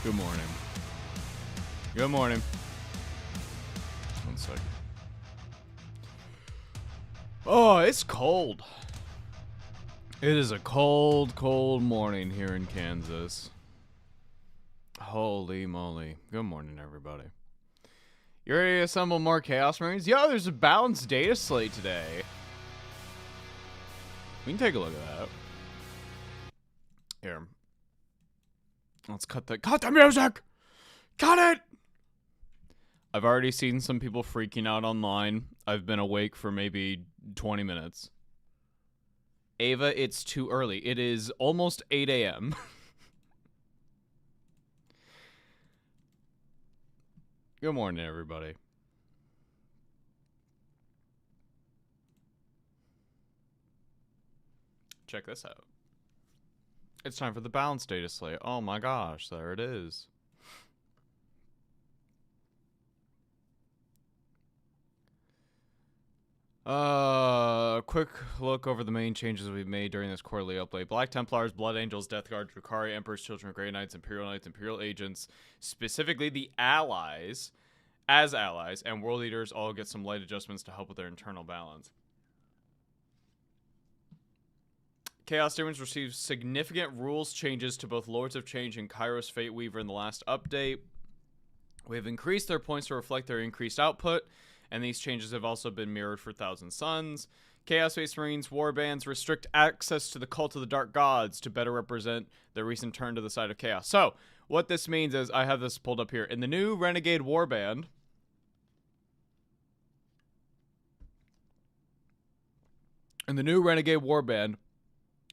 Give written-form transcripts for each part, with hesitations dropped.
Good morning. Good morning. 1 second. Oh, it's cold. It is a cold, cold morning here in Kansas. Holy moly. Good morning, everybody. You ready to assemble more Chaos Marines? Yo, there's a balanced data slate today. We can take a look at that. Here. Let's cut the music! Cut it! I've already seen some people freaking out online. I've been awake for maybe 20 minutes. Ava, it's too early. It is almost 8 a.m. Good morning, everybody. Check this out. It's time for the balance data slate. Oh my gosh, there it is. Quick look over the main changes we've made during this quarterly update. Black Templars, Blood Angels, Death Guard, Drukhari, Emperors, Children of Grey Knights, Imperial Agents, specifically the allies, as allies, and World Leaders all get some light adjustments to help with their internal balance. Chaos Demons received significant rules changes to both Lords of Change and Kairos Fate Weaver in the last update. We have increased their points to reflect their increased output, and these changes have also been mirrored for Thousand Suns. Chaos Space Marines warbands restrict access to the Cult of the Dark Gods to better represent their recent turn to the side of Chaos. So, what this means is, I have this pulled up here. In the new Renegade warband,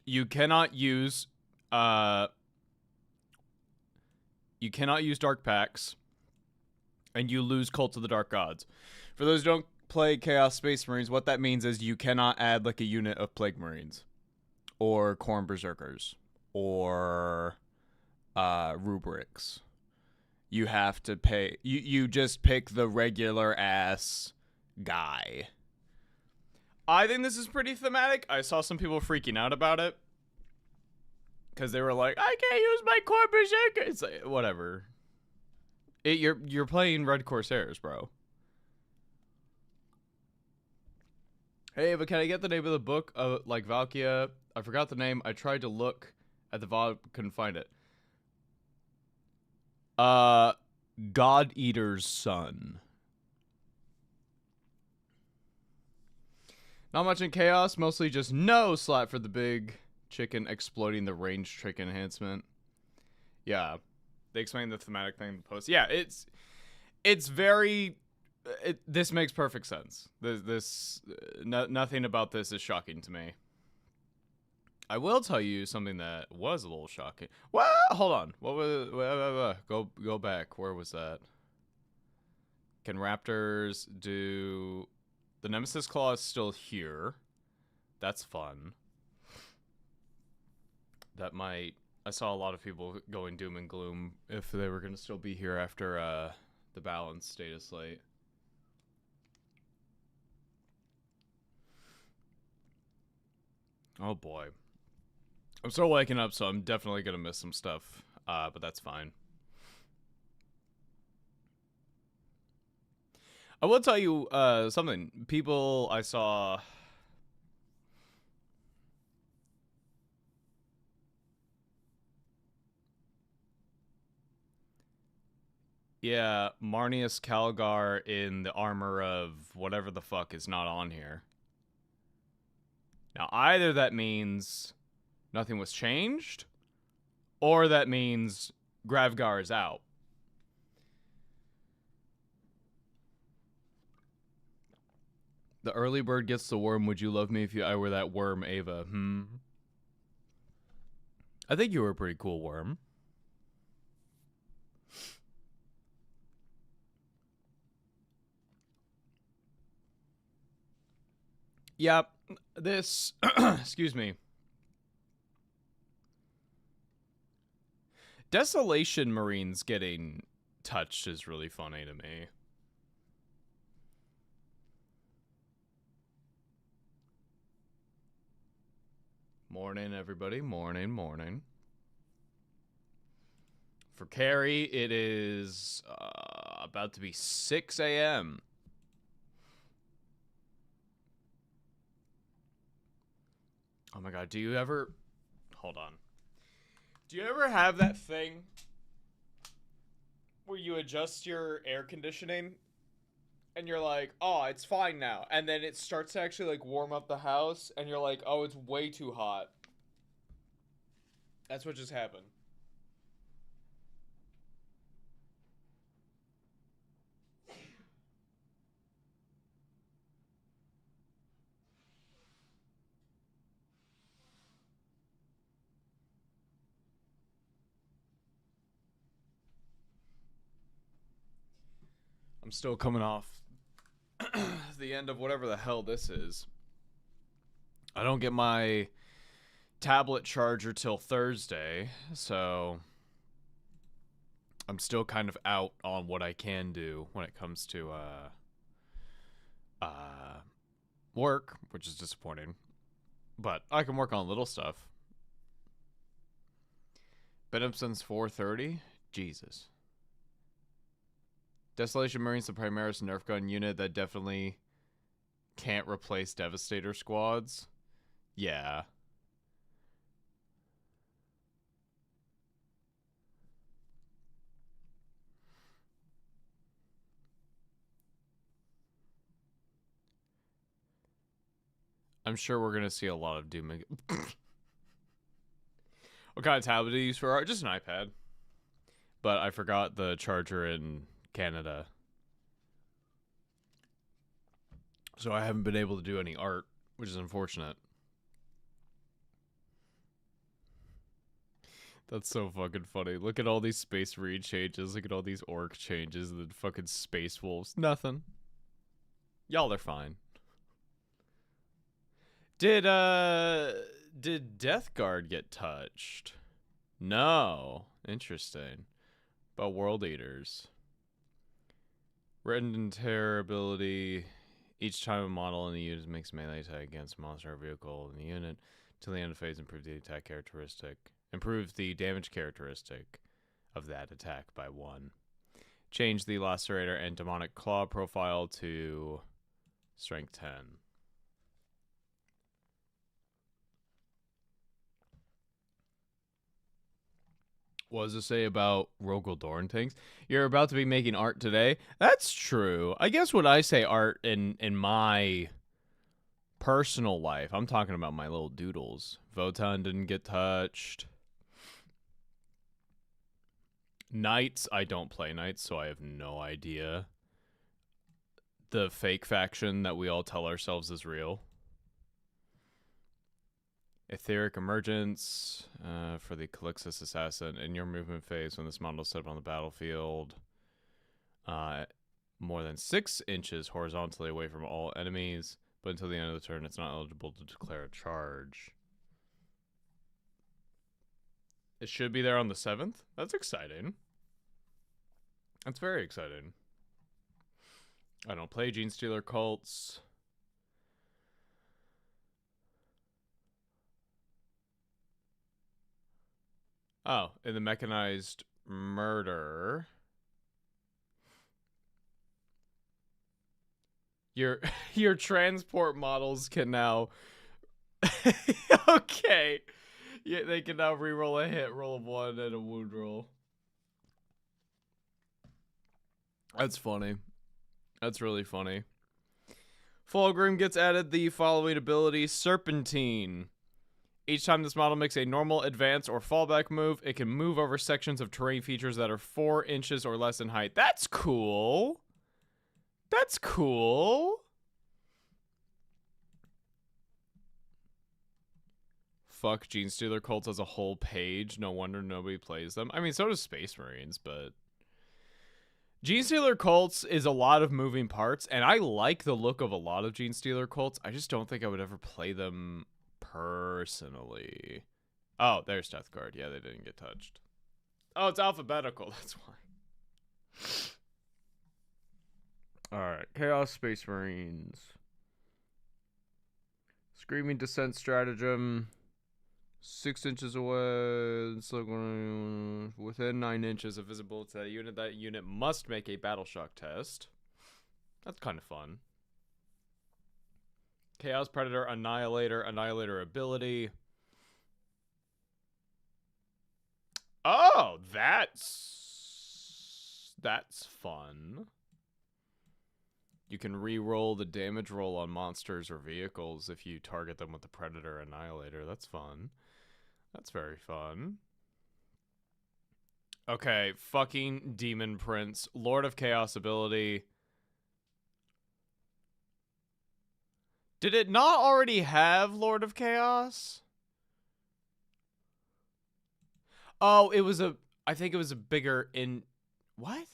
you cannot use Dark Pacts, and you lose Cult of the Dark Gods. For those who don't play Chaos Space Marines, what that means is you cannot add like a unit of Plague Marines, or Khorne Berserkers, or Rubrics. You have to pay. You just pick the regular ass guy. I think this is pretty thematic. I saw some people freaking out about it because they were like, "I can't use my Khorne Berserker." It's like, whatever. You're playing Red Corsairs, bro. Hey, but can I get the name of the book? Like Valkia, I forgot the name. I tried to look at the VOD, couldn't find it. God Eater's Son. Not much in Chaos, mostly just no slot for the big chicken exploiting the range trick enhancement. Yeah, they explained the thematic thing in the post. Yeah, it's very. This makes perfect sense. Nothing about this is shocking to me. I will tell you something that was a little shocking. What? Hold on. What was? Go back. Where was that? Can Raptors do? The Nemesis Claw is still here. That's fun. That might I saw a lot of people going doom and gloom if they were going to still be here after the balance status late. Oh boy. I'm still waking up, so I'm definitely going to miss some stuff, but that's fine. I will tell you something. People I saw... Yeah, Marnius Calgar in the armor of whatever the fuck is not on here. Now, either that means nothing was changed, or that means Gravgar is out. The early bird gets the worm. Would you love me if I were that worm, Ava? I think you were a pretty cool worm. Yep, this... excuse me. Desolation Marines getting touched is really funny to me. Morning, everybody. Morning, morning. For Carrie, it is about to be 6 a.m. Oh my god, do you ever... Hold on. Do you ever have that thing where you adjust your air conditioning and you're like, oh, it's fine now. And then it starts to actually like warm up the house and you're like, oh, it's way too hot. That's what just happened. I'm still coming off the end of whatever the hell this is. I don't get my tablet charger till Thursday, so I'm still kind of out on what I can do when it comes to work, which is disappointing. But I can work on little stuff. Been up since 4:30? Jesus. Desolation Marines, the Primaris Nerf gun unit that definitely can't replace Devastator squads. Yeah. I'm sure we're going to see a lot of Doom. What kind of tablet do you use for art? Just an iPad. But I forgot the charger in Canada. So I haven't been able to do any art, which is unfortunate. That's so fucking funny. Look at all these Space Marine changes. Look at all these Orc changes. And then fucking Space Wolves. Nothing. Y'all are fine. Did Death Guard get touched? No. Interesting. But World Eaters. Reddened and Terror ability. Each time a model in the unit makes melee attack against a monster or vehicle in the unit till the end of phase, improve the attack characteristic. Improve the damage characteristic of that attack by 1. Change the Lacerator and Demonic Claw profile to Strength 10. What does it say about Rogel Dorn tanks? You're about to be making art today? That's true. I guess when I say art in my personal life, I'm talking about my little doodles. Votan didn't get touched. Knights, I don't play Knights, so I have no idea. The fake faction that we all tell ourselves is real. Etheric Emergence for the Calixus Assassin. In your movement phase, when this model is set up on the battlefield, more than 6 inches horizontally away from all enemies, but until the end of the turn, it's not eligible to declare a charge. It should be there on the 7th. That's exciting. That's very exciting. I don't play Gene Stealer cults. Oh, in the mechanized murder. Your transport models can now okay. Yeah, they can now reroll a hit roll of 1 and a wound roll. That's funny. That's really funny. Fulgrim gets added the following ability, Serpentine. Each time this model makes a normal, advance, or fallback move, it can move over sections of terrain features that are 4 inches or less in height. That's cool. That's cool. Fuck, Gene Stealer cults as a whole page. No wonder nobody plays them. I mean, so does Space Marines, but... Gene Stealer cults is a lot of moving parts, and I like the look of a lot of Gene Stealer cults. I just don't think I would ever play them personally. Oh, there's Death Guard. Yeah, they didn't get touched. Oh, it's alphabetical. That's why. Alright, Chaos Space Marines. Screaming Descent Stratagem. 6 inches away, it's like within 9 inches of visible to that unit. That unit must make a battle shock test. That's kind of fun. Chaos Predator, Annihilator ability. Oh, that's fun. You can re-roll the damage roll on monsters or vehicles if you target them with the Predator Annihilator. That's fun. That's very fun. Okay, fucking Demon Prince. Lord of Chaos ability. Did it not already have Lord of Chaos? Oh, it was a... I think it was a bigger in... What?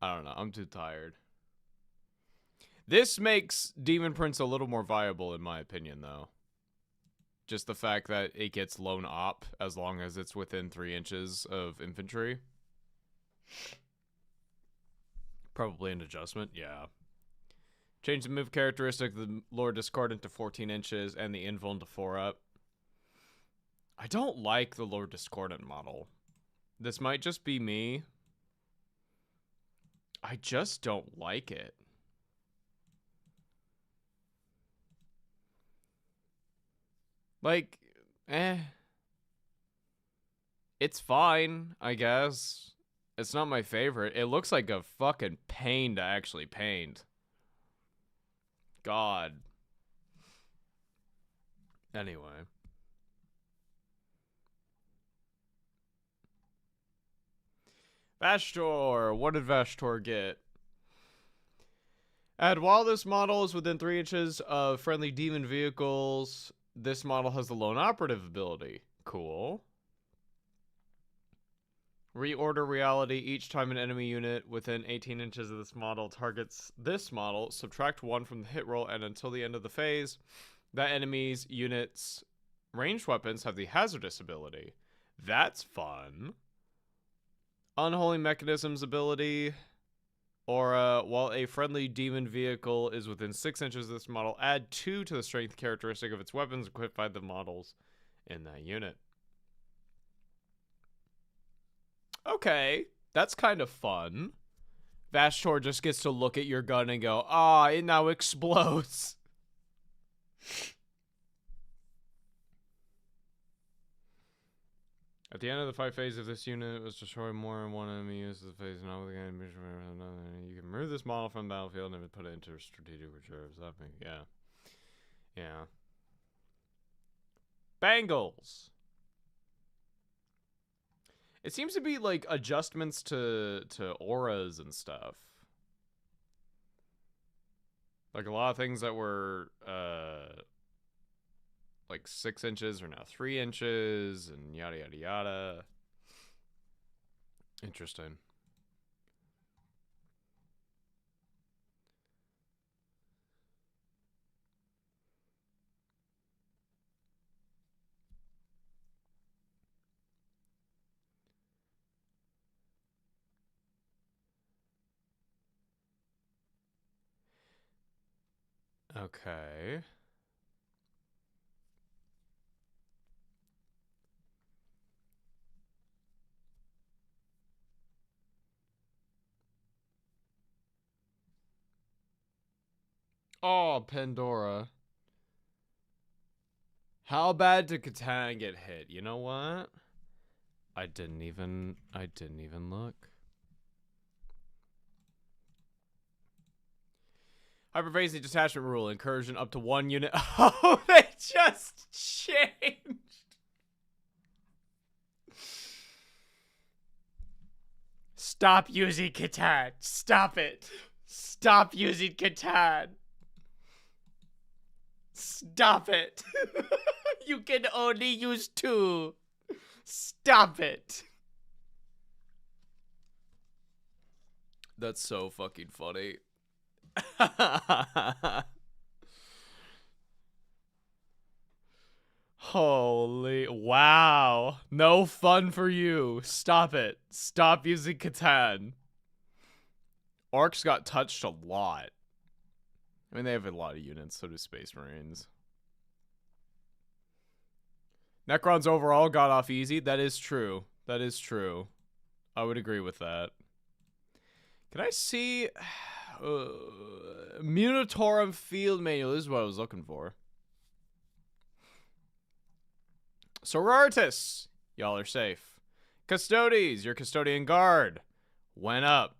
I don't know. I'm too tired. This makes Demon Prince a little more viable, in my opinion, though. Just the fact that it gets lone op as long as it's within 3 inches of infantry. Probably an adjustment, yeah. Change the move characteristic of the Lord Discordant to 14 inches and the Invuln to 4 up. I don't like the Lord Discordant model. This might just be me. I just don't like it. Like, it's fine, I guess. It's not my favorite. It looks like a fucking pain to actually paint. God. Anyway. Vashtor. What did Vashtor get? Add while this model is within 3 inches of friendly demon vehicles, this model has the lone operative ability. Cool. Reorder reality. Each time an enemy unit within 18 inches of this model targets this model, subtract 1 from the hit roll, and until the end of the phase, that enemy's unit's ranged weapons have the hazardous ability. That's fun. Unholy Mechanisms ability. Or, while a friendly demon vehicle is within 6 inches of this model, add 2 to the strength characteristic of its weapons equipped by the models in that unit. Okay, that's kind of fun. Vashtor just gets to look at your gun and go, ah, it now explodes. At the end of the fight phase, if this unit was destroyed more than one enemy uses the phase, not with the enemy, you can remove this model from the battlefield and put it into strategic reserves. That means, yeah. Yeah. Bangles. It seems to be like adjustments to auras and stuff. Like a lot of things that were like 6 inches are now 3 inches and yada yada yada. Interesting. Okay. Oh, Pandora. How bad did Catan get hit? You know what? I didn't even look. Hyperphasing detachment rule. Incursion up to 1 unit. Oh, they just changed. Stop using Catan. Stop it. Stop using Catan. Stop it. You can only use 2. Stop it. That's so fucking funny. Holy wow. No fun for you. Stop it. Stop using Catan. Orcs got touched a lot. I mean, they have a lot of units, so do Space Marines. Necrons overall got off easy. That is true. That is true. I would agree with that. Can I see... Munitorum Field Manual. This is what I was looking for. Sororitas. Y'all are safe. Custodes. Your Custodian Guard went up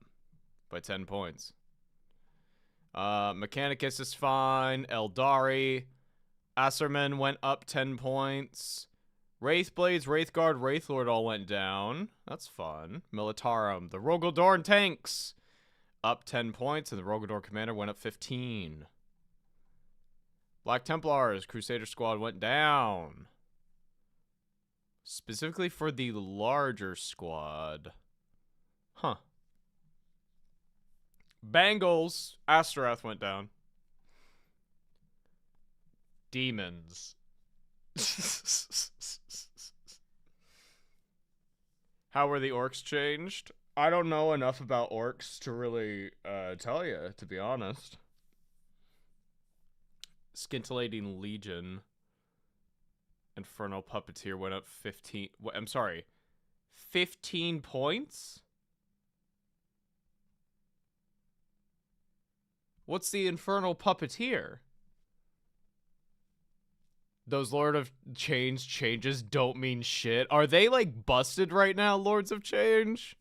by 10 points. Mechanicus is fine. Eldari. Asserman went up 10 points. Wraithblades, Wraithguard, Wraithlord all went down. That's fun. Militarum. The Rogaldorn tanks up 10 points, and the Rogador Commander went up 15. Black Templars, Crusader Squad went down. Specifically for the larger squad. Huh. Bangles, Astaroth went down. Demons. How were the orcs changed? I don't know enough about orcs to really tell you, to be honest. Scintillating Legion. Infernal Puppeteer went up 15... I'm sorry. 15 points? What's the Infernal Puppeteer? Those Lord of Change changes don't mean shit. Are they, like, busted right now, Lords of Change?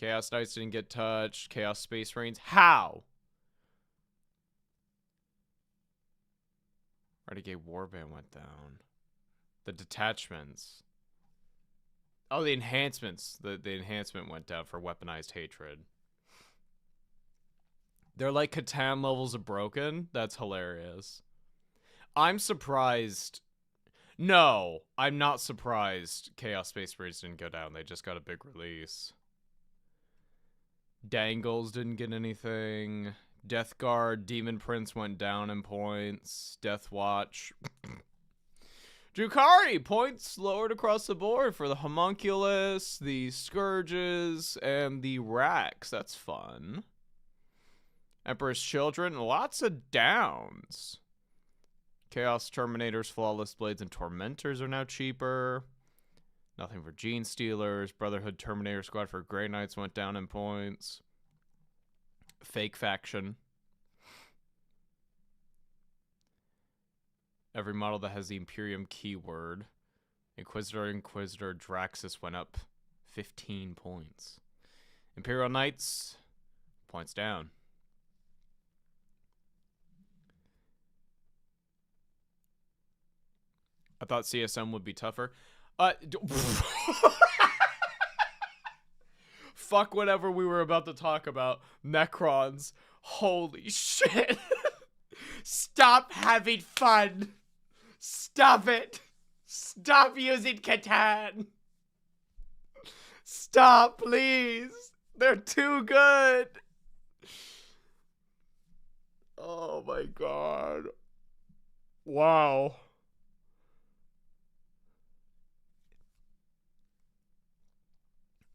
Chaos Knights didn't get touched. Chaos Space Marines. How? Renegade Warband went down. The detachments. Oh, the enhancements. The enhancement went down for weaponized hatred. They're like Catan levels of broken. That's hilarious. I'm surprised. No, I'm not surprised Chaos Space Marines didn't go down. They just got a big release. Dangles didn't get anything. Death Guard, Demon Prince went down in points. Death Watch. Drukhari, points lowered across the board for the Homunculus, the Scourges, and the Rax. That's fun. Emperor's Children, lots of downs. Chaos Terminators, Flawless Blades, and Tormentors are now cheaper. Nothing for Gene Stealers. Brotherhood Terminator Squad for Grey Knights went down in points. Fake Faction. Every model that has the Imperium keyword. Inquisitor, Draxus went up 15 points. Imperial Knights, points down. I thought CSM would be tougher. Fuck whatever we were about to talk about. Necrons. Holy shit. Stop having fun. Stop it. Stop using Catan. Stop, please. They're too good. Oh my god. Wow.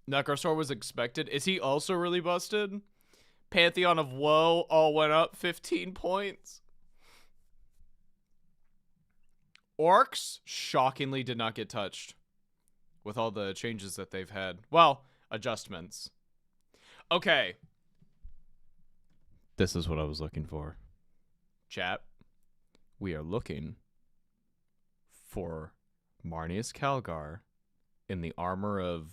Necrosaur was expected. Is he also really busted? Pantheon of Woe all went up 15 points. Orcs shockingly did not get touched with all the changes that they've had. Well, adjustments. Okay. This is what I was looking for. Chat. We are looking for Marneus Calgar in the armor of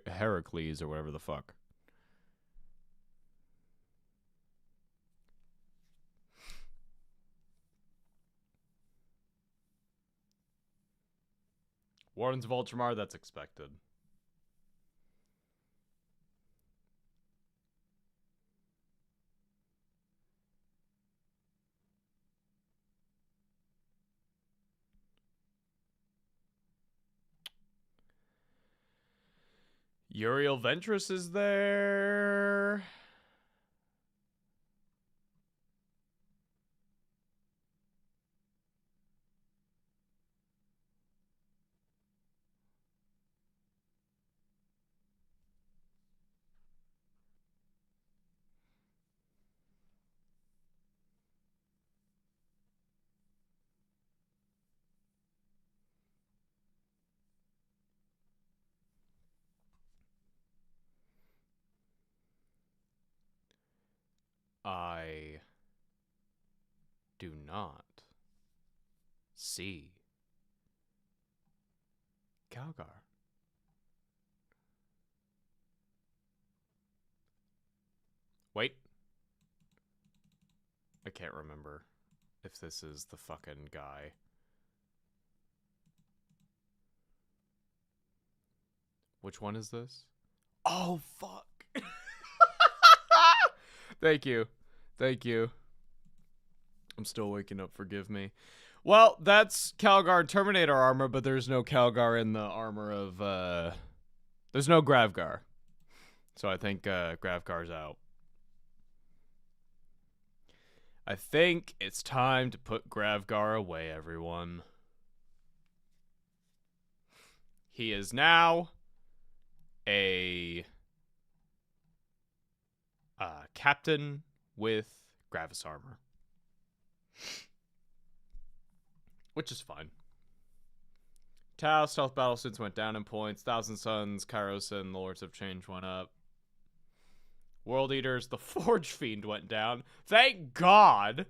Heracles or whatever the fuck. Wardens of Ultramar, that's expected. Uriel Ventress is there. I do not see Calgar. Wait. I can't remember if this is the fucking guy. Which one is this? Oh, fuck. Thank you. Thank you. I'm still waking up, forgive me. Well, that's Calgar Terminator armor, but there's no Calgar in the armor of, there's no Gravgar. So I think, Gravgar's out. I think it's time to put Gravgar away, everyone. He is now a captain with Gravis armor. Which is fine. Tau, Stealth Battle Suits went down in points. Thousand Suns, Kairos, and the Lords of Change went up. World Eaters, the Forge Fiend went down. Thank God!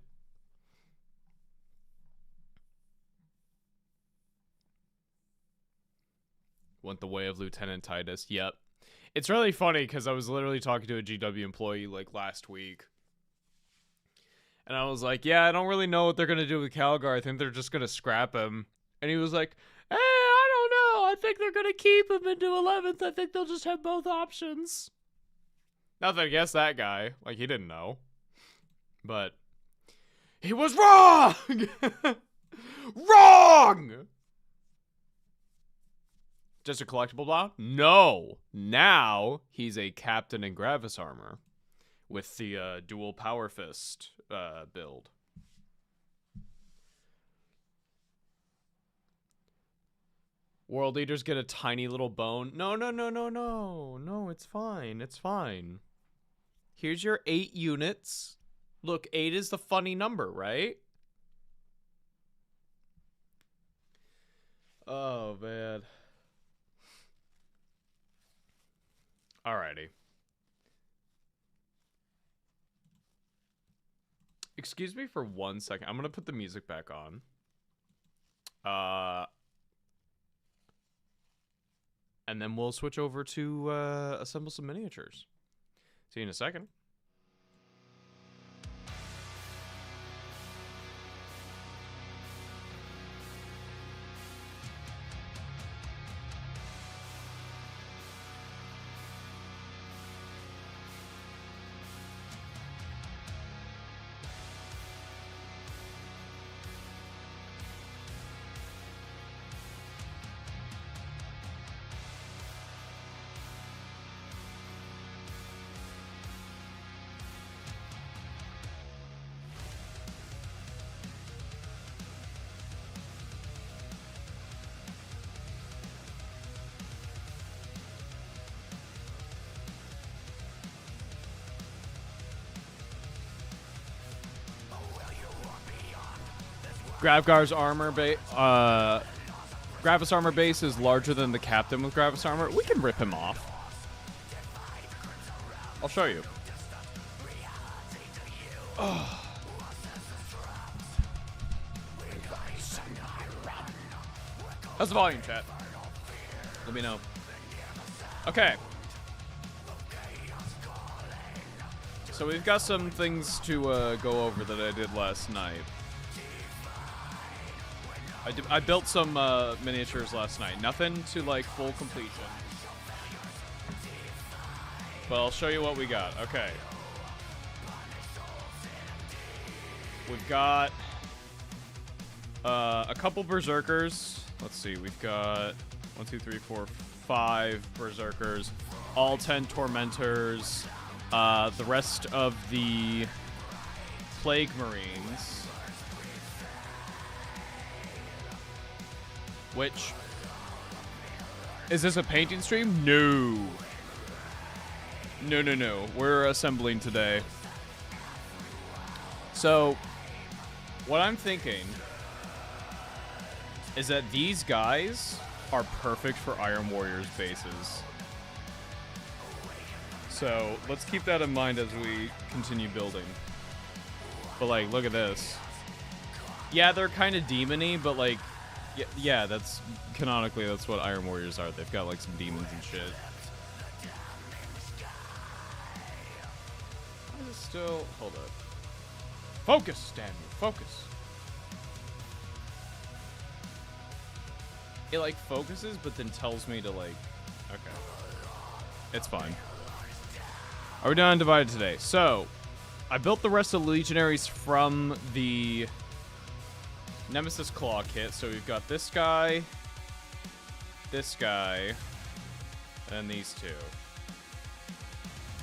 Went the way of Lieutenant Titus. Yep. It's really funny because I was literally talking to a GW employee like last week. And I was like, yeah, I don't really know what they're going to do with Calgar. I think they're just going to scrap him. And he was like, hey, I don't know. I think they're going to keep him into 11th. I think they'll just have both options. Nothing against that guy. Like, he didn't know. But he was wrong! Wrong! Just a collectible block? No. Now he's a captain in Gravis armor with the dual power fist build. World Eaters get a tiny little bone. No, no, no, no, no. No, it's fine. It's fine. Here's your 8 units. Look, 8 is the funny number, right? Oh, man. Alrighty. Excuse me for 1 second. I'm gonna put the music back on. And then we'll switch over to assemble some miniatures. See you in a second. Gravis armor base is larger than the captain with Gravis armor. We can rip him off. I'll show you. Oh. How's the volume, chat? Let me know. Okay. So we've got some things to go over that I did last night. I built some miniatures last night. Nothing to like full completion. But I'll show you what we got. Okay. We've got a couple berserkers. Let's see. We've got 1, 2, 3, 4, 5 berserkers. All 10 tormentors. The rest of the plague marines. Which, is this a painting stream? No. No. We're assembling today. So, what I'm thinking is that these guys are perfect for Iron Warriors bases. So, let's keep that in mind as we continue building. But like, look at this. Yeah, they're kind of demon-y, but like, yeah, that's canonically that's what Iron Warriors are. They've got like some demons and shit. Why is it still? Hold up. Focus, damn you, focus. It like focuses, but then tells me to like. Okay, it's fine. Are we done divided today? So, I built the rest of the Legionaries from the Nemesis Claw kit, so we've got this guy, and these two.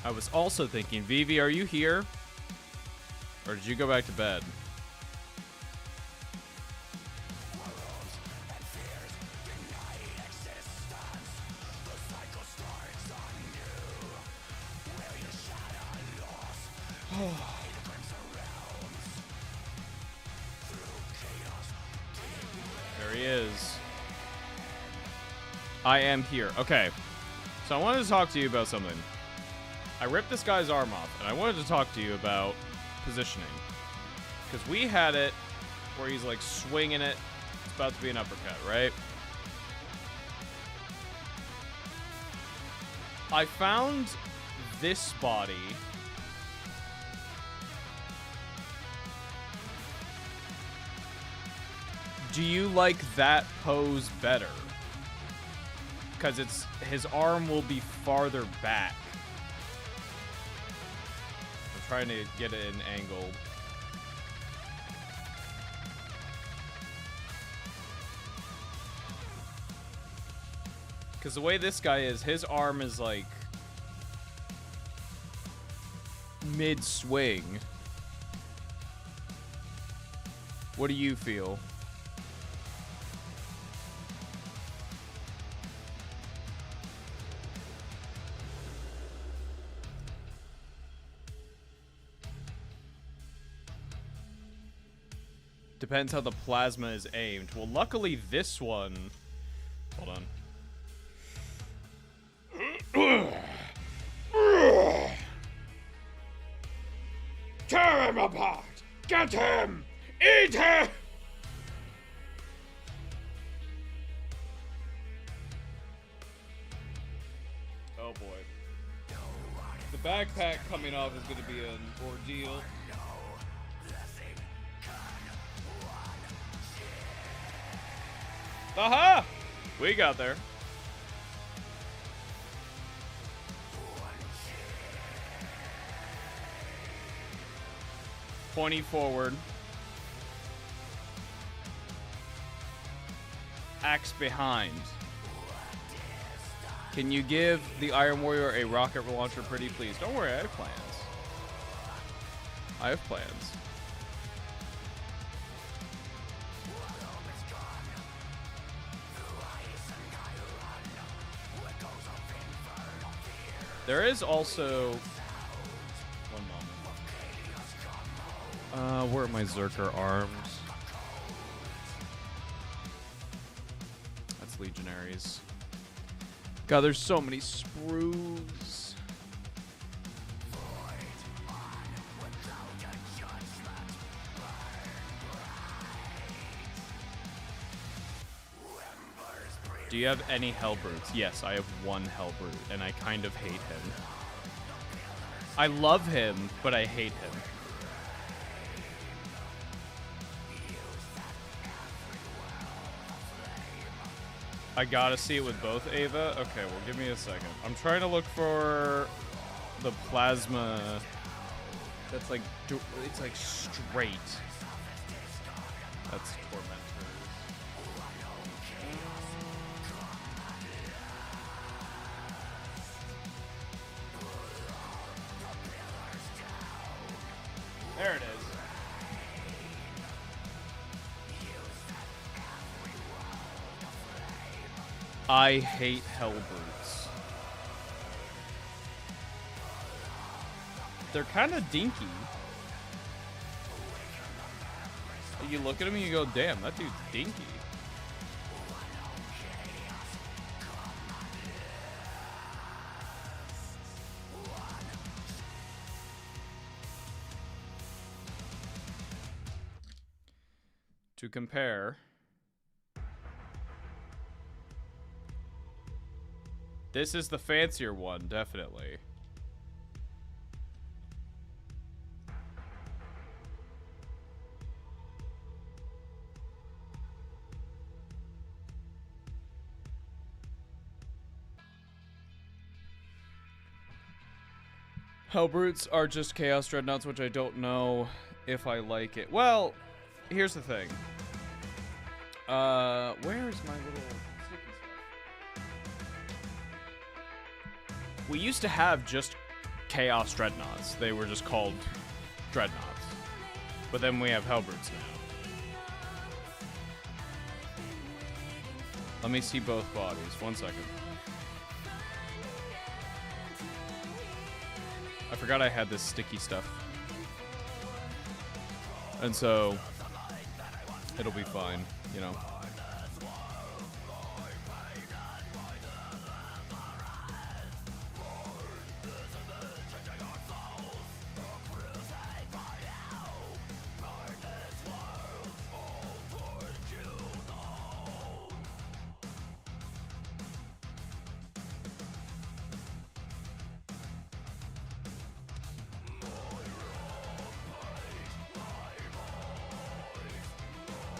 I was also thinking, Vivi, are you here? Or did you go back to bed? There he is. I am here. Okay. So I wanted to talk to you about something. I ripped this guy's arm off, and I wanted to talk to you about positioning. Because we had it where he's like swinging it. It's about to be an uppercut, right? I found this body. Do you like that pose better? Because his arm will be farther back. I'm trying to get it angled. Because the way this guy is, his arm is like mid-swing. What do you feel? Depends how the plasma is aimed. Well, luckily this one... Hold on. Tear him apart! Get him! Eat him! Oh boy. The backpack coming off is going to be an ordeal. Aha! We got there. Pointing forward. Axe behind. Can you give the Iron Warrior a rocket launcher, pretty please? Don't worry, I have plans. I have plans. There is also... One moment. Where are my Zerker arms? legionaries. God, there's so many sprues. Do you have any Hellbrutes? Yes, I have one Hellbrute, and I kind of hate him. I love him, but I hate him. I gotta see it with both, Ava. Okay, well, give me a second. I'm trying to look for the plasma that's like, it's like straight. That's Tormentors. There it is. I hate Hellbrutes. They're kind of dinky. You look at him and you go, damn, that dude's dinky. To compare, this is the fancier one, definitely. Hellbrutes are just Chaos Dreadnoughts, which I don't know if I like it. Well, here's the thing. Where is my little sticky stuff? We used to have just Chaos Dreadnoughts. They were just called Dreadnoughts. But then we have Hellbrutes now. Let me see both bodies. 1 second. I forgot I had this sticky stuff. And so, it'll be fine, you know.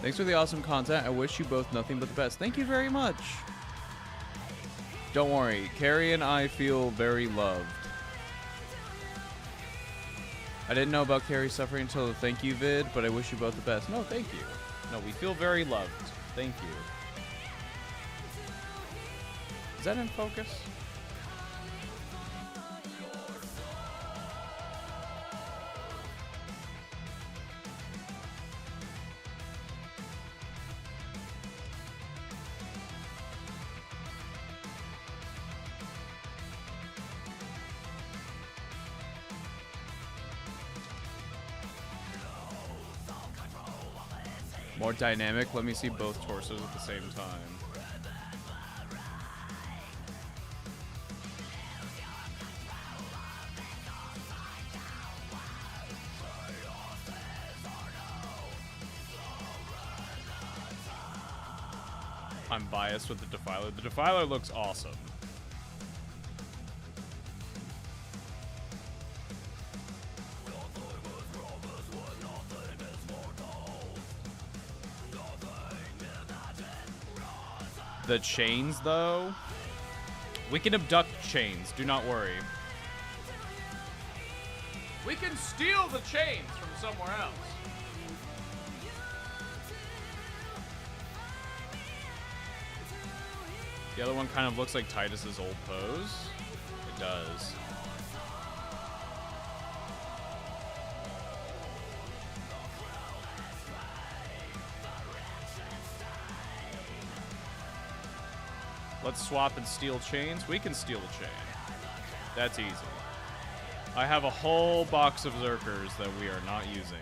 Thanks for the awesome content. I wish you both nothing but the best. Thank you very much. Don't worry, Carrie and I feel very loved. I didn't know about Carrie's suffering until the thank you vid, but I wish you both the best. No, thank you. No, we feel very loved. Thank you. Is that in focus? More dynamic. Let me see both torsos at the same time. I'm biased with the Defiler. The Defiler looks awesome. The chains, though, we can abduct chains. Do not worry. We can steal the chains from somewhere else. The other one kind of looks like Titus's old pose. It does. Let's swap and steal chains. We can steal a chain. That's easy. I have a whole box of Zerkers that we are not using.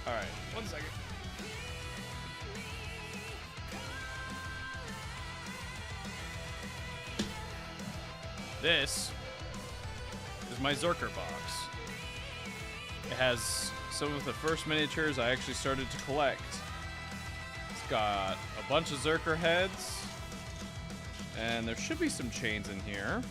Alright, 1 second. This is my Zerker box. It has some of the first miniatures I actually started to collect. It's got a bunch of Zerker heads, and there should be some chains in here.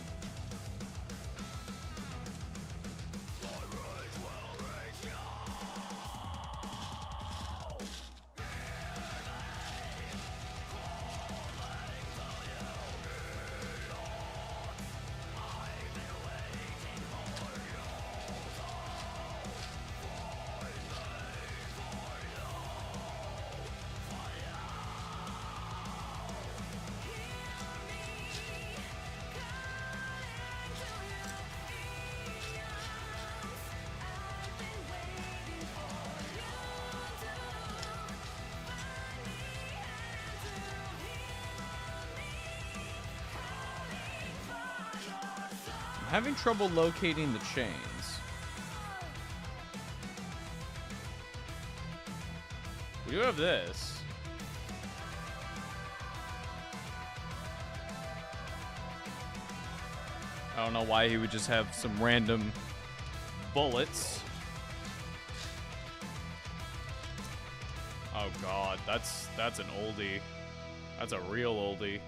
Having trouble locating the chains. We do have this. I don't know why he would just have some random bullets. Oh god, that's an oldie. That's a real oldie.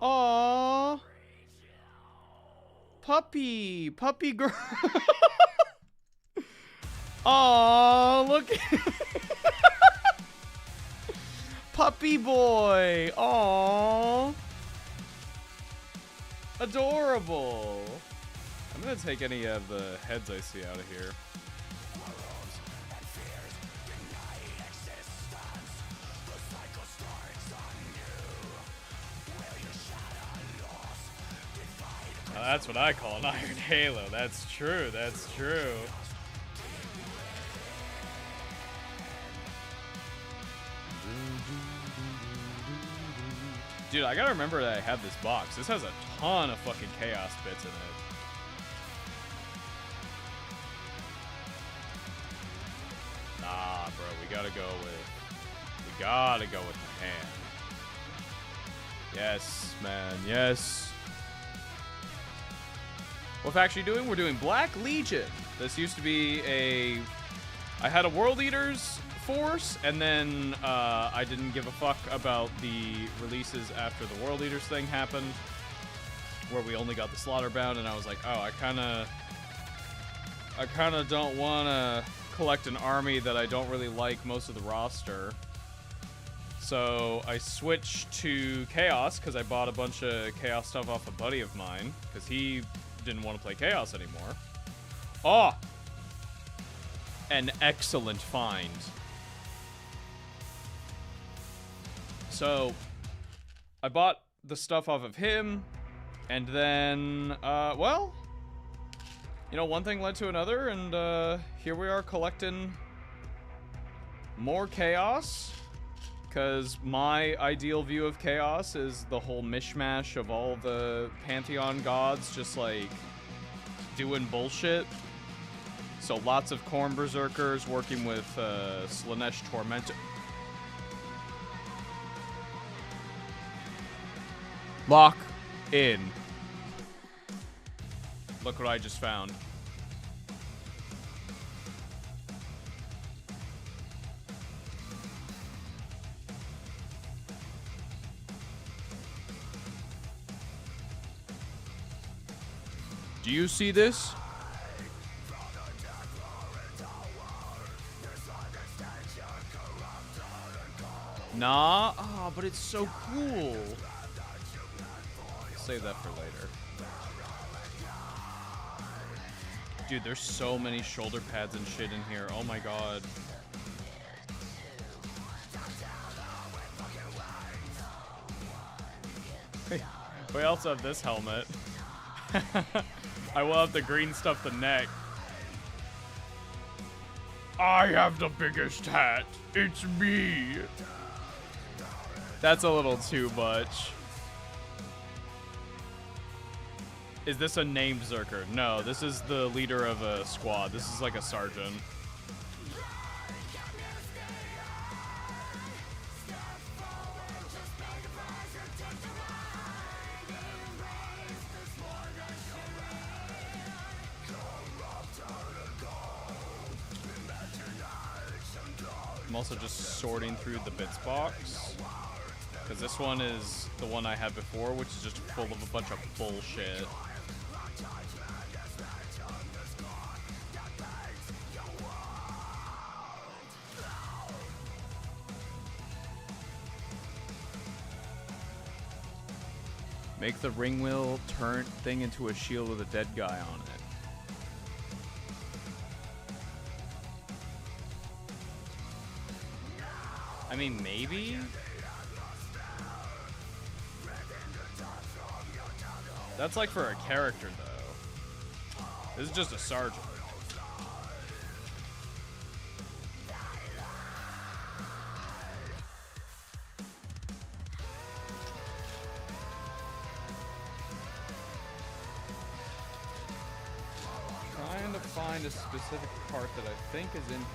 Aww. Puppy girl. Aww, look. Puppy boy. Aww. Adorable. I'm gonna take any of the heads I see out of here. That's what I call an Iron Halo. That's true. That's true. Dude, I gotta remember that I have this box. This has a ton of fucking chaos bits in it. Nah, bro. We gotta go with the hand. Yes, man. Yes. What we're actually doing? We're doing Black Legion. This used to be I had a World Eaters force, and then I didn't give a fuck about the releases after the World Eaters thing happened, where we only got the Slaughterbound, and I was like, oh, I kind of don't want to collect an army that I don't really like most of the roster. So I switched to Chaos, because I bought a bunch of Chaos stuff off a buddy of mine, because he didn't want to play Chaos anymore. Oh! An excellent find. So, I bought the stuff off of him, and then, well, you know, one thing led to another, and here we are collecting more Chaos, because my ideal view of Chaos is the whole mishmash of all the Pantheon gods just, like, doing bullshit. So lots of Khorne Berserkers working with Slaanesh Tormentor. Lock in. Look what I just found. Do you see this? Nah, oh, but it's so cool. Save that for later. Dude, there's so many shoulder pads and shit in here. Oh my god. We also have this helmet. I will have the green stuff the neck. I have the biggest hat. It's me. That's a little too much. Is this a named Berserker? No, this is the leader of a squad. This is like a sergeant. I'm also just sorting through the bits box, because this one is the one I had before, which is just full of a bunch of bullshit. Make the ring wheel turn thing into a shield with a dead guy on it. I mean, maybe? That's like for a character, though. This is just a sergeant. Trying to find a specific part that I think is in here.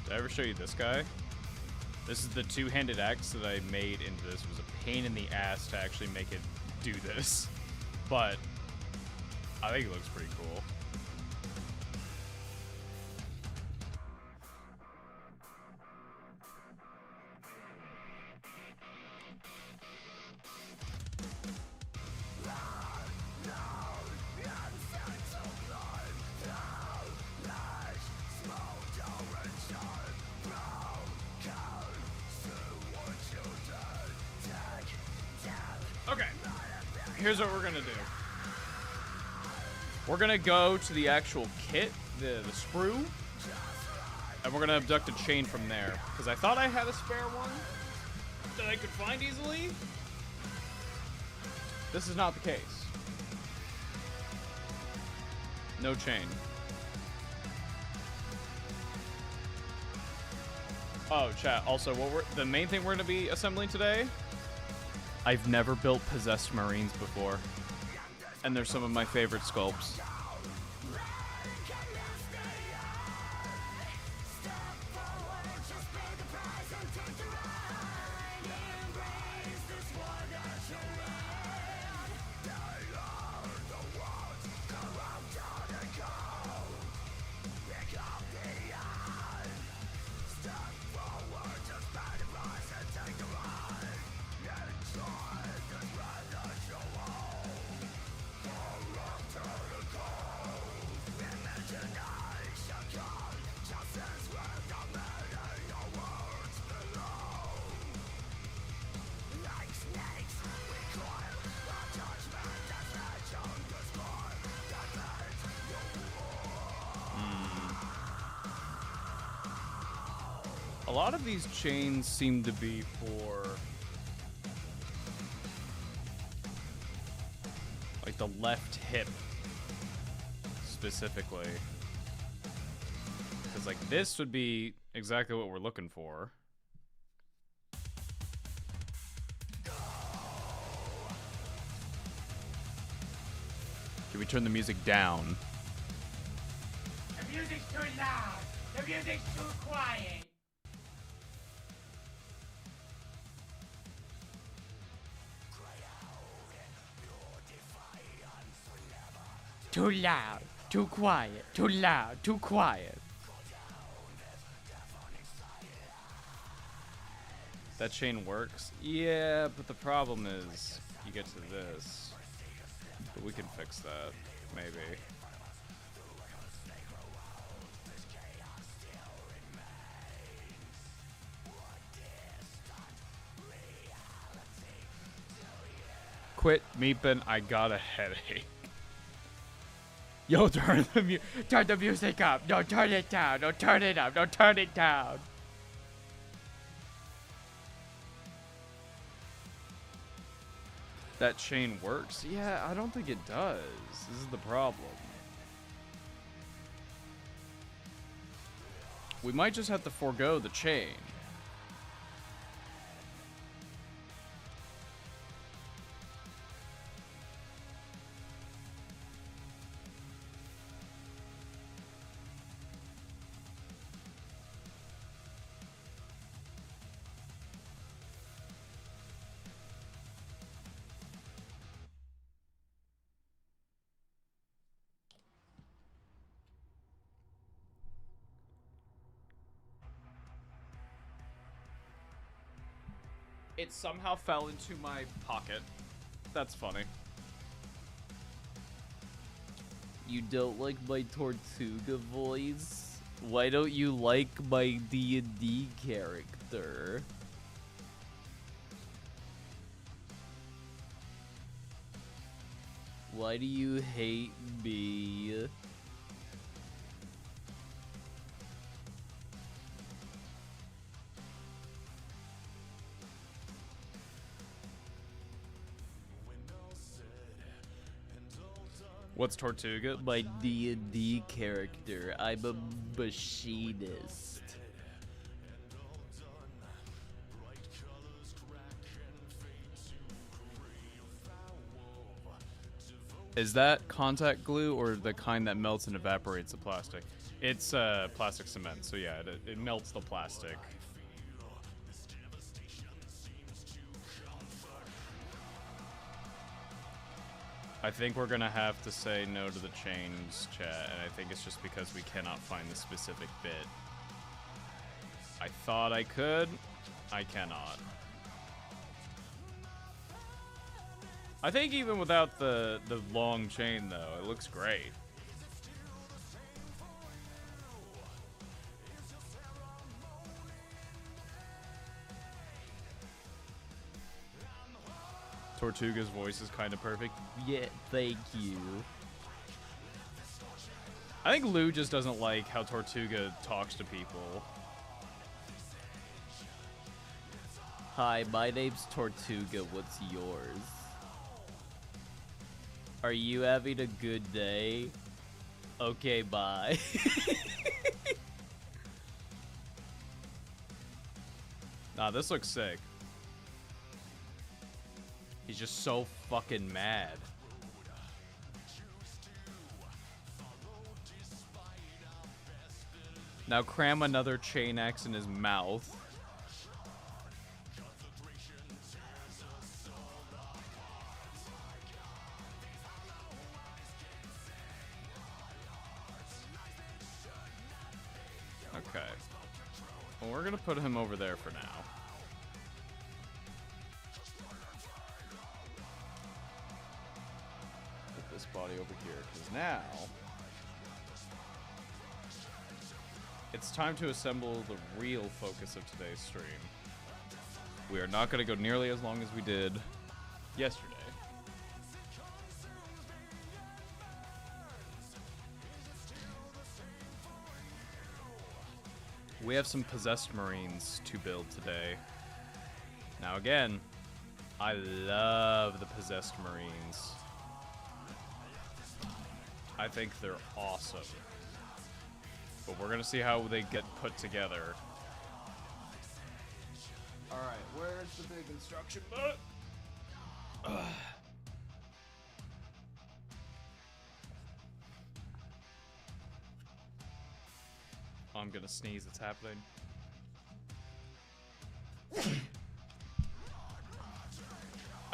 Did I ever show you this guy? This is the two-handed axe that I made into this. It was a pain in the ass to actually make it do this, but I think it looks pretty cool. Here's what we're gonna do. We're gonna go to the actual kit, the sprue, and we're gonna abduct a chain from there. Because I thought I had a spare one that I could find easily. This is not the case. No chain. Oh, chat. Also, the main thing we're gonna be assembling today. I've never built possessed Marines before, and they're some of my favorite sculpts. A lot of these chains seem to be for like the left hip specifically, because like this would be exactly what we're looking for. Can we turn the music down? The music's too loud. The music's too quiet. Too loud, too quiet, too loud, too quiet. That chain works? Yeah, but the problem is you get to this. But we can fix that, maybe. Quit meeping. I got a headache. Yo, turn the music up. Don't turn it down. Don't turn it up. Don't turn it down. That chain works? Yeah, I don't think it does. This is the problem. We might just have to forego the chain. It somehow fell into my pocket. That's funny. You don't like my Tortuga voice? Why don't you like my D&D character? Why do you hate me? What's Tortuga? My D&D character. I'm a machinist. Is that contact glue or the kind that melts and evaporates the plastic? It's plastic cement, so yeah, it melts the plastic. I think we're gonna have to say no to the chains, chat, and I think it's just because we cannot find the specific bit. I thought I could. I cannot. I think even without the long chain, though, it looks great. Tortuga's voice is kind of perfect. Yeah, thank you. I think Lou just doesn't like how Tortuga talks to people. Hi, my name's Tortuga. What's yours? Are you having a good day? Okay, bye. Nah, this looks sick. He's just so fucking mad. Now cram another chain axe in his mouth. Okay. Well, we're gonna put him over there for now. Body over here, because now it's time to assemble the real focus of today's stream. We are not going to go nearly as long as we did yesterday. We have some possessed Marines to build today. Now again, I love the possessed Marines. I think they're awesome. But we're gonna see how they get put together. Alright, where's the big instruction book? I'm gonna sneeze, it's happening.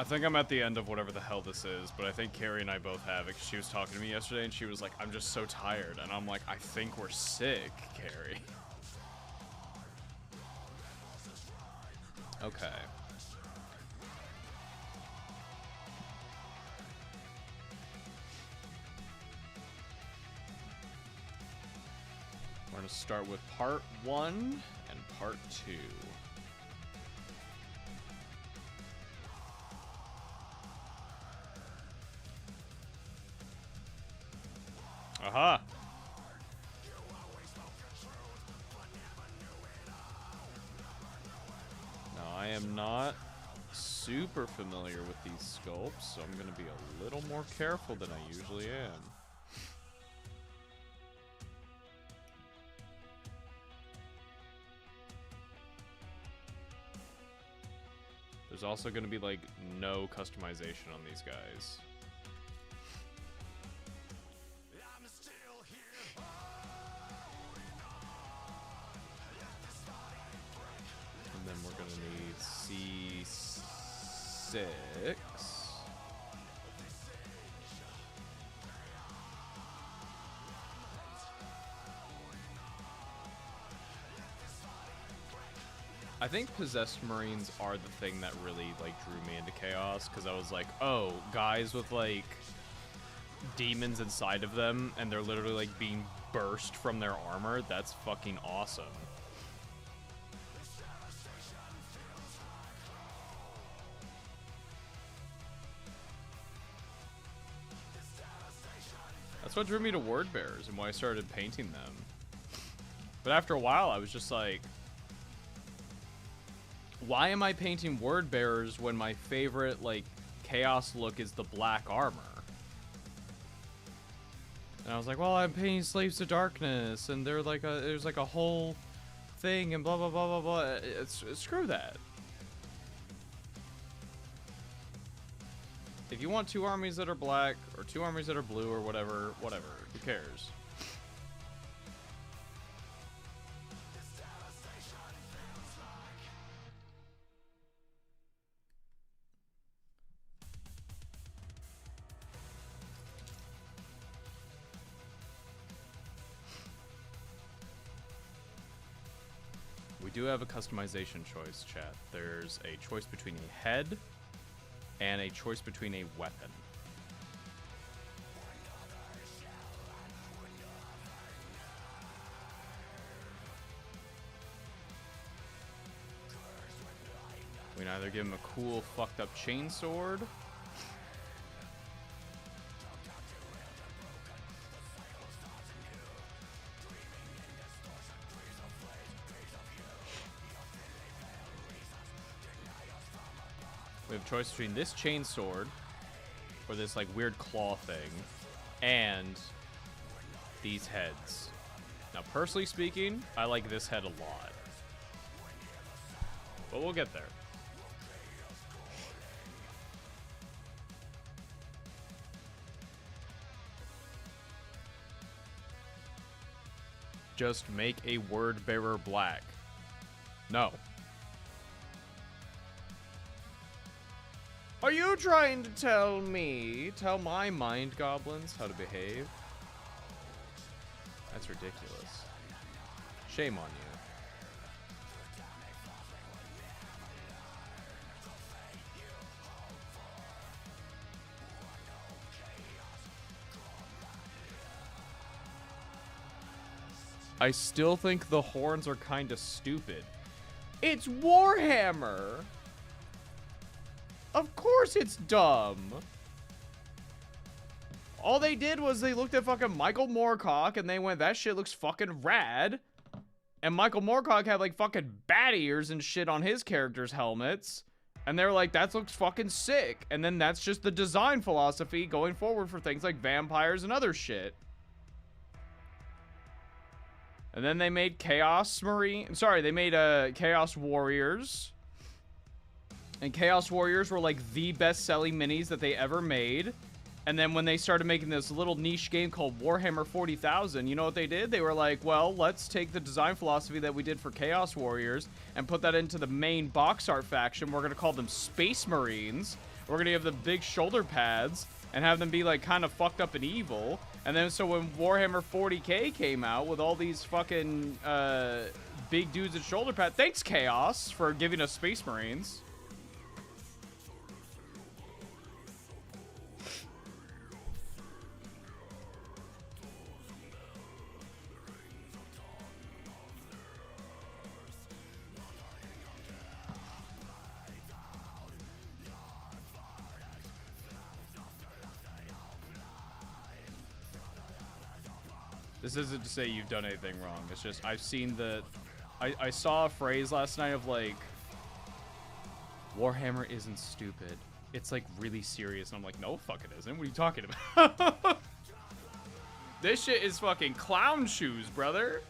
I think I'm at the end of whatever the hell this is, but I think Carrie and I both have it. She was talking to me yesterday, and she was like, I'm just so tired. And I'm like, I think we're sick, Carrie. Okay. We're going to start with part 1 and part 2. Aha! Now, I am not super familiar with these sculpts, so I'm going to be a little more careful than I usually am. There's also going to be, like, no customization on these guys. And then we're going to need C6. I think possessed Marines are the thing that really, like, drew me into Chaos, because I was like, oh, guys with, like, demons inside of them, and they're literally, like, being burst from their armor. That's fucking awesome. That's what drew me to Word Bearers and why I started painting them. But after a while, I was just like, why am I painting Word Bearers when my favorite, like, Chaos look is the black armor? And I was like, well, I'm painting Slaves to Darkness, and they're like there's like a whole thing, and blah, blah, blah, blah, blah. Screw that. If you want 2 armies that are black, or 2 armies that are blue, or whatever, who cares? We do have a customization choice, chat. There's a choice between a head and a choice between a weapon. We can either give him a cool, fucked up chainsword, we have a choice between this chainsword, or this, like, weird claw thing, and these heads. Now, personally speaking, I like this head a lot. But we'll get there. Just make a Word Bearer black. No. Are you trying to tell my mind goblins how to behave? That's ridiculous. Shame on you. I still think the horns are kind of stupid. It's Warhammer! Of course it's dumb. All they did was they looked at fucking Michael Moorcock and they went, that shit looks fucking rad. And Michael Moorcock had, like, fucking bat ears and shit on his characters' helmets. And they were like, that looks fucking sick. And then that's just the design philosophy going forward for things like vampires and other shit. And then they made Chaos Marine. Sorry, they made Chaos Warriors. And Chaos Warriors were, like, the best-selling minis that they ever made. And then when they started making this little niche game called Warhammer 40,000, you know what they did? They were like, well, let's take the design philosophy that we did for Chaos Warriors and put that into the main box art faction. We're going to call them Space Marines. We're going to give them big shoulder pads and have them be, like, kind of fucked up and evil. And then so when Warhammer 40K came out with all these fucking big dudes at shoulder pads, thanks, Chaos, for giving us Space Marines. This isn't to say you've done anything wrong. It's just I've seen the... I saw a phrase last night of like, Warhammer isn't stupid. It's like really serious. And I'm like, no, fuck it isn't. What are you talking about? This shit is fucking clown shoes, brother.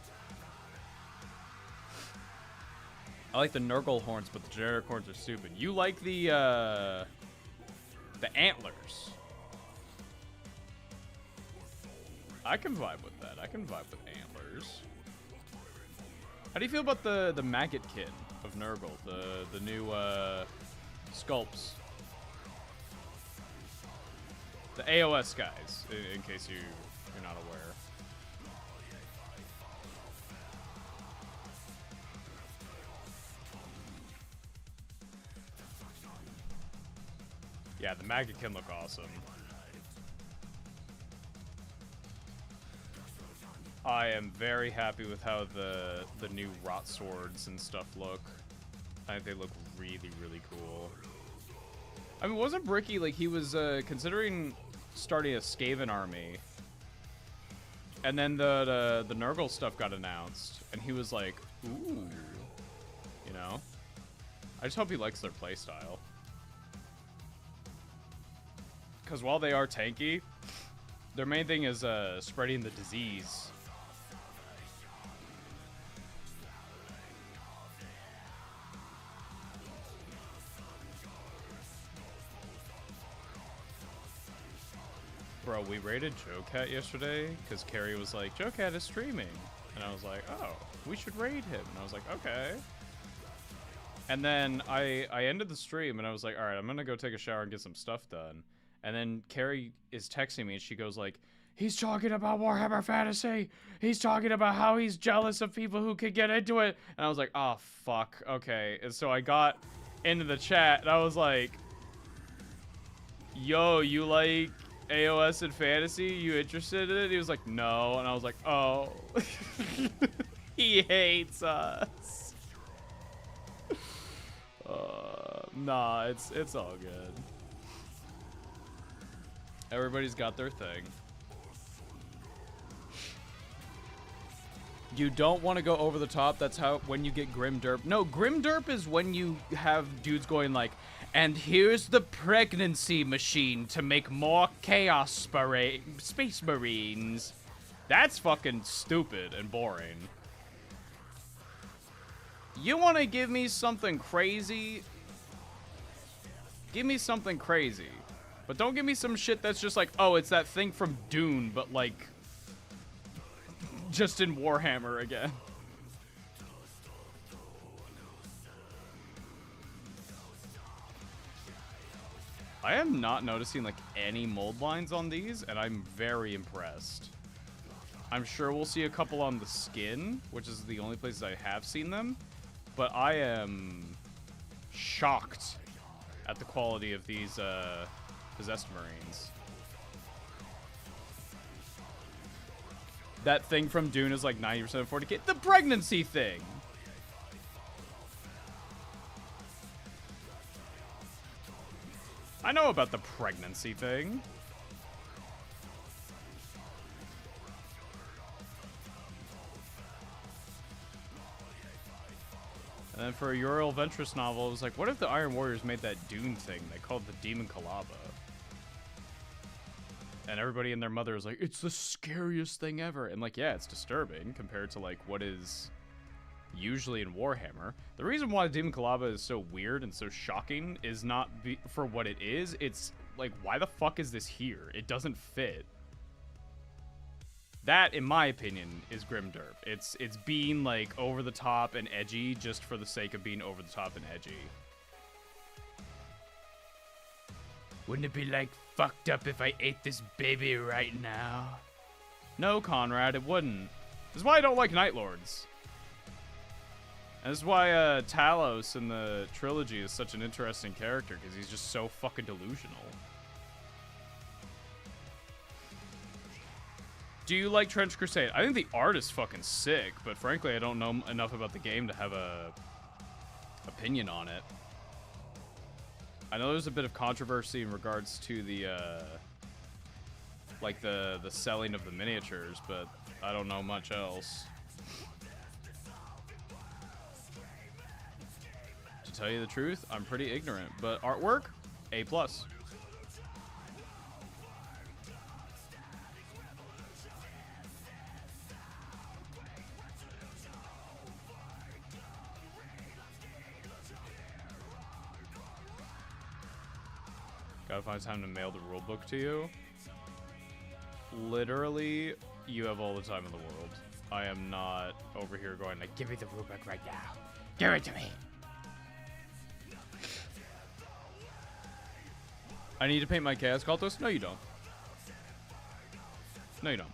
I like the Nurgle horns, but the generic horns are stupid. You like the antlers. I can vibe with that. I can vibe with antlers. How do you feel about the Maggotkin of Nurgle? The new sculpts. The AOS guys, in case you're not aware. Yeah, the Maggotkin look awesome. I am very happy with how the new rot swords and stuff look. I think they look really, really cool. I mean, wasn't Bricky, like, he was considering starting a Skaven army, and then the Nurgle stuff got announced, and he was like, ooh, you know? I just hope he likes their playstyle. Because while they are tanky, their main thing is spreading the disease. Bro, we raided Joe-Cat yesterday because Carrie was like, Joe-Cat is streaming. And I was like, oh, we should raid him. And I was like, okay. And then I ended the stream and I was like, all right, I'm going to go take a shower and get some stuff done. And then Carrie is texting me and she goes like, he's talking about Warhammer Fantasy. He's talking about how he's jealous of people who could get into it. And I was like, oh, fuck. Okay. And so I got into the chat and I was like, yo, you like AOS and fantasy? You interested in it? He was like, no. And I was like, oh. He hates us. Nah, it's all good. Everybody's got their thing. You don't want to go over the top. That's how when you get Grim Derp. No, Grim Derp is when you have dudes going like, and here's the pregnancy machine to make more Chaos Space Marines. That's fucking stupid and boring. You want to give me something crazy? Give me something crazy. But don't give me some shit that's just like, oh, it's that thing from Dune, but like, just in Warhammer again. I am not noticing like any mold lines on these, and I'm very impressed. I'm sure we'll see a couple on the skin, which is the only places I have seen them, but I am shocked at the quality of these Possessed Marines. That thing from Dune is like 90% of 40k. The pregnancy thing! I know about the pregnancy thing. And then for a Uriel Ventress novel, it was like, what if the Iron Warriors made that Dune thing they called the Demon Kalaba? And everybody and their mother was like, it's the scariest thing ever. And like, yeah, it's disturbing compared to like what is usually in Warhammer. The reason why Demon Kalaba is so weird and so shocking is not for what it is. It's like, why the fuck is this here? It doesn't fit. That, in my opinion, is Grim Derp. It's being like over the top and edgy just for the sake of being over the top and edgy. Wouldn't it be like fucked up if I ate this baby right now? No, Conrad, it wouldn't. This is why I don't like Night Lords. And this is why Talos in the trilogy is such an interesting character, because he's just so fucking delusional. Do you like Trench Crusade? I think the art is fucking sick, but frankly, I don't know enough about the game to have a opinion on it. I know there's a bit of controversy in regards to the like the selling of the miniatures, but I don't know much else. To tell you the truth, I'm pretty ignorant, but artwork, A+. Gotta find time to mail the rulebook to you. Literally, you have all the time in the world. I am not over here going like, give me the rulebook right now. Give it to me. I need to paint my Chaos Cultist? No, you don't. No, you don't.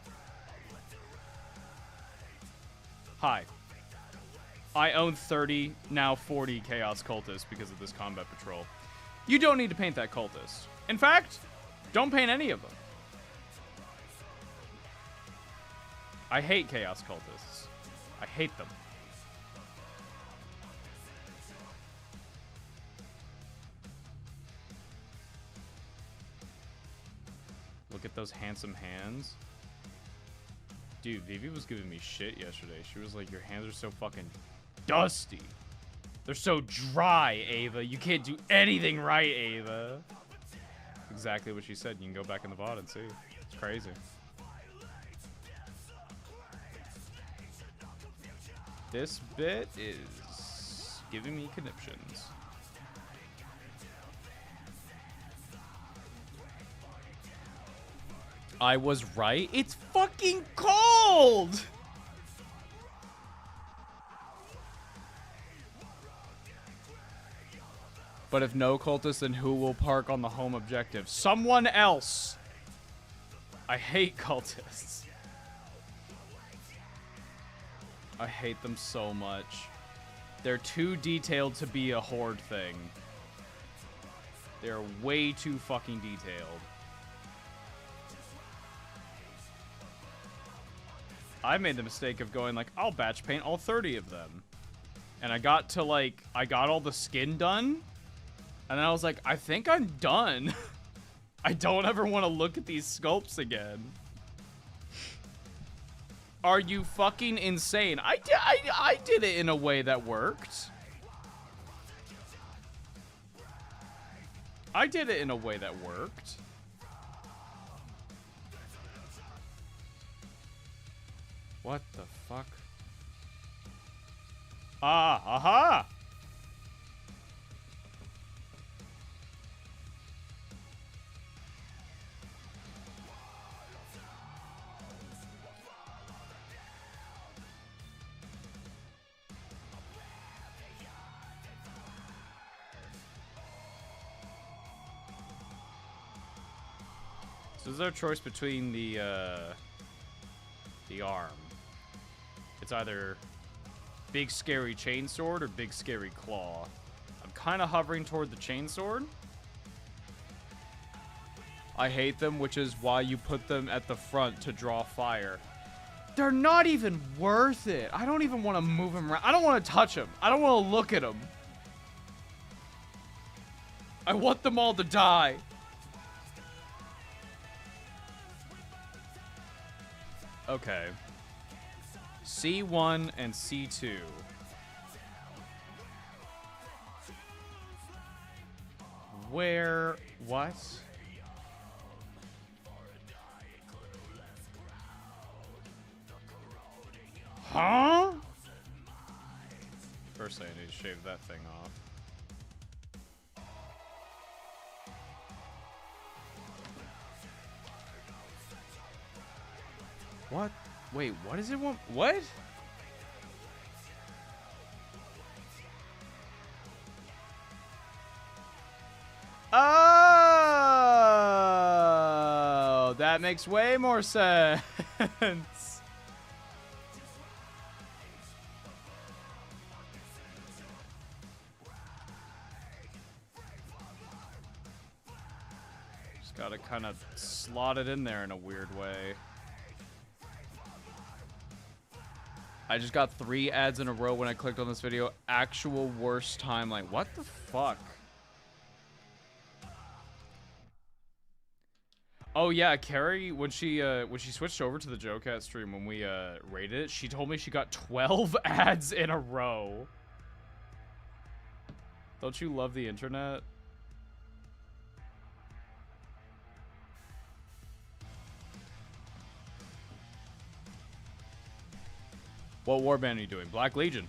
Hi. I own 30, now 40 Chaos Cultists because of this combat patrol. You don't need to paint that cultist. In fact, don't paint any of them. I hate Chaos Cultists. I hate them. Look at those handsome hands. Dude, Vivi was giving me shit yesterday. She was like, your hands are so fucking dusty. They're so dry, Ava. You can't do anything right, Ava. Exactly what she said. You can go back in the VOD and see. It's crazy. This bit is giving me conniptions. I was right. It's fucking cold! But if no cultists, then who will park on the home objective? Someone else! I hate cultists. I hate them so much. They're too detailed to be a horde thing. They're way too fucking detailed. I made the mistake of going like, I'll batch paint all 30 of them. And I got to like, I got all the skin done. And then I was like, I think I'm done. I don't ever want to look at these sculpts again. Are you fucking insane? I did it in a way that worked. I did it in a way that worked. What the fuck? Ah, aha! So is there a choice between the arm? It's either big scary chainsword or big scary claw. I'm kind of hovering toward the chainsword. I hate them, which is why you put them at the front to draw fire. They're not even worth it. I don't even want to move them around. I don't want to touch them. I don't want to look at them. I want them all to die. Okay. C1 and C2. Where? What? Huh? First I need to shave that thing off. What? Wait, what does it want? What? Oh, that makes way more sense. Just gotta kind of slot it in there in a weird way. I just got 3 ads in a row when I clicked on this video. Actual worst timeline. What the fuck? Oh yeah, Carrie, when she switched over to the Joecat stream when we rated it, she told me she got 12 ads in a row. Don't you love the internet? What warband are you doing? Black Legion.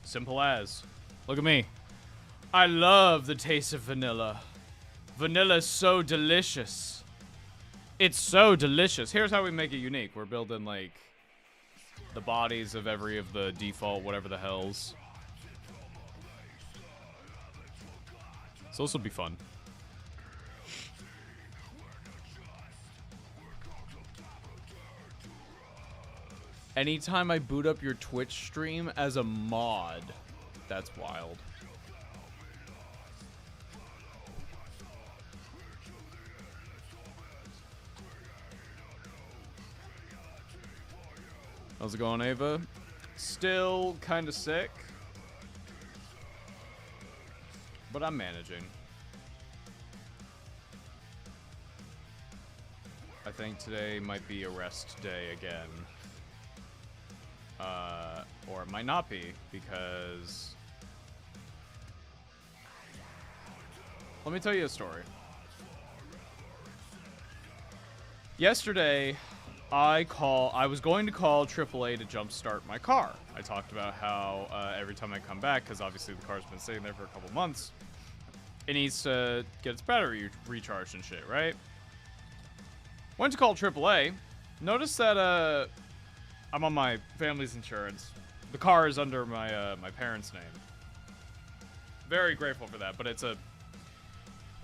Simple as. Look at me. I love the taste of vanilla. Vanilla's so delicious. It's so delicious. Here's how we make it unique. We're building, like, the bodies of every of the default whatever the hells. So this will be fun. Anytime I boot up your Twitch stream as a mod, that's wild. How's it going, Ava? Still kind of sick, but I'm managing. I think today might be a rest day again. Or it might not be, because... Let me tell you a story. Yesterday, I was going to call AAA to jumpstart my car. I talked about how every time I come back, because obviously the car's been sitting there for a couple months, it needs to get its battery recharged and shit, right? Went to call AAA. Noticed that I'm on my family's insurance. The car is under my my parents' name. Very grateful for that, but it's a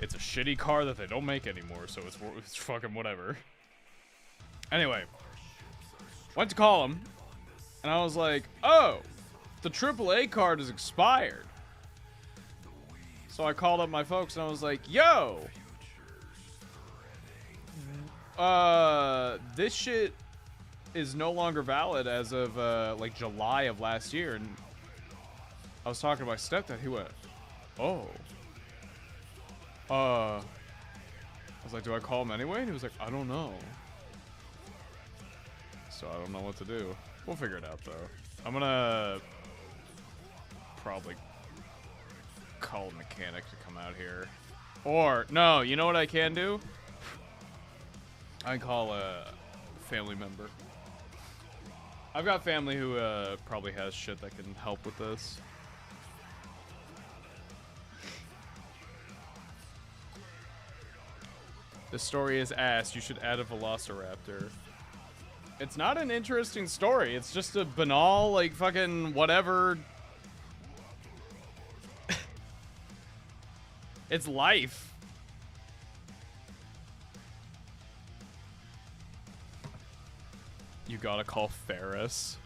shitty car that they don't make anymore, so it's fucking whatever. Anyway, went to call him, and I was like, oh, the AAA card is expired. So I called up my folks, and I was like, yo, this shit is no longer valid as of, like, July of last year, and I was talking to my stepdad, he went, oh. I was like, do I call him anyway? And he was like, I don't know. So I don't know what to do. We'll figure it out, though. I'm gonna probably call a mechanic to come out here. Or, no, you know what I can do? I can call a family member. I've got family who probably has shit that can help with this. The story is ass. You should add a velociraptor. It's not an interesting story. It's just a banal, like, fucking whatever. It's life. You gotta call Ferris.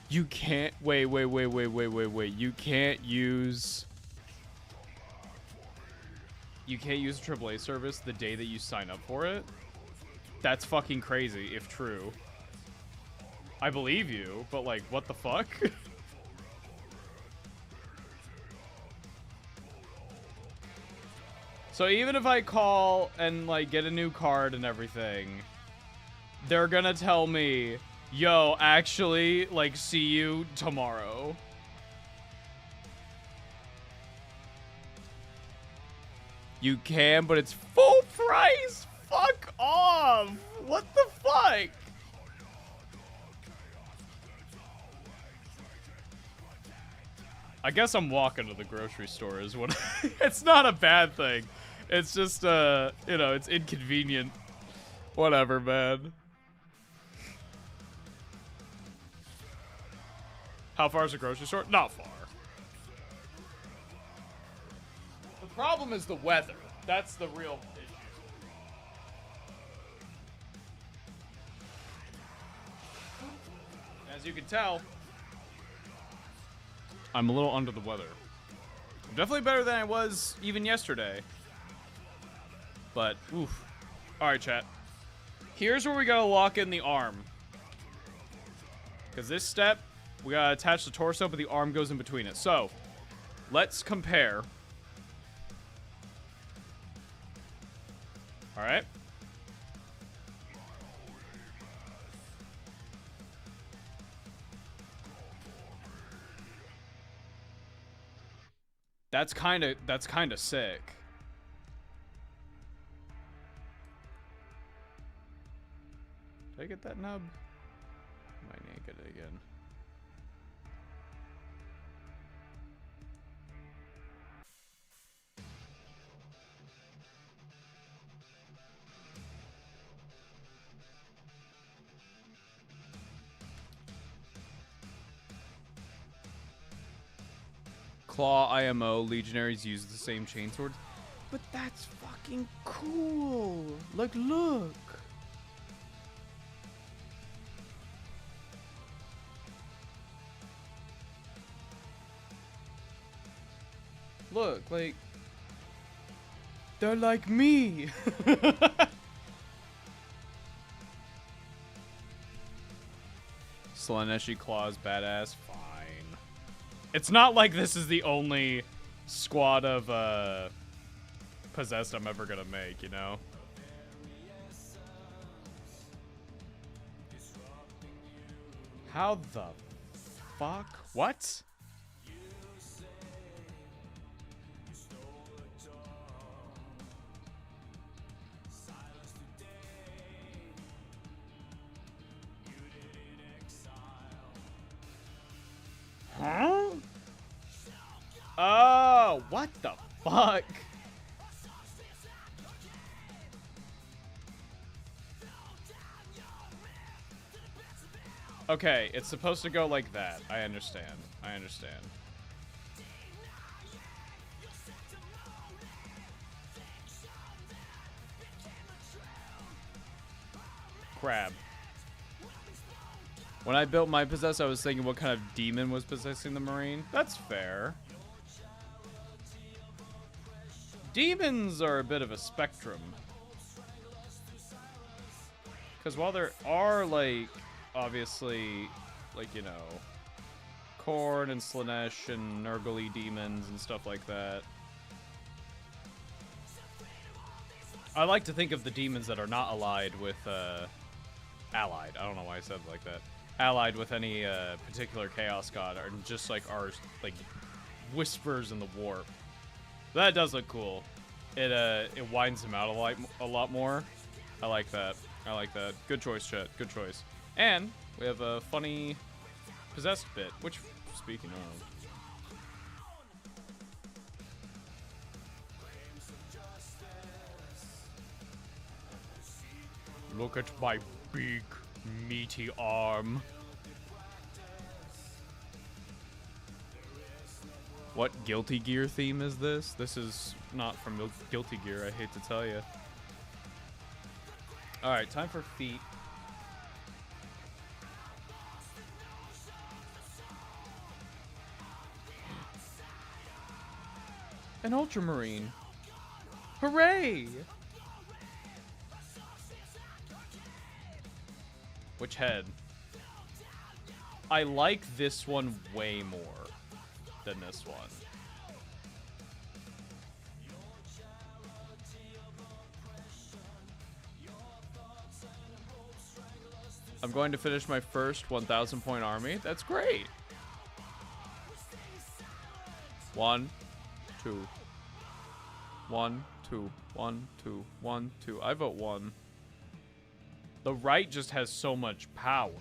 You can't. Wait. You can't use. You can't use a AAA service the day that you sign up for it? That's fucking crazy, if true. I believe you, but, like, what the fuck? So even if I call and, like, get a new card and everything, they're gonna tell me, yo, actually, like, see you tomorrow. You can, but it's full price. Fuck off. What the fuck? I guess I'm walking to the grocery store is what. It's not a bad thing. It's just, you know, it's inconvenient. Whatever, man. How far is the grocery store? Not far. The problem is the weather. That's the real issue. As you can tell, I'm a little under the weather. I'm definitely better than I was even yesterday. But, oof. Alright, chat. Here's where we gotta lock in the arm. Because this step, we gotta attach the torso, but the arm goes in between it. So, let's compare All right. That's kind of sick. Did I get that nub? Might need to get it again. Claw IMO legionaries use the same chainswords, but that's fucking cool. Like, look. Look, like, they're like me. Slaanesh claws badass. Fine. It's not like this is the only squad of possessed I'm ever gonna make, you know? How the fuck? What? Huh? Oh, what the fuck? Okay, it's supposed to go like that. I understand. I understand. Crab. When I built my possess, I was thinking what kind of demon was possessing the Marine. That's fair. Demons are a bit of a spectrum. Because while there are, like, obviously, like, you know, Khorne and Slaanesh and Nurgle demons and stuff like that, I like to think of the demons that are not allied with, allied. I don't know why I said it like that. Allied with any particular chaos god, are just like our like whispers in the warp. That does look cool. It widens him out a lot more. I like that. I like that. Good choice, chat. Good choice. And we have a funny possessed bit. Which, speaking of, look at my big meaty arm. What Guilty Gear theme is this? This is not from Guilty Gear, I hate to tell you. Alright, time for feet. An Ultramarine. Hooray! Which head? I like this one way more than this one. I'm going to finish my first 1,000 point army. That's great. 1, 2. 1, 2. 1, 2. 1, 2. I vote 1. The right just has so much power.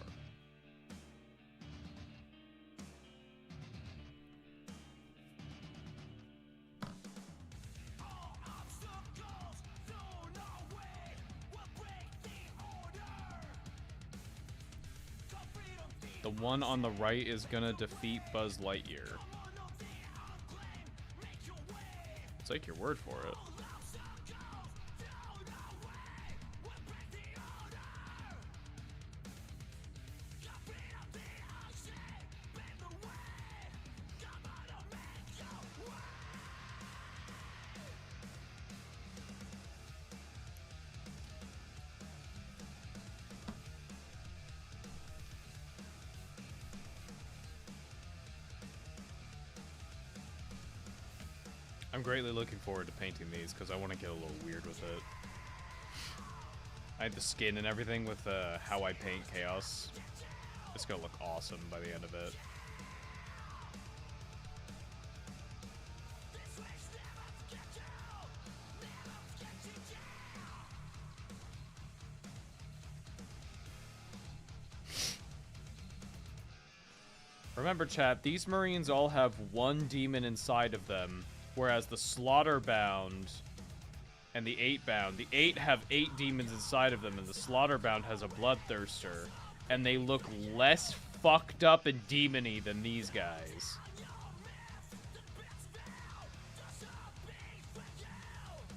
The one on the right is gonna defeat Buzz Lightyear. Take your word for it. I'm greatly looking forward to painting these because I want to get a little weird with it. I have the skin and everything with how I paint Chaos. It's gonna look awesome by the end of it. Remember, chat, these Marines all have one demon inside of them, whereas the Slaughterbound and the 8-bound, the 8 have 8 demons inside of them, and the Slaughterbound has a Bloodthirster, and they look less fucked up and demony than these guys.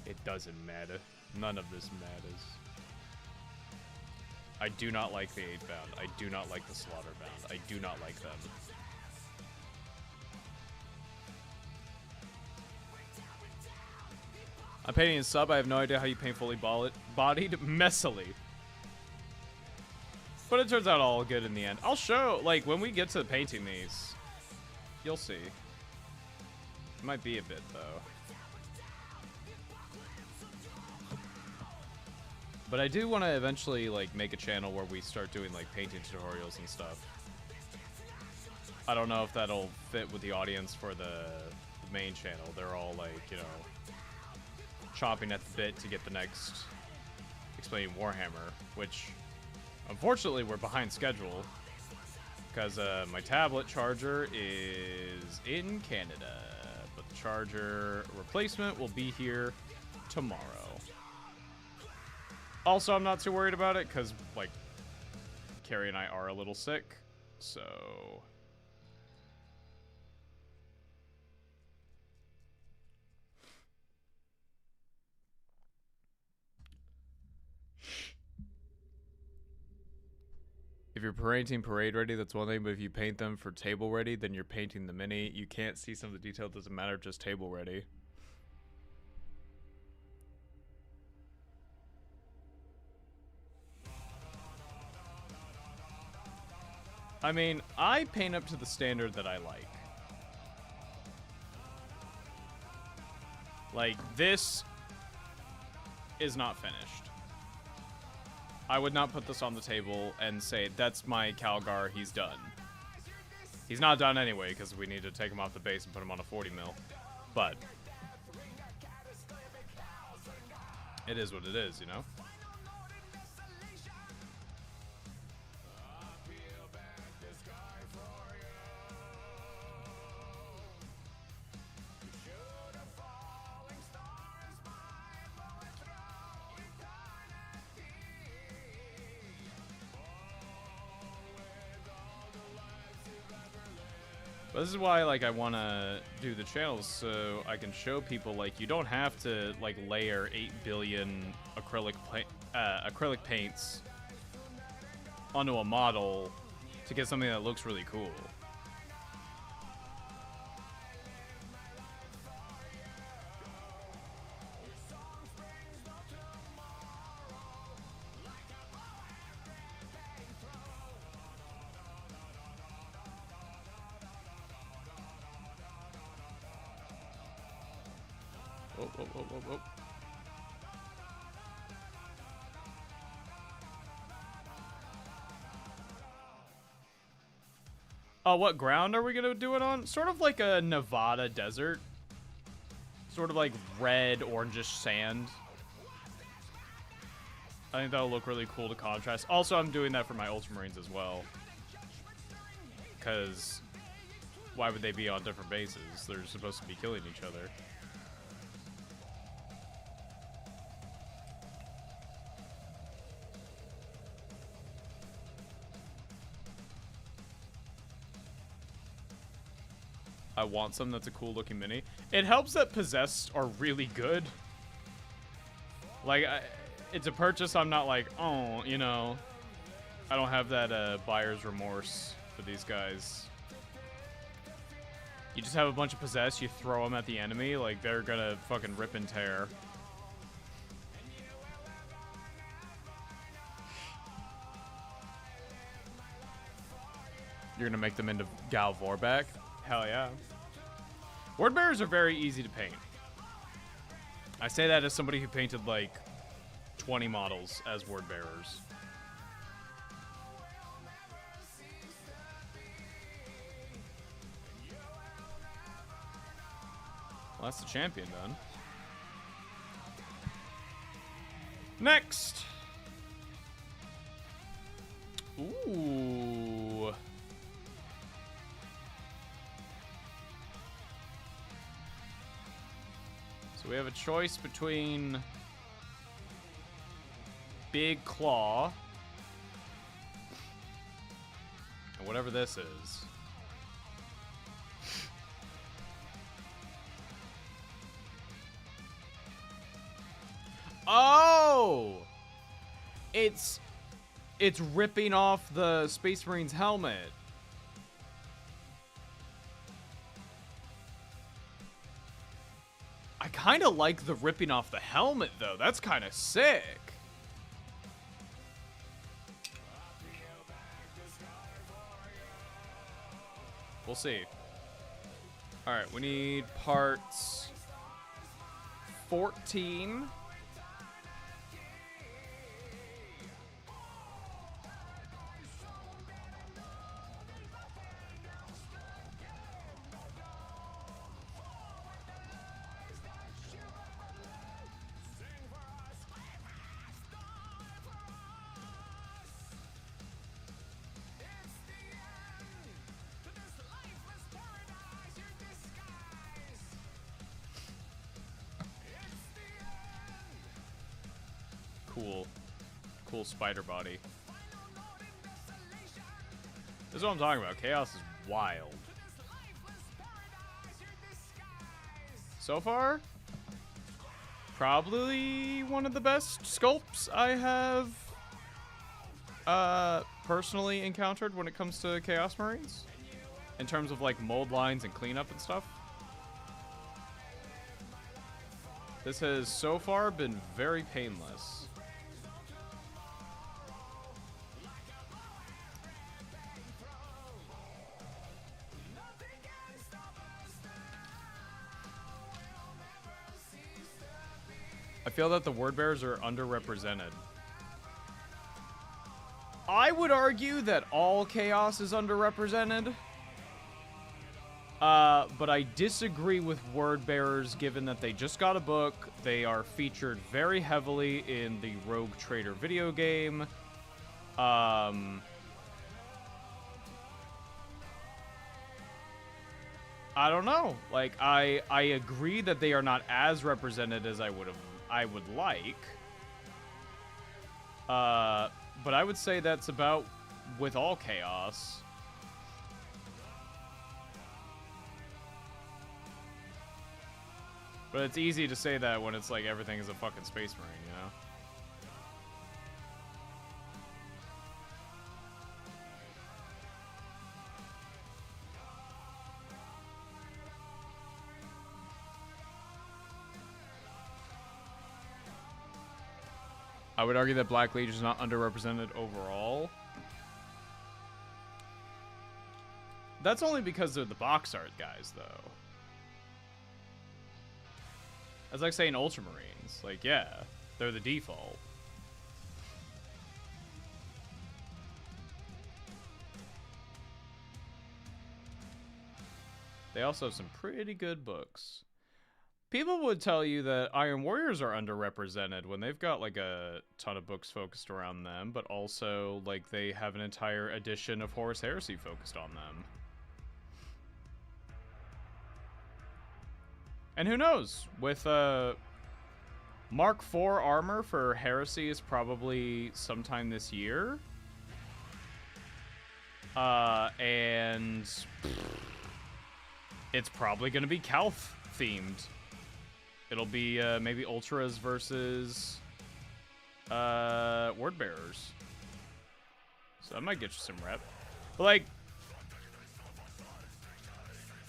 It doesn't matter. None of this matters. I do not like the 8-bound. I do not like the Slaughterbound. I do not like them. I'm painting a sub. I have no idea how you paint fully bodied messily. But it turns out all good in the end. I'll show, like, when we get to painting these, you'll see. It might be a bit, though. But I do want to eventually, like, make a channel where we start doing, like, painting tutorials and stuff. I don't know if that'll fit with the audience for the main channel. They're all, like, you know, chomping at the bit to get the next Explaining Warhammer, which, unfortunately, we're behind schedule. Because my tablet charger is in Canada. But the charger replacement will be here tomorrow. Also, I'm not too worried about it because, like, Carrie and I are a little sick, so... If you're painting parade ready, that's one thing, but if you paint them for table ready, then you're painting the mini. You can't see some of the detail, doesn't matter, just table ready. I mean, I paint up to the standard that I like. Like, this is not finished. I would not put this on the table and say, that's my Calgar, he's done. He's not done anyway, because we need to take him off the base and put him on a 40 mil. But it is what it is, you know? This is why, like, I want to do the channels so I can show people, like, you don't have to, like, layer 8 billion acrylic paints onto a model to get something that looks really cool. What ground are we gonna do it on? Sort of like a Nevada desert. Sort of like red, orangish sand. I think that'll look really cool to contrast. Also, I'm doing that for my Ultramarines as well. Because why would they be on different bases? They're supposed to be killing each other. I want something that's a cool looking mini. It helps that Possessed are really good. Like, it's a purchase. I'm not like, oh, you know, I don't have that buyer's remorse for these guys. You just have a bunch of Possessed, you throw them at the enemy, like, they're gonna fucking rip and tear. You're gonna make them into Gal Vorback? Hell yeah. Word bearers are very easy to paint. I say that as somebody who painted, like, 20 models as word bearers. Well, that's the champion done. Next! Ooh. So we have a choice between Big Claw and whatever this is. Oh! It's ripping off the Space Marine's helmet. I kind of like the ripping off the helmet, though. That's kind of sick. We'll see. Alright, we need parts 14. Cool spider body. This is what I'm talking about. Chaos is wild. So far, probably one of the best sculpts I have personally encountered when it comes to Chaos Marines. In terms of like mold lines and cleanup and stuff. This has so far been very painless. I feel that the word bearers are underrepresented. I would argue that all chaos is underrepresented. But I disagree with word bearers given that they just got a book. They are featured very heavily in the Rogue Trader video game. I don't know. Like, I agree that they are not as represented as I would like. But I would say that's about with all chaos. But it's easy to say that when it's like everything is a fucking Space Marine, you know? I would argue that Black Legion is not underrepresented overall. That's only because they're the box art guys, though. That's like saying Ultramarines. Like, yeah, they're the default. They also have some pretty good books. People would tell you that Iron Warriors are underrepresented when they've got like a ton of books focused around them, but also like they have an entire edition of Horus Heresy focused on them. And who knows? With Mark IV armor for Heresy is probably sometime this year. And it's probably going to be Calth themed. It'll be maybe Ultras versus Word Bearers. So that might get you some rep. But like,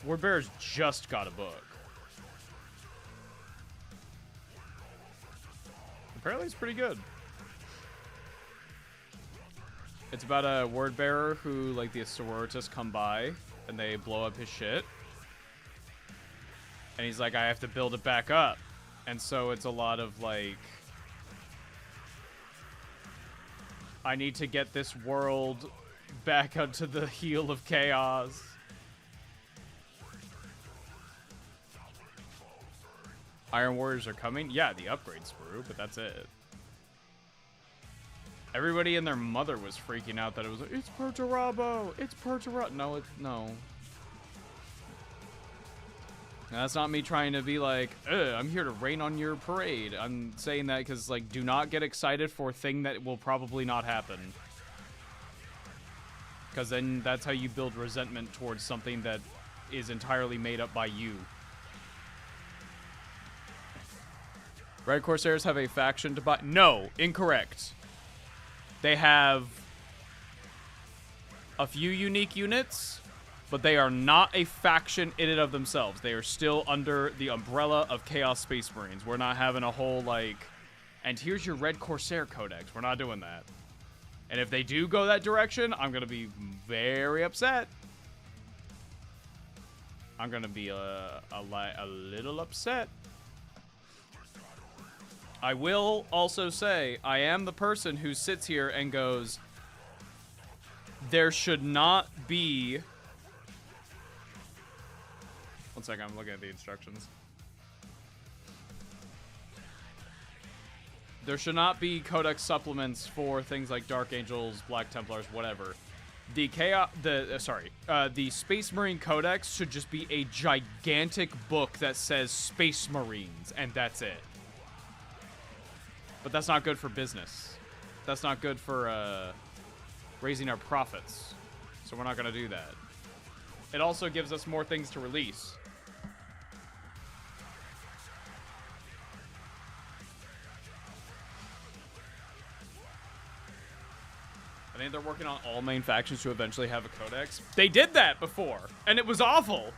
Word Bearers just got a book. Apparently it's pretty good. It's about a word bearer who, like, the sororitas come by and they blow up his shit. And he's like, I have to build it back up. And so it's a lot of, like, I need to get this world back onto the heel of chaos. Iron Warriors are coming? Yeah, the upgrades through, but that's it. Everybody and their mother was freaking out that it was like, it's Perturabo! It's Perturabo! No, no. Now, that's not me trying to be like, I'm here to rain on your parade. I'm saying that because, like, do not get excited for a thing that will probably not happen. Because then that's how you build resentment towards something that is entirely made up by you. Red Corsairs have a faction to buy. No, incorrect. They have a few unique units, but they are not a faction in and of themselves. They are still under the umbrella of Chaos Space Marines. We're not having a whole, like, and here's your Red Corsair Codex. We're not doing that. And if they do go that direction, I'm going to be very upset. I'm going to be a little upset. I will also say, I am the person who sits here and goes, there should not be... One second, I'm looking at the instructions. There should not be Codex supplements for things like Dark Angels, Black Templars, whatever. The Space Marine Codex should just be a gigantic book that says Space Marines, and that's it. But that's not good for business. That's not good for raising our profits. So we're not going to do that. It also gives us more things to release. I think they're working on all main factions to eventually have a codex. They did that before, and it was awful.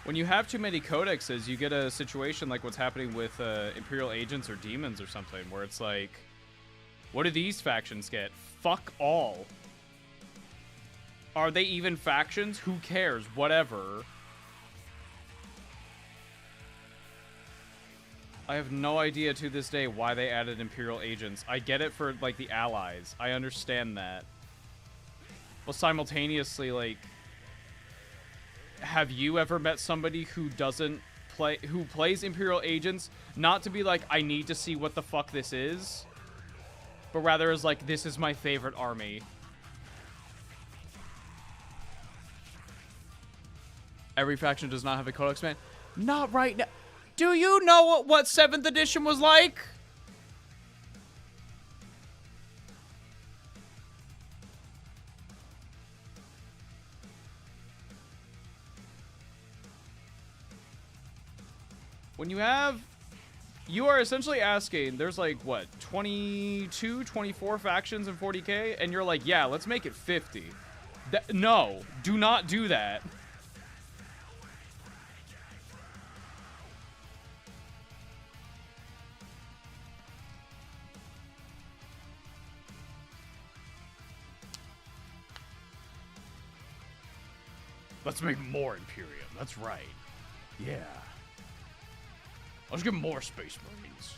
When you have too many codexes, you get a situation like what's happening with Imperial Agents or Demons or something, where it's like, what do these factions get? Fuck all. Are they even factions? Who cares? Whatever. I have no idea to this day why they added Imperial Agents. I get it for, like, the allies. I understand that. But simultaneously, like, have you ever met somebody who who plays Imperial Agents, not to be like, I need to see what the fuck this is, but rather is like, this is my favorite army. Every faction does not have a Codex, man. Not right now. Do you know what 7th edition was like? When you are essentially asking, there's like, what, 22, 24 factions in 40k? And you're like, yeah, let's make it 50. No, do not do that. Let's make more Imperium. That's right. Yeah. Let's get more Space Marines.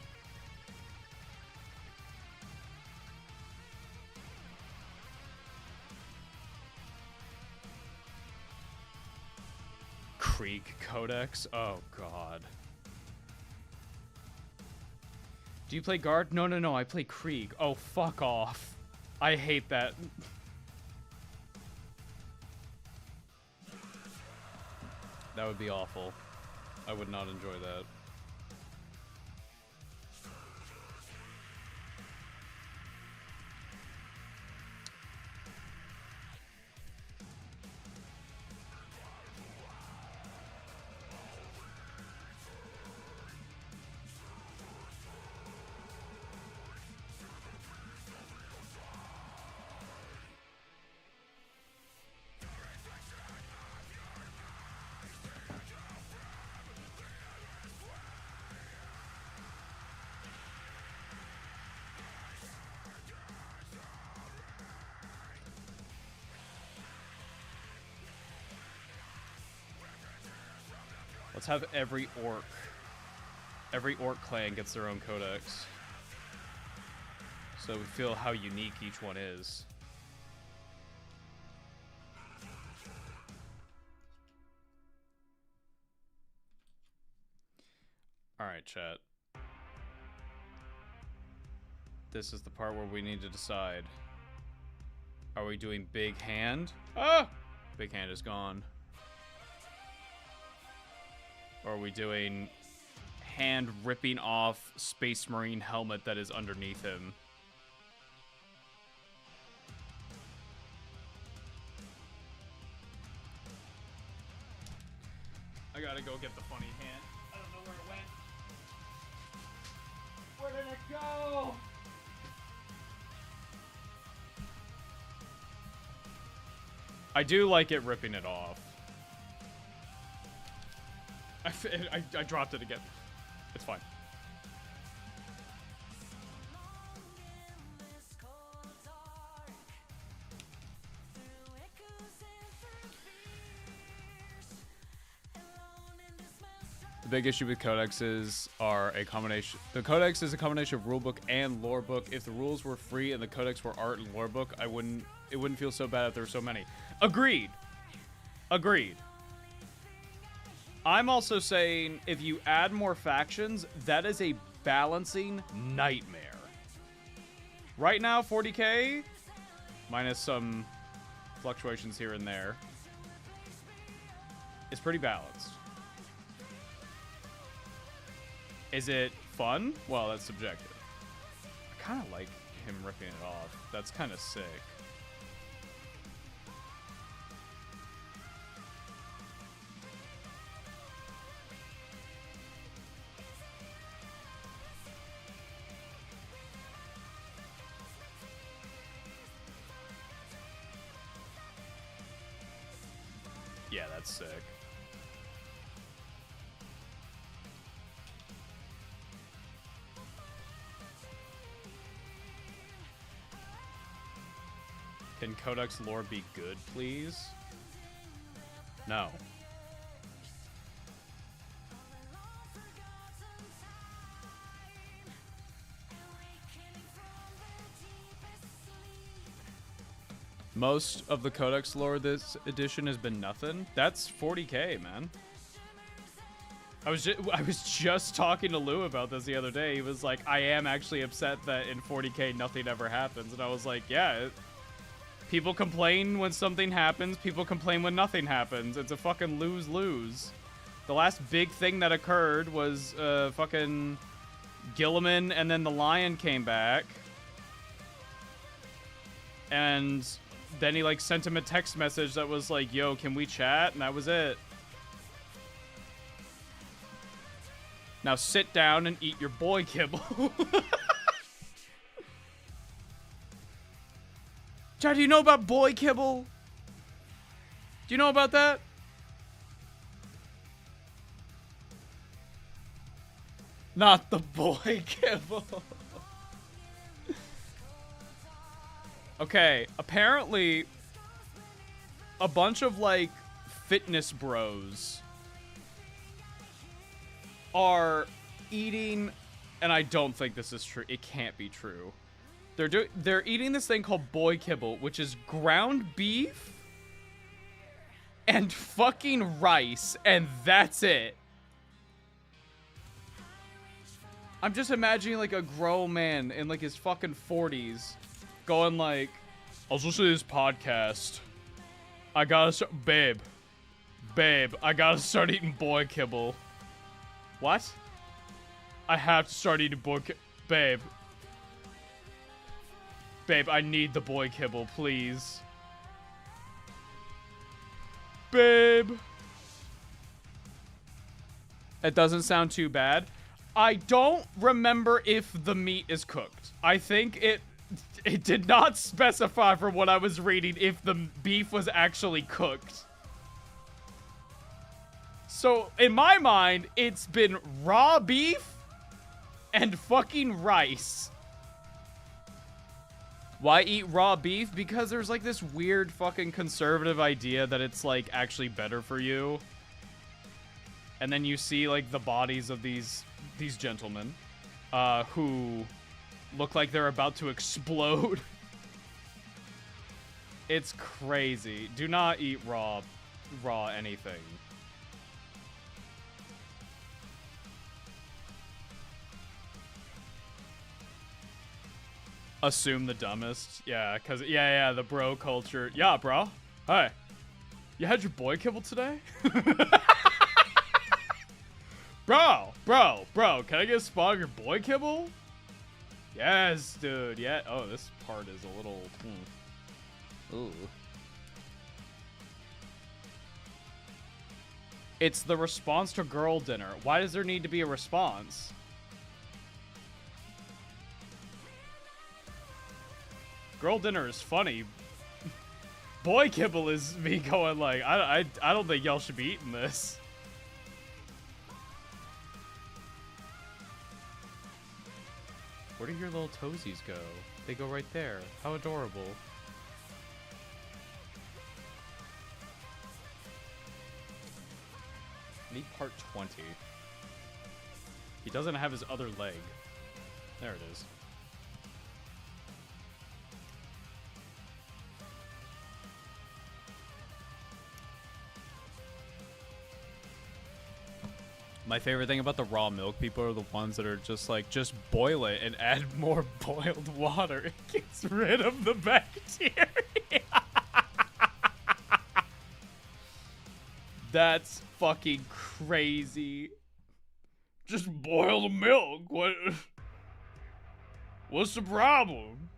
Krieg Codex? Oh, God. Do you play Guard? No. I play Krieg. Oh, fuck off. I hate that. That would be awful. I would not enjoy that. Let's have every orc clan gets their own codex. So we feel how unique each one is. Alright, chat. This is the part where we need to decide. Are we doing big hand? Ah! Big hand is gone. Or are we doing hand ripping off Space Marine helmet that is underneath him? I gotta go get the funny hand. I don't know where it went. Where did it go? I do like it ripping it off. I dropped it again. It's fine. The big issue with codexes are a combination. The codex is a combination of rulebook and lorebook. If the rules were free and the codex were art and lorebook, it wouldn't feel so bad if there were so many. Agreed. Agreed. I'm also saying if you add more factions, that is a balancing nightmare. Right now, 40k, minus some fluctuations here and there, is pretty balanced. Is it fun? Well, that's subjective. I kind of like him ripping it off. That's kind of sick. Yeah, that's sick. Can Codex lore be good, please? No. Most of the Codex lore this edition has been nothing. That's 40k, man. I was just talking to Lou about this the other day. He was like, I am actually upset that in 40k nothing ever happens. And I was like, yeah, people complain when something happens. People complain when nothing happens. It's a fucking lose-lose. The last big thing that occurred was fucking Gilliman, and then the lion came back. And then he like sent him a text message that was like, yo, can we chat? And that was it. Now sit down and eat your boy kibble. Chad, do you know about boy kibble? Do you know about that? Not the boy kibble. Okay, apparently a bunch of like fitness bros are eating, and I don't think this is true. It can't be true. They're eating this thing called boy kibble, which is ground beef and fucking rice, and that's it. I'm just imagining like a grown man in like his fucking 40s going like, I was listening to this podcast. I gotta start, babe, I gotta start eating boy kibble. What? I have to start eating boy kibble. Babe, I need the boy kibble, please. Babe. It doesn't sound too bad. I don't remember if the meat is cooked. I think it did not specify from what I was reading if the beef was actually cooked. So, in my mind, it's been raw beef and fucking rice. Why eat raw beef? Because there's like this weird fucking conservative idea that it's like actually better for you. and then you see like the bodies of these gentlemen, who look like they're about to explode. It's crazy. Do not eat raw anything. Assume the dumbest. Yeah, cause yeah, the bro culture. Yeah, bro. Hey, you had your boy kibble today? Bro, can I get a spot of your boy kibble? Yes, dude. Yeah. Oh, this part is a little. Ooh. It's the response to girl dinner. Why does there need to be a response? Girl dinner is funny. Boy kibble is me going like, I don't think y'all should be eating this. Where do your little toesies go? They go right there. How adorable. I need part 20. He doesn't have his other leg. There it is. My favorite thing about the raw milk people are the ones that are just like, just boil it and add more boiled water. It gets rid of the bacteria. That's fucking crazy. Just boil the milk. What's the problem?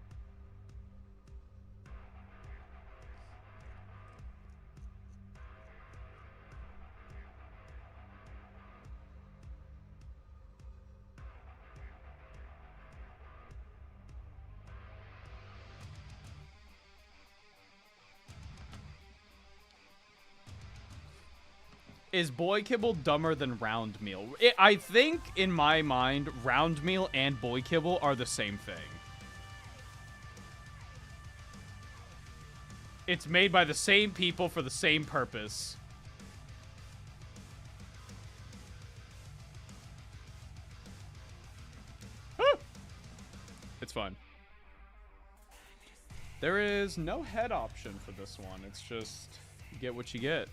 Is boy kibble dumber than round meal? I think, in my mind, round meal and boy kibble are the same thing. It's made by the same people for the same purpose. Ah! It's fun. There is no head option for this one. It's just, you get what you get.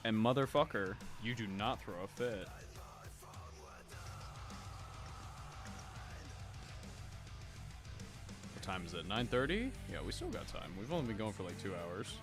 And motherfucker, you do not throw a fit. What time is it? 9:30? Yeah, we still got time. We've only been going for like 2 hours.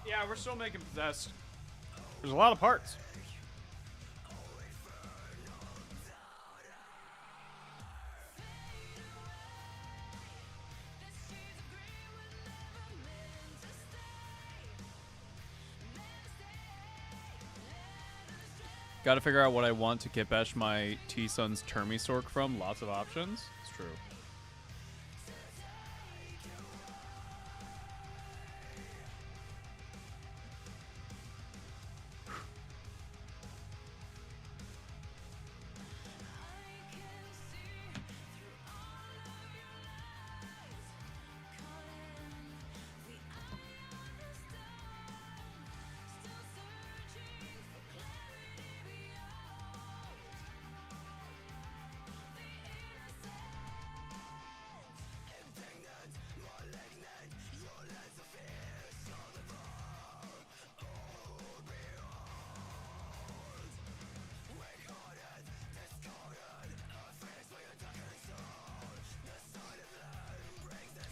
Yeah, we're still making Possessed. There's a lot of parts. Gotta figure out what I want to Kipesh my T-Sun's Termi Stork from. Lots of options. It's true.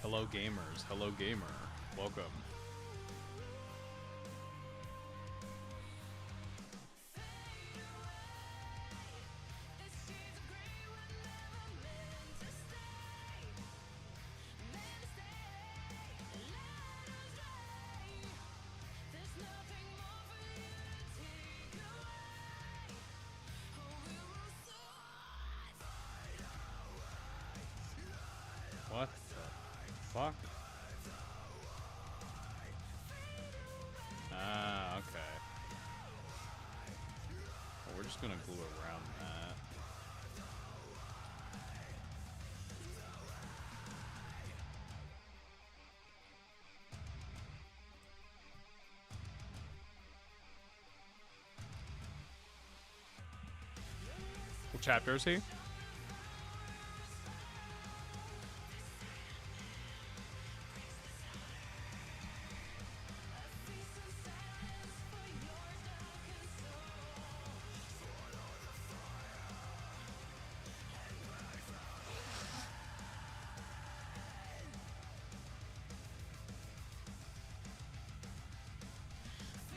Hello gamers, hello gamer, welcome. fuck? Ah, okay. Well, we're just gonna glue around that. What chapter is he?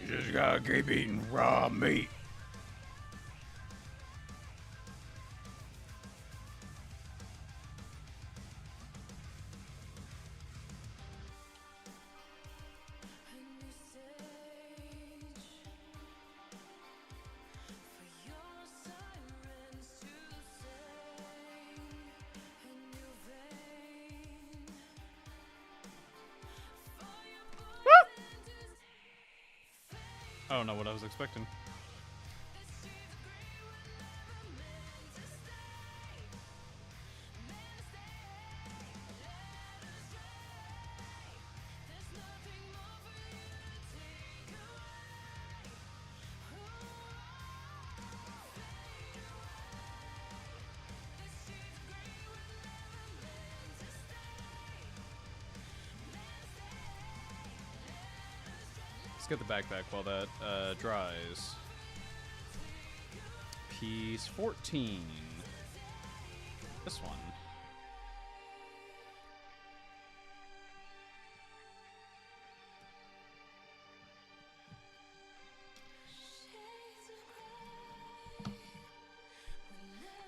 You just gotta keep eating raw meat. I don't know what I was expecting. Let's get the backpack while that dries. Piece 14. This one.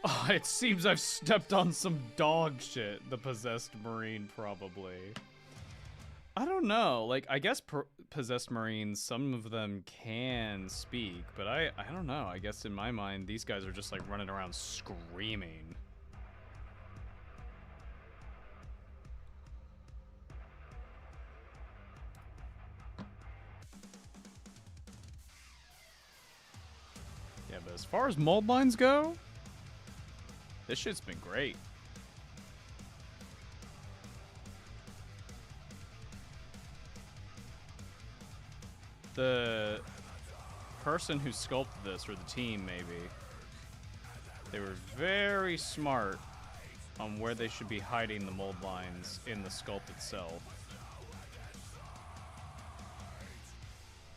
Oh, it seems I've stepped on some dog shit. The possessed marine, probably. I don't know. Like, I guess possessed marines, some of them can speak, but I don't know. I guess in my mind, these guys are just like running around screaming. Yeah, but as far as mold lines go, this shit's been great. The person who sculpted this, or the team maybe, they were very smart on where they should be hiding the mold lines in the sculpt itself.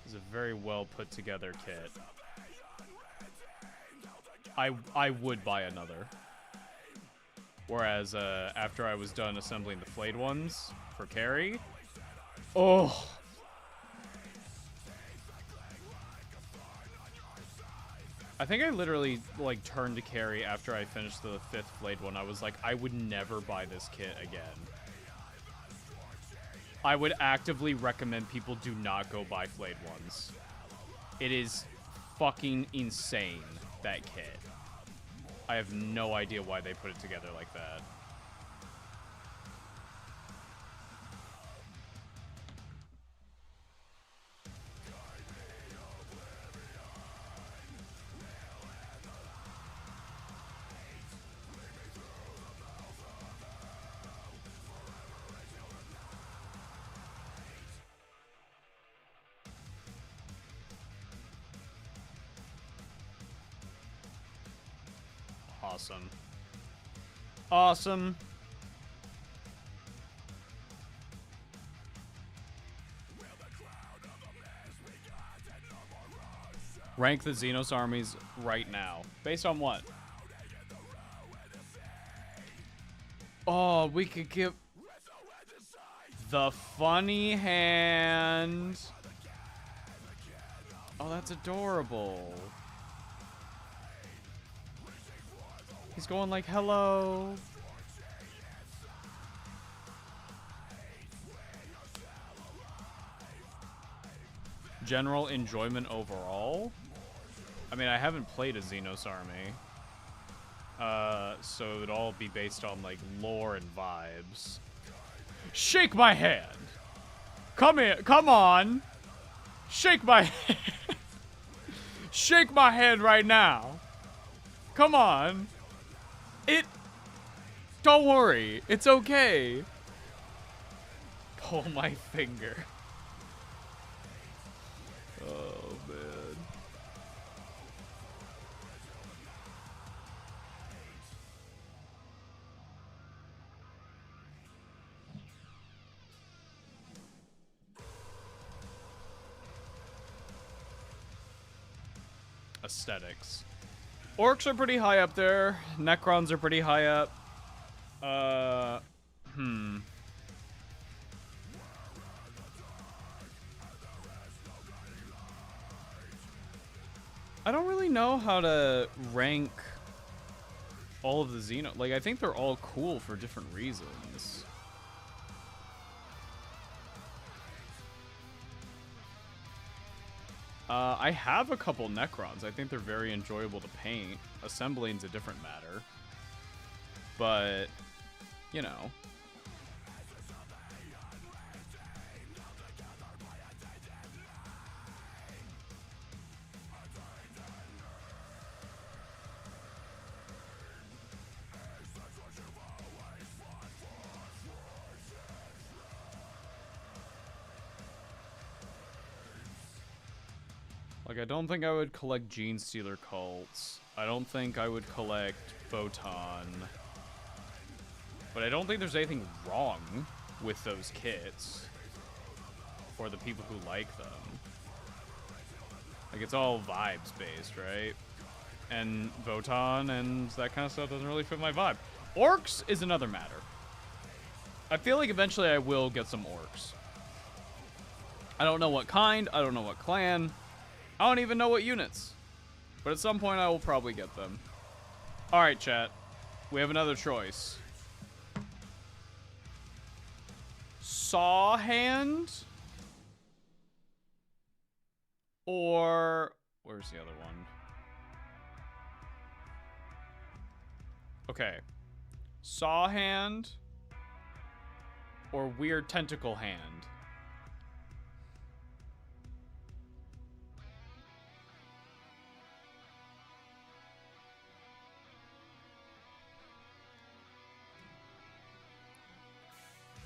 It's a very well put together kit. I would buy another. Whereas after I was done assembling the flayed ones for carry, oh. I think I literally, like, turned to carry after I finished the 5th flayed one. I was like, I would never buy this kit again. I would actively recommend people do not go buy flayed ones. It is fucking insane, that kit. I have no idea why they put it together like that. Awesome. Awesome. Rank the Xenos armies right now. Based on what? Oh, we could give the funny hand. Oh, that's adorable. He's going like, hello. General enjoyment overall? I mean, I haven't played a Xenos army. So it would all be based on, like, lore and vibes. Shake my hand. Come here. Come on. Shake my hand. Shake my hand right now. Come on. Don't worry. It's okay. Pull my finger. Oh, man. Aesthetics. Orcs are pretty high up there. Necrons are pretty high up. I don't really know how to rank all of the Xeno. Like, I think they're all cool for different reasons. I have a couple Necrons. I think they're very enjoyable to paint. Assembling's a different matter. But, you know. Like, I don't think I would collect Gene Stealer cults. I don't think I would collect Photon. But I don't think there's anything wrong with those kits. For the people who like them. Like, it's all vibes based, right? And Photon and that kind of stuff doesn't really fit my vibe. Orcs is another matter. I feel like eventually I will get some orcs. I don't know what kind, I don't know what clan. I don't even know what units. But at some point I will probably get them. Alright, chat. We have another choice. Saw Hand? Or... where's the other one? Okay. Saw Hand? Or Weird Tentacle Hand?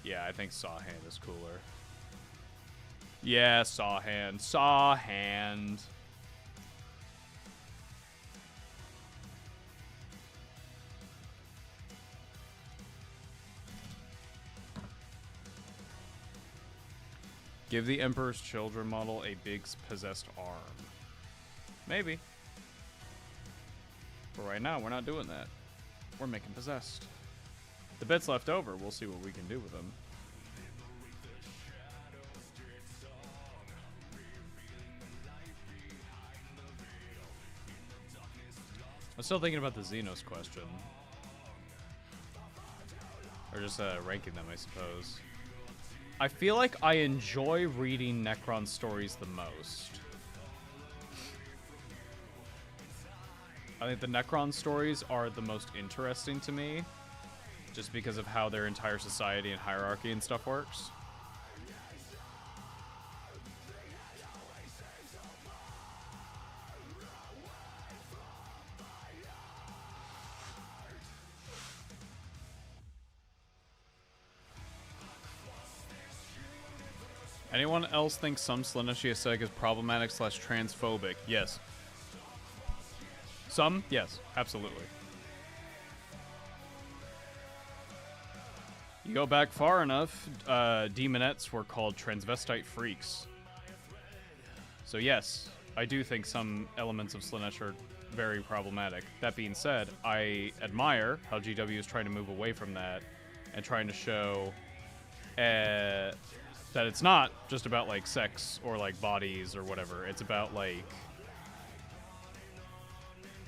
Yeah, I think Saw Hand is cooler. Yeah, Saw Hand. Saw Hand. Give the Emperor's Children model a big possessed arm. Maybe. But right now, we're not doing that. We're making possessed. The bits left over, we'll see what we can do with them. I'm still thinking about the Xenos question. Or just ranking them, I suppose. I feel like I enjoy reading Necron stories the most. I think the Necron stories are the most interesting to me. Just because of how their entire society and hierarchy and stuff works. Anyone else think some Slaanesh aesthetic is problematic / transphobic? Yes. Some? Yes, absolutely. You go back far enough, demonettes were called transvestite freaks. So yes, I do think some elements of Slaanesh are very problematic. That being said, I admire how GW is trying to move away from that and trying to show that it's not just about like sex or like bodies or whatever. It's about like,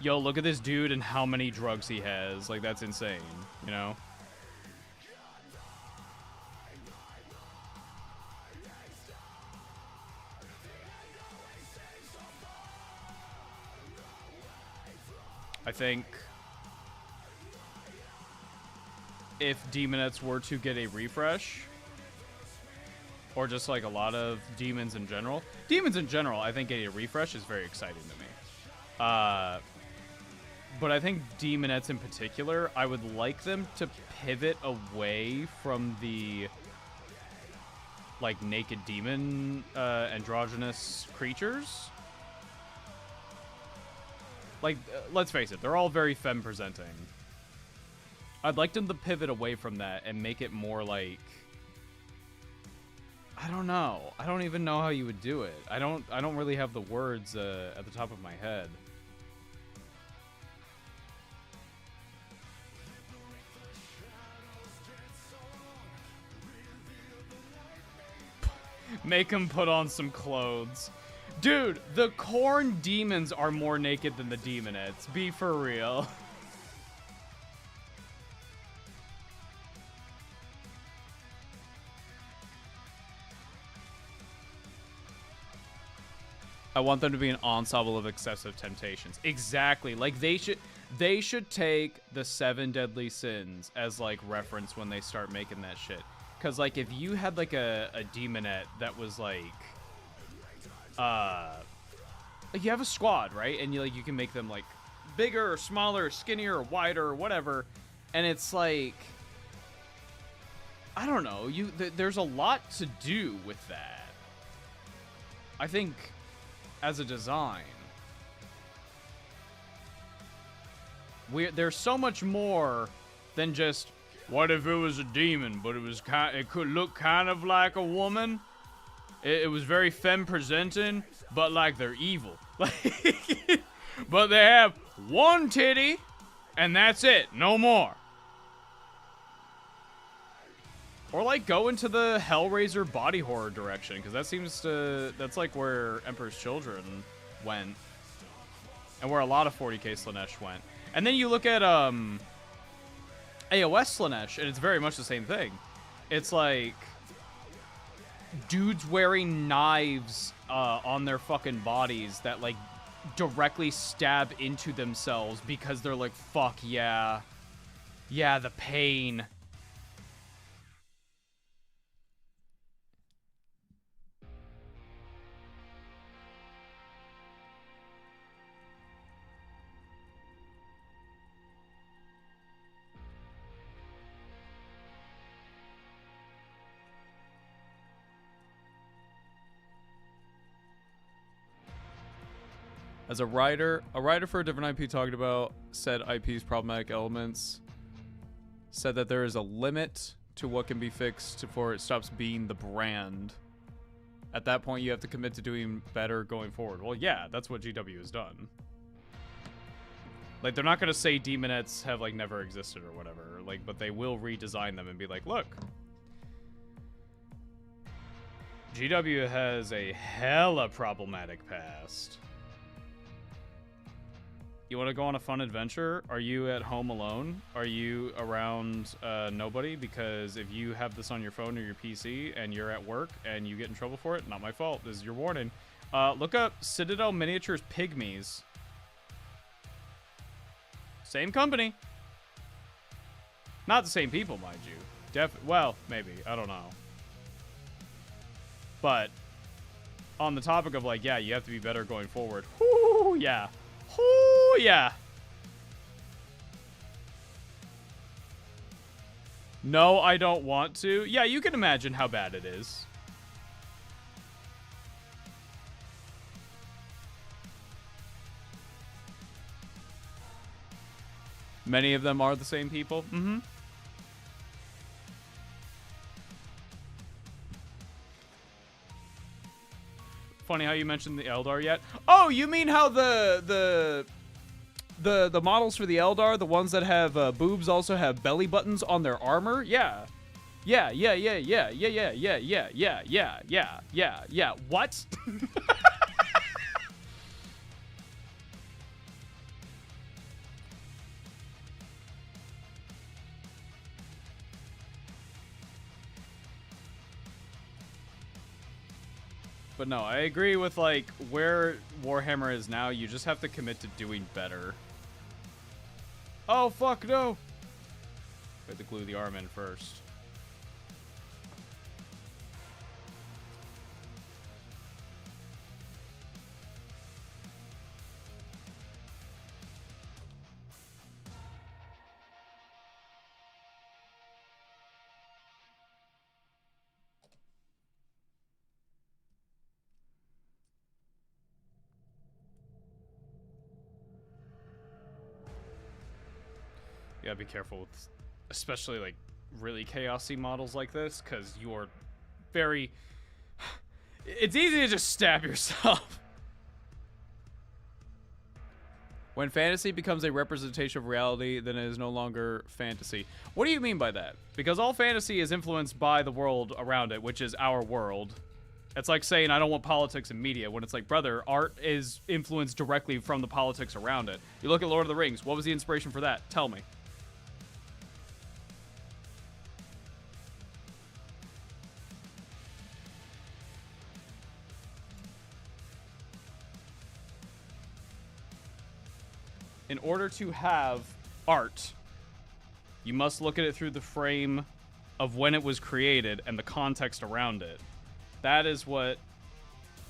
yo, look at this dude and how many drugs he has. Like, that's insane, you know? I think if Demonettes were to get a refresh, or just like a lot of demons in general. Demons in general, I think getting a refresh is very exciting to me. But I think demonettes in particular, I would like them to pivot away from the like naked demon androgynous creatures. Like, let's face it, they're all very femme presenting. I'd like them to pivot away from that and make it more like, I don't know. I don't even know how you would do it. I don't really have the words at the top of my head. Make them put on some clothes. Dude, the corn demons are more naked than the demonettes. Be for real. I want them to be an ensemble of excessive temptations. Exactly. Like they should take the 7 deadly sins as like reference when they start making that shit. Cause like if you had like a demonette that was like you have a squad, right? And you can make them like bigger or smaller or skinnier or wider or whatever. And it's like, I don't know, there's a lot to do with that. I think as a design, there's so much more than just, what if it was a demon, but it could look kind of like a woman? It was very femme presenting, but like they're evil. But they have one titty, and that's it. No more. Or like go into the Hellraiser body horror direction, because that's like where Emperor's Children went. And where a lot of 40k Slaanesh went. And then you look at AOS Slaanesh, and it's very much the same thing. It's like dudes wearing knives on their fucking bodies that like directly stab into themselves because they're like, fuck yeah. Yeah, the pain. As a writer for a different IP talked about said IP's problematic elements, said that there is a limit to what can be fixed before it stops being the brand. At that point, you have to commit to doing better going forward. Well, yeah, that's what GW has done. Like, they're not going to say demonettes have, like, never existed or whatever. Like, but they will redesign them and be like, look, GW has a hella problematic past. You want to go on a fun adventure? Are you at home alone? Are you around nobody? Because if you have this on your phone or your PC and you're at work and you get in trouble for it, not my fault. This is your warning. Look up Citadel Miniatures Pygmies. Same company. Not the same people, mind you. Well, maybe. I don't know. But on the topic of like, yeah, you have to be better going forward. Whoo, yeah. Oh, yeah. No, I don't want to. Yeah, you can imagine how bad it is. Many of them are the same people. Mm-hmm. Funny how you mentioned the Eldar yet. Oh, you mean how the models for the Eldar, the ones that have boobs, also have belly buttons on their armor? Yeah. Yeah. What? But no, I agree with, like, where Warhammer is now. You just have to commit to doing better. Oh, fuck, no! We have to glue the arm in first. You gotta be careful with, especially like really chaosy models like this, because you're very. It's easy to just stab yourself. When fantasy becomes a representation of reality, then it is no longer fantasy. What do you mean by that? Because all fantasy is influenced by the world around it, which is our world. It's like saying I don't want politics in media, when it's like, brother, art is influenced directly from the politics around it. You look at Lord of the Rings. What was the inspiration for that? Tell me. In order to have art, you must look at it through the frame of when it was created and the context around it. That is what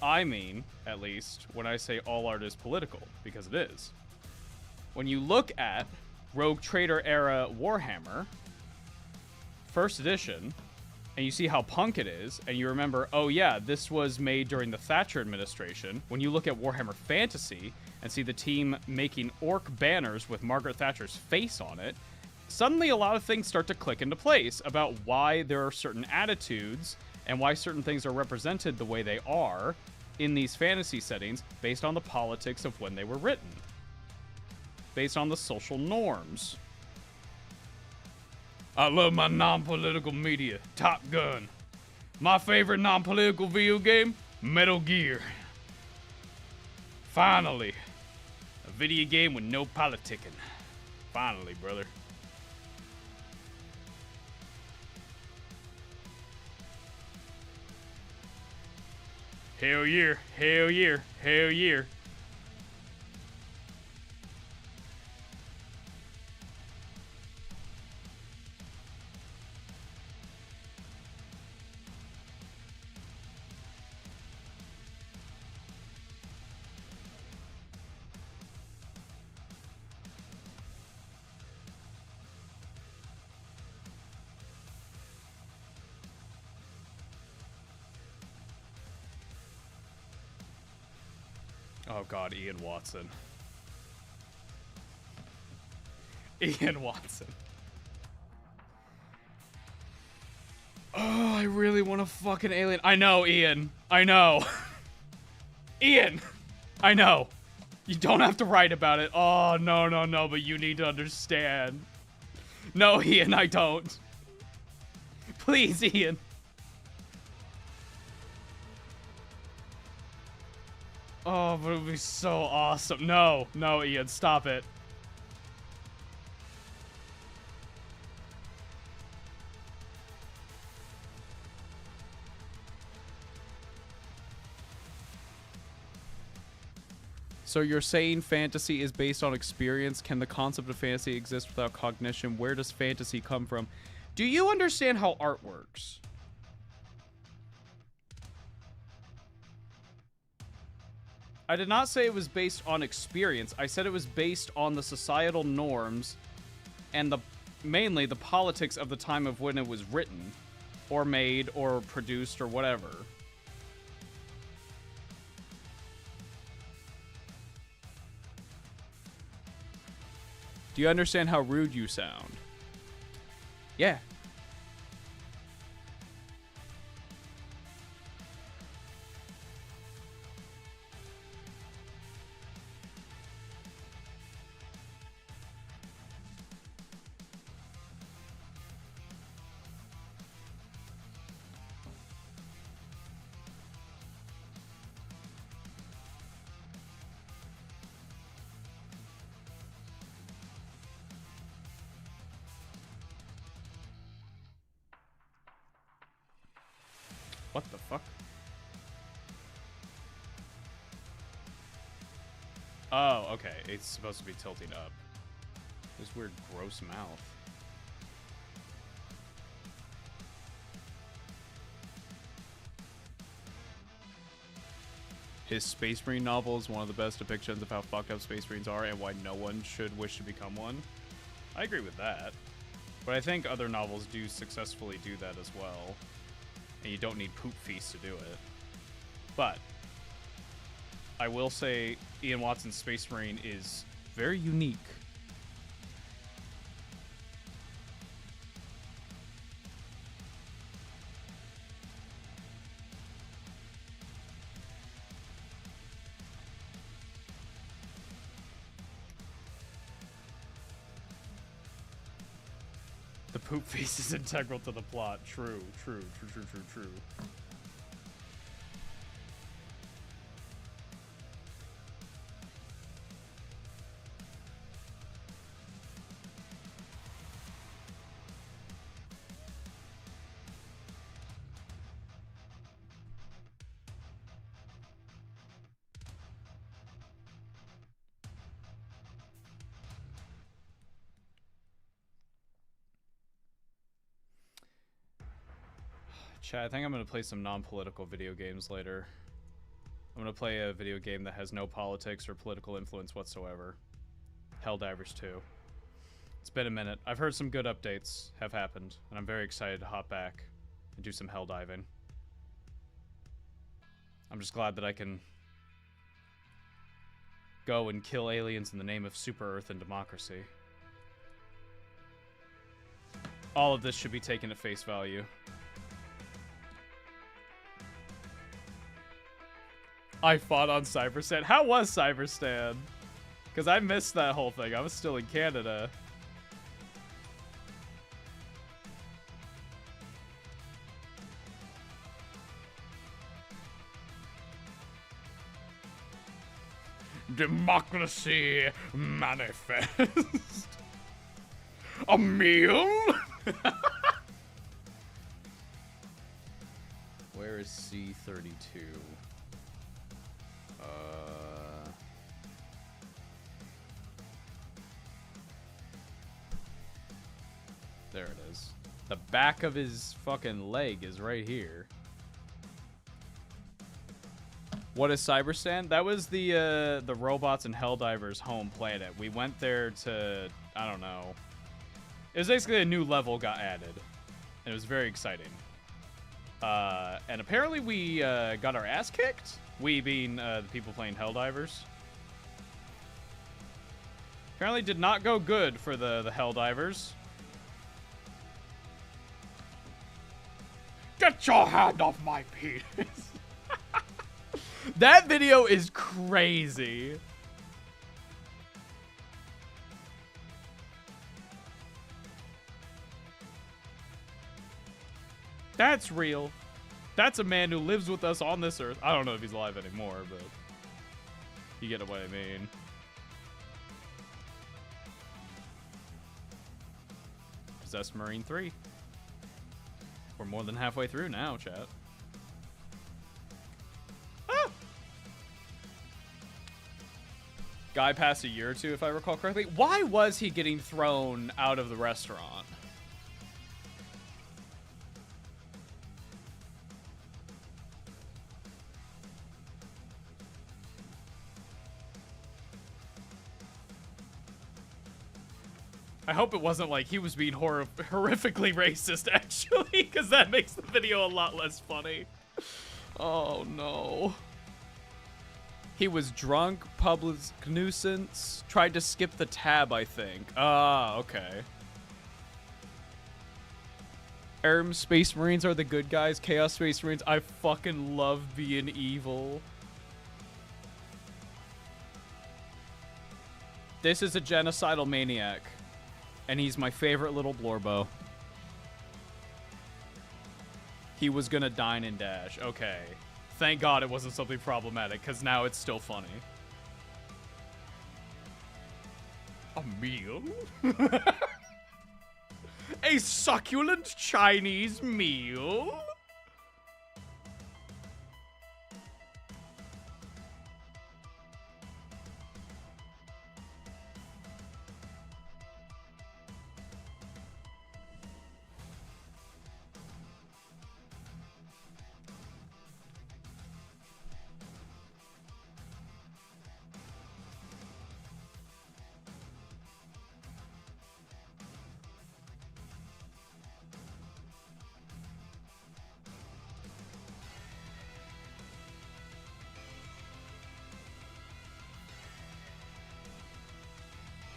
I mean, at least, when I say all art is political, because it is. When you look at Rogue Trader era Warhammer, first edition, and you see how punk it is, and you remember, oh yeah, this was made during the Thatcher administration. When you look at Warhammer Fantasy and see the team making orc banners with Margaret Thatcher's face on it, suddenly a lot of things start to click into place about why there are certain attitudes and why certain things are represented the way they are in these fantasy settings based on the politics of when they were written, based on the social norms. I love my non-political media. Top Gun. My favorite non-political video game? Metal Gear. Finally. A video game with no politicking. Finally, brother. Hell yeah. Hell yeah. Hell yeah. Oh god, Ian Watson. Ian Watson. Oh, I really want a fucking alien. I know, Ian. I know. Ian! I know. You don't have to write about it. Oh, no, no, no, but you need to understand. No, Ian, I don't. Please, Ian. Oh, but it would be so awesome. No, no, Ian, stop it. So you're saying fantasy is based on experience? Can the concept of fantasy exist without cognition? Where does fantasy come from? Do you understand how art works? I did not say it was based on experience. I said it was based on the societal norms and mainly the politics of the time of when it was written or made or produced or whatever. Do you understand how rude you sound? Yeah. What the fuck? Oh, okay. It's supposed to be tilting up. This weird, gross mouth. His Space Marine novel is one of the best depictions of how fucked up Space Marines are and why no one should wish to become one. I agree with that. But I think other novels do successfully do that as well. And you don't need Poop Feast to do it. But I will say Ian Watson's Space Marine is very unique. The poop face is integral to the plot. True. Chat, I think I'm gonna play some non-political video games later. I'm gonna play a video game that has no politics or political influence whatsoever. Helldivers 2. It's been a minute. I've heard some good updates have happened, and I'm very excited to hop back and do some hell diving. I'm just glad that I can go and kill aliens in the name of Super Earth and democracy. All of this should be taken at face value. I fought on Cyberstan. How was Cyberstan? Because I missed that whole thing. I was still in Canada. Democracy manifest. A meal? Where is C-32? There it is. The back of his fucking leg is right here. What is Cyberstan? That was the robots and Helldivers home planet. We went there to, I don't know. It was basically a new level got added. And it was very exciting. And apparently we got our ass kicked. We being the people playing Helldivers. Apparently did not go good for the Helldivers. Get your hand off my penis. That video is crazy. That's real. That's a man who lives with us on this earth. I don't know if he's alive anymore, but you get what I mean. Possessed Marine 3. We're more than halfway through now, chat. Ah! Guy passed a year or two, if I recall correctly. Why was he getting thrown out of the restaurant? I hope it wasn't like he was being horrifically racist, actually, because that makes the video a lot less funny. Oh, no. He was drunk, public nuisance, tried to skip the tab, I think. Ah, okay. Space Marines are the good guys. Chaos Space Marines, I fucking love being evil. This is a genocidal maniac. And he's my favorite little Blorbo. He was gonna dine and dash. Okay. Thank God it wasn't something problematic, because now it's still funny. A meal? A succulent Chinese meal?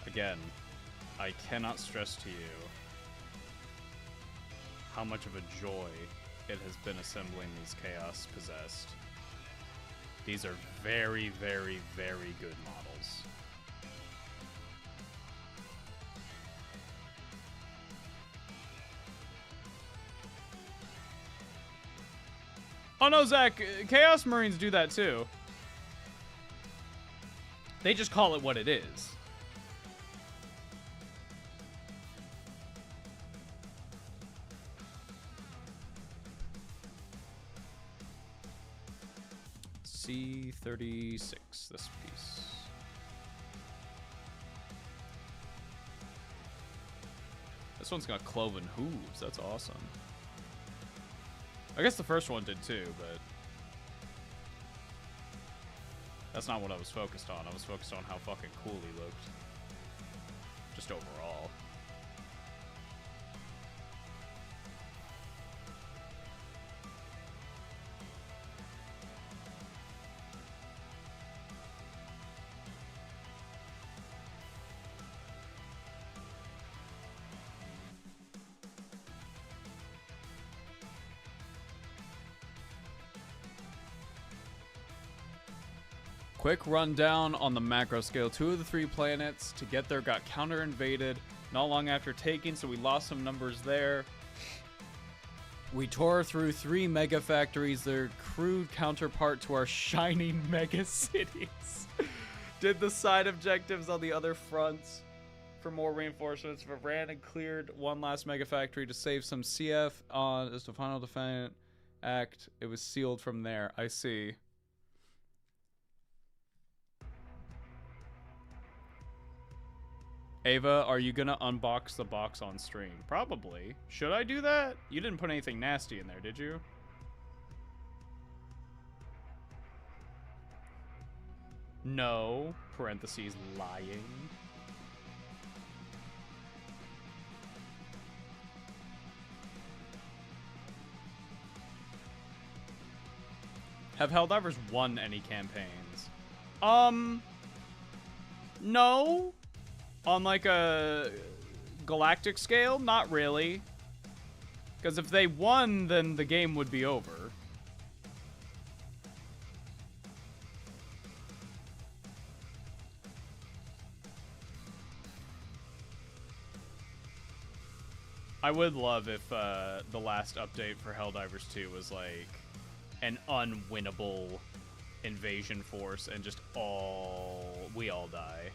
Again, I cannot stress to you how much of a joy it has been assembling these Chaos Possessed. These are very, very, very good models. Oh no, Zach, Chaos Marines do that too. They just call it what it is. C-36, this piece. This one's got cloven hooves. That's awesome. I guess the first one did too, but that's not what I was focused on. I was focused on how fucking cool he looked. Just overall. Quick rundown on the macro scale. 2 of the 3 planets to get there got counter-invaded not long after taking, so we lost some numbers there. We tore through 3 mega factories, their crude counterpart to our shining mega cities. Did the side objectives on the other fronts for more reinforcements, but ran and cleared 1 last mega factory to save some CF on as the final defendant act. It was sealed from there. I see. Ava, are you gonna unbox the box on stream? Probably. Should I do that? You didn't put anything nasty in there, did you? No. Parentheses, lying. Have Helldivers won any campaigns? No. On like a galactic scale, not really. Because if they won, then the game would be over. I would love if the last update for Helldivers 2 was like an unwinnable invasion force and just we all die.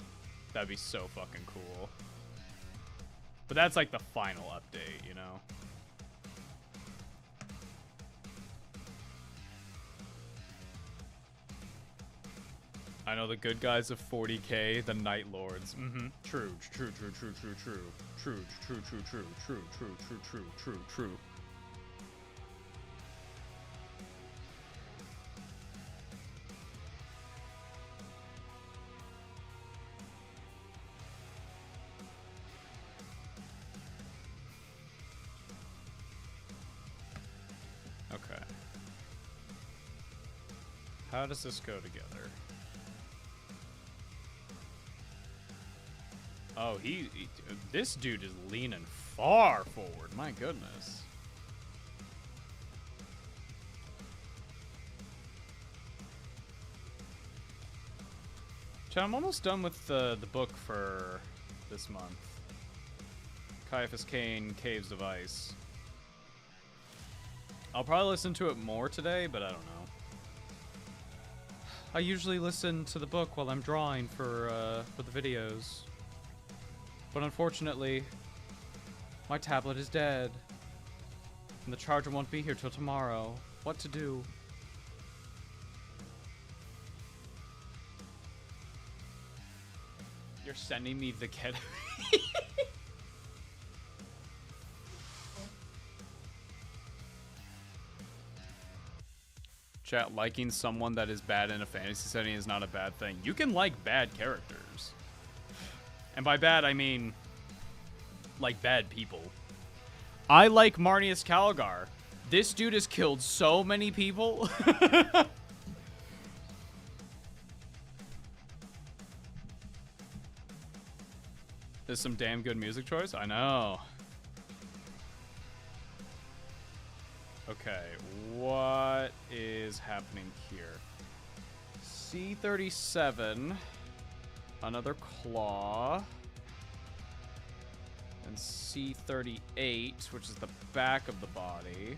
That'd be so fucking cool. But that's like the final update, you know? I know the good guys of 40k, the Night Lords. Mm-hmm. True. Okay. How does this go together? Oh, this dude is leaning far forward. My goodness. Chat, I'm almost done with the book for this month. Caiaphas Cain, Caves of Ice. I'll probably listen to it more today, but I don't know. I usually listen to the book while I'm drawing for the videos. But unfortunately, my tablet is dead. And the charger won't be here till tomorrow. What to do? You're sending me the kid. Chat, liking someone that is bad in a fantasy setting is not a bad thing. You can like bad characters. And by bad, I mean, like, bad people. I like Marnius Calgar. This dude has killed so many people. There's some damn good music choice. I know. Okay, what is happening here? C-37. Another claw. And C-38, which is the back of the body.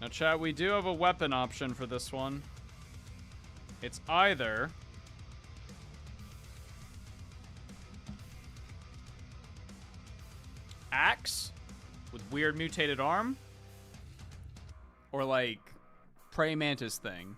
Now, chat, we do have a weapon option for this one. It's either axe with weird mutated arm, or like praying mantis thing.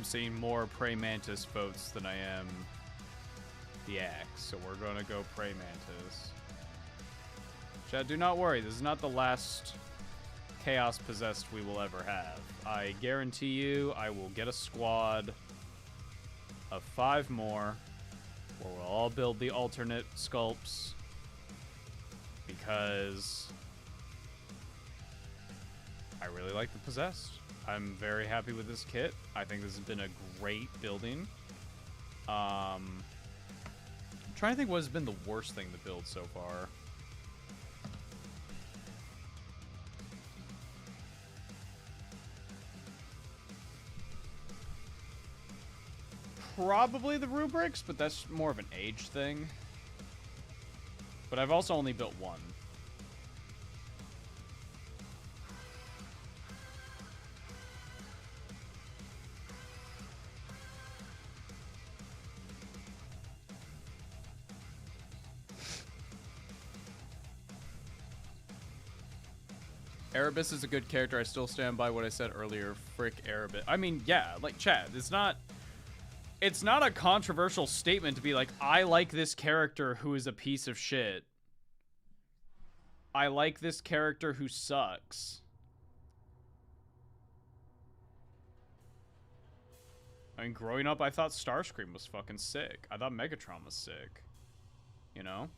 Seeing more Prey Mantis votes than I am the axe, so we're gonna go Prey Mantis. Chad, do not worry, this is not the last Chaos Possessed we will ever have. I guarantee you I will get a squad of 5 more where we'll all build the alternate sculpts because I really like the Possessed. I'm very happy with this kit. I think this has been a great building. I'm trying to think what has been the worst thing to build so far. Probably the rubrics, but that's more of an age thing. But I've also only built one. Erebus is a good character. I still stand by what I said earlier. Frick Erebus. I mean, yeah, like, chat, it's not a controversial statement to be like, I like this character who is a piece of shit. I like this character who sucks. I mean, growing up, I thought Starscream was fucking sick. I thought Megatron was sick. You know?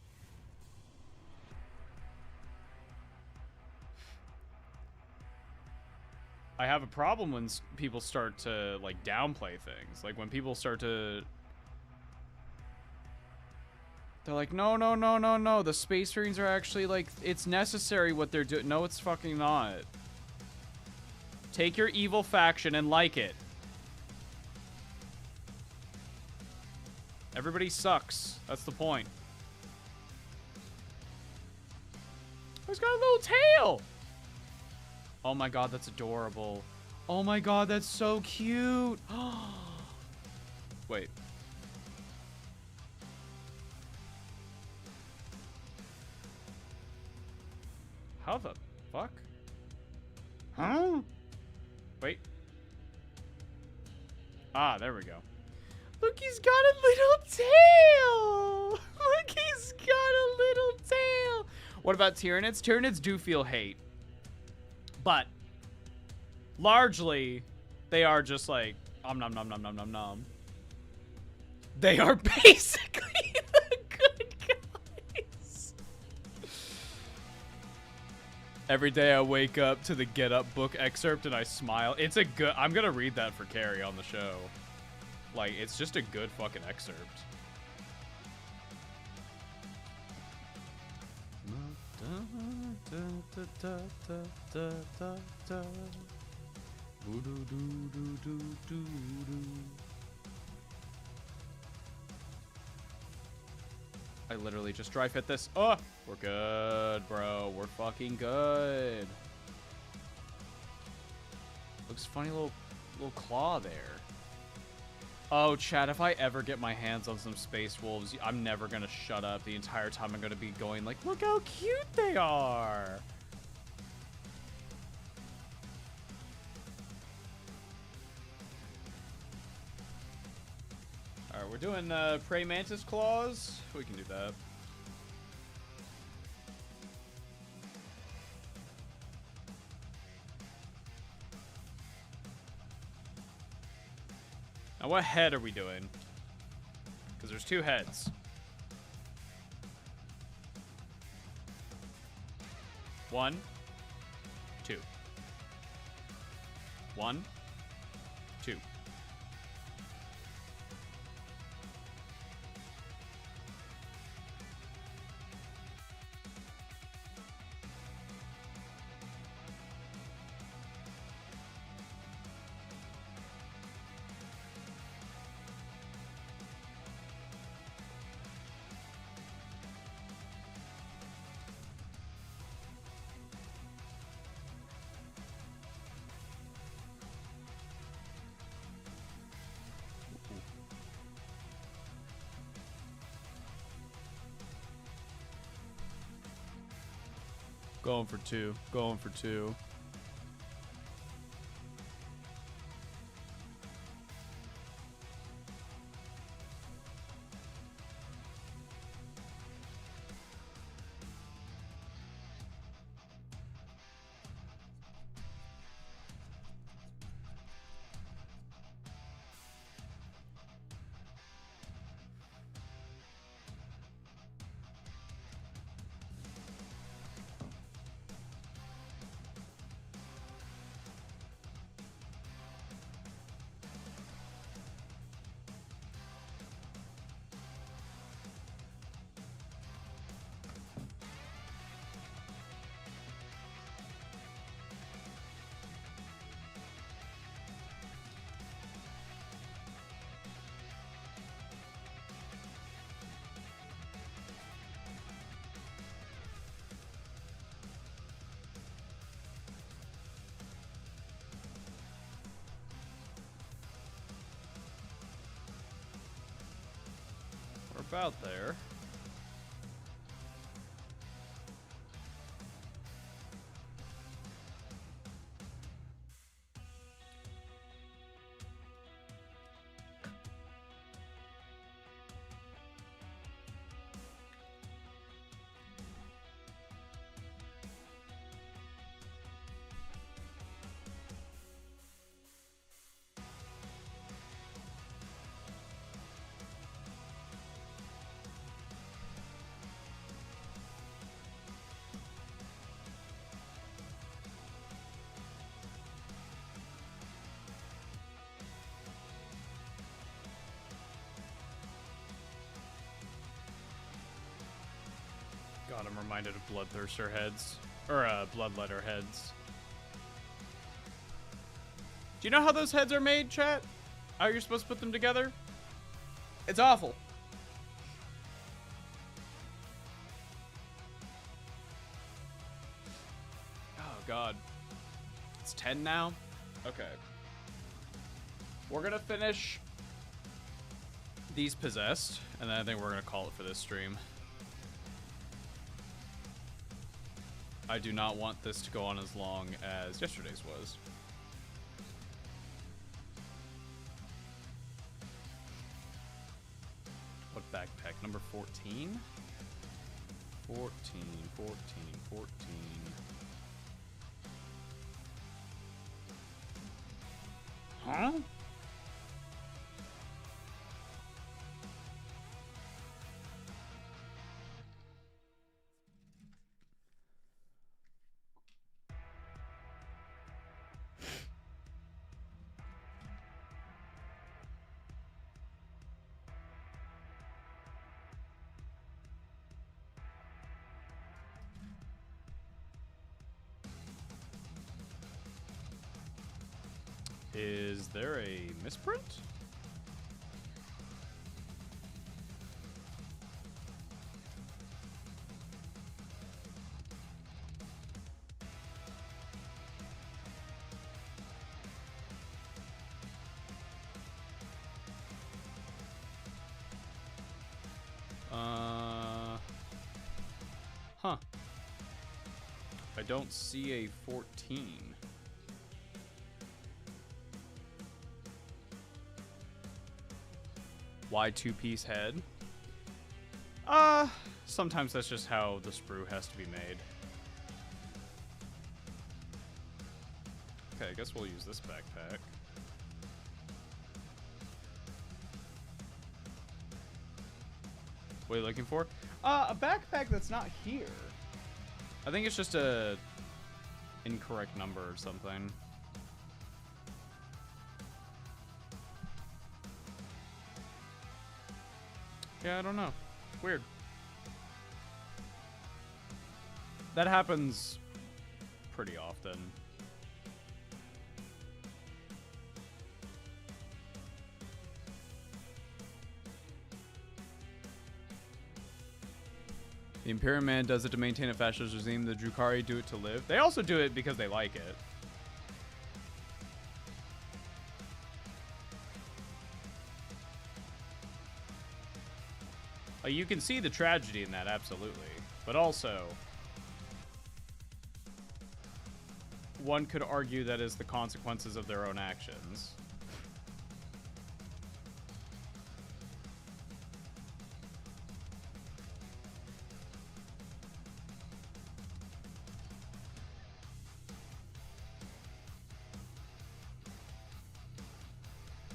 I have a problem when people start to, like, downplay things. Like, when people start to... They're like, no, no, no, no, no. The Space Marines are actually, like, it's necessary what they're doing. No, it's fucking not. Take your evil faction and like it. Everybody sucks. That's the point. He's got a little tail! Oh my god, that's adorable. Oh my god, that's so cute. Wait. How the fuck? Huh? Wait. Ah, there we go. Look, he's got a little tail! Look, he's got a little tail! What about Tyranids? Tyranids do feel hate. But largely, they are just like nom nom nom nom nom nom nom. They are basically the good guys. Every day I wake up to the Get Up book excerpt and I smile. It's a good. I'm gonna read that for Carrie on the show. Like, it's just a good fucking excerpt. I literally just dry fit this. Oh, we're good, bro. We're fucking good. Looks funny little claw there. Oh, chat, if I ever get my hands on some Space Wolves, I'm never gonna shut up the entire time. I'm gonna be going like, look how cute they are. Alright, we're doing Prey Mantis Claws. We can do that. Now, what head are we doing? Because there's 2 heads. 1, 2. 1, 2. Going for 2. Going for 2. We're about there. God, I'm reminded of Bloodthirster heads. Or, Bloodletter heads. Do you know how those heads are made, chat? How you're supposed to put them together? It's awful. Oh, God. It's 10 now? Okay. We're gonna finish these possessed, and then I think we're gonna call it for this stream. I do not want this to go on as long as yesterday's was. What backpack? Number 14? 14, 14, 14. Huh? Is there a misprint? Huh. I don't see a 14. Why two-piece head? Sometimes that's just how the sprue has to be made. Okay, I guess we'll use this backpack. What are you looking for? A backpack that's not here. I think it's just a incorrect number or something. Yeah, I don't know. Weird. That happens pretty often. The Imperium Man does it to maintain a fascist regime. The Drukhari do it to live. They also do it because they like it. You can see the tragedy in that, absolutely. But also, one could argue that is the consequences of their own actions.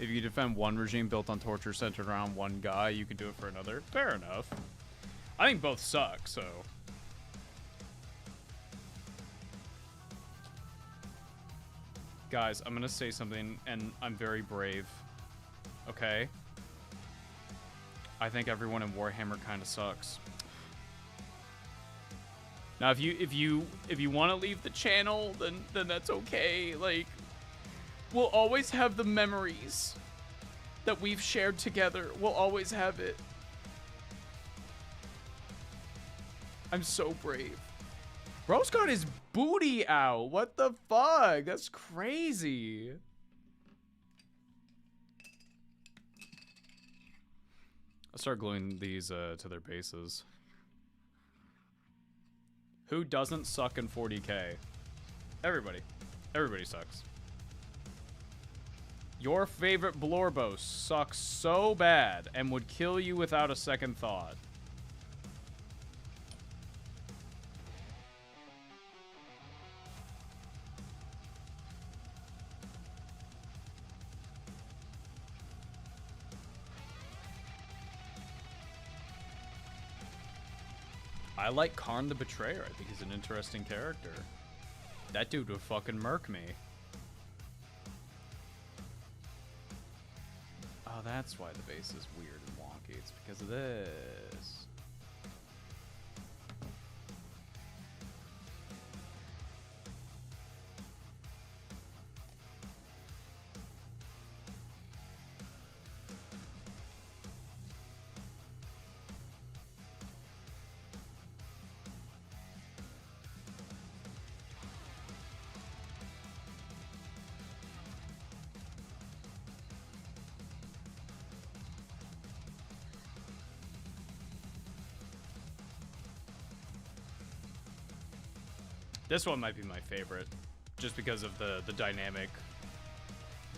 If you defend one regime built on torture centered around one guy, you can do it for another. Fair enough. I think both suck, so. Guys, I'm gonna say something, and I'm very brave. Okay? I think everyone in Warhammer kind of sucks. Now, if you want to leave the channel, then that's okay. Like, we'll always have the memories that we've shared together. We'll always have it. I'm so brave. Bro's got his booty out. What the fuck? That's crazy. I'll start gluing these to their bases. Who doesn't suck in 40k? Everybody. Everybody sucks. Your favorite Blorbos sucks so bad and would kill you without a second thought. I like Karn the Betrayer. I think he's an interesting character. That dude would fucking murk me. Oh, that's why the base is weird and wonky. It's because of this. This one might be my favorite, just because of the dynamic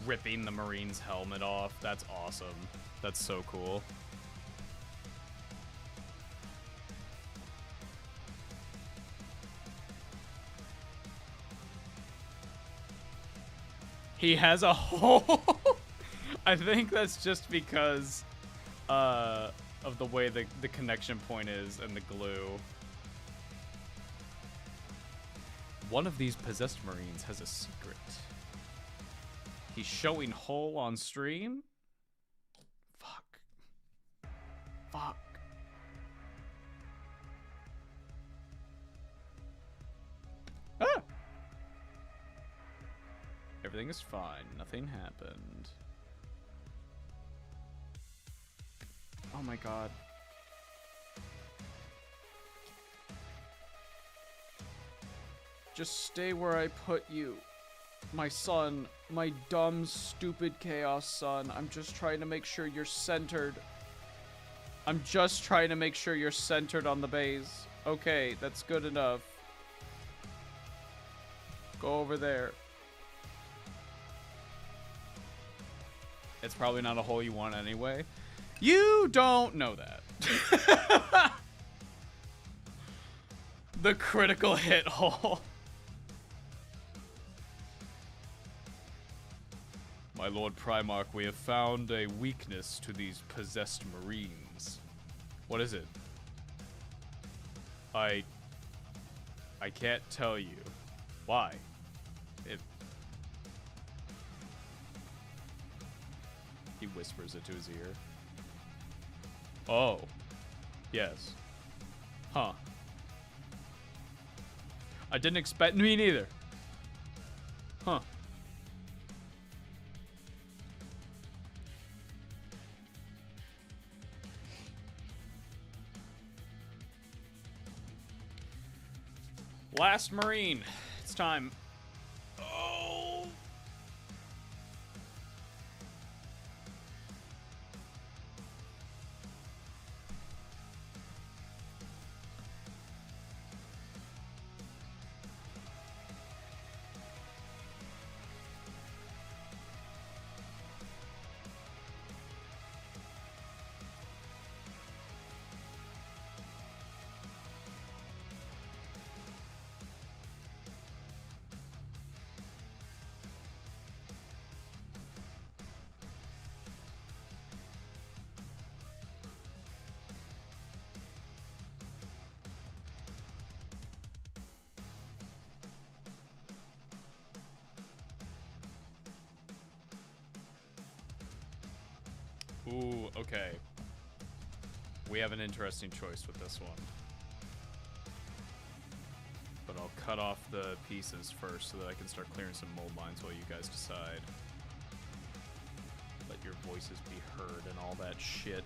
ripping the Marine's helmet off. That's awesome. That's so cool. He has a hole. I think that's just because of the way the connection point is and the glue. One of these possessed Marines has a secret. He's showing hole on stream? Fuck. Fuck. Ah! Everything is fine. Nothing happened. Oh my god. Just stay where I put you. My son. My dumb, stupid chaos son. I'm just trying to make sure you're centered. I'm just trying to make sure you're centered on the base. Okay, that's good enough. Go over there. It's probably not a hole you want anyway. You don't know that. The critical hit hole. My Lord Primarch, we have found a weakness to these possessed Marines. What is it? I I can't tell you. Why? He whispers it to his ear. Oh. Yes. Huh. I didn't expect... Me neither. Huh. Last Marine. It's time. Oh. Ooh, okay. We have an interesting choice with this one. But I'll cut off the pieces first so that I can start clearing some mold lines while you guys decide. Let your voices be heard and all that shit.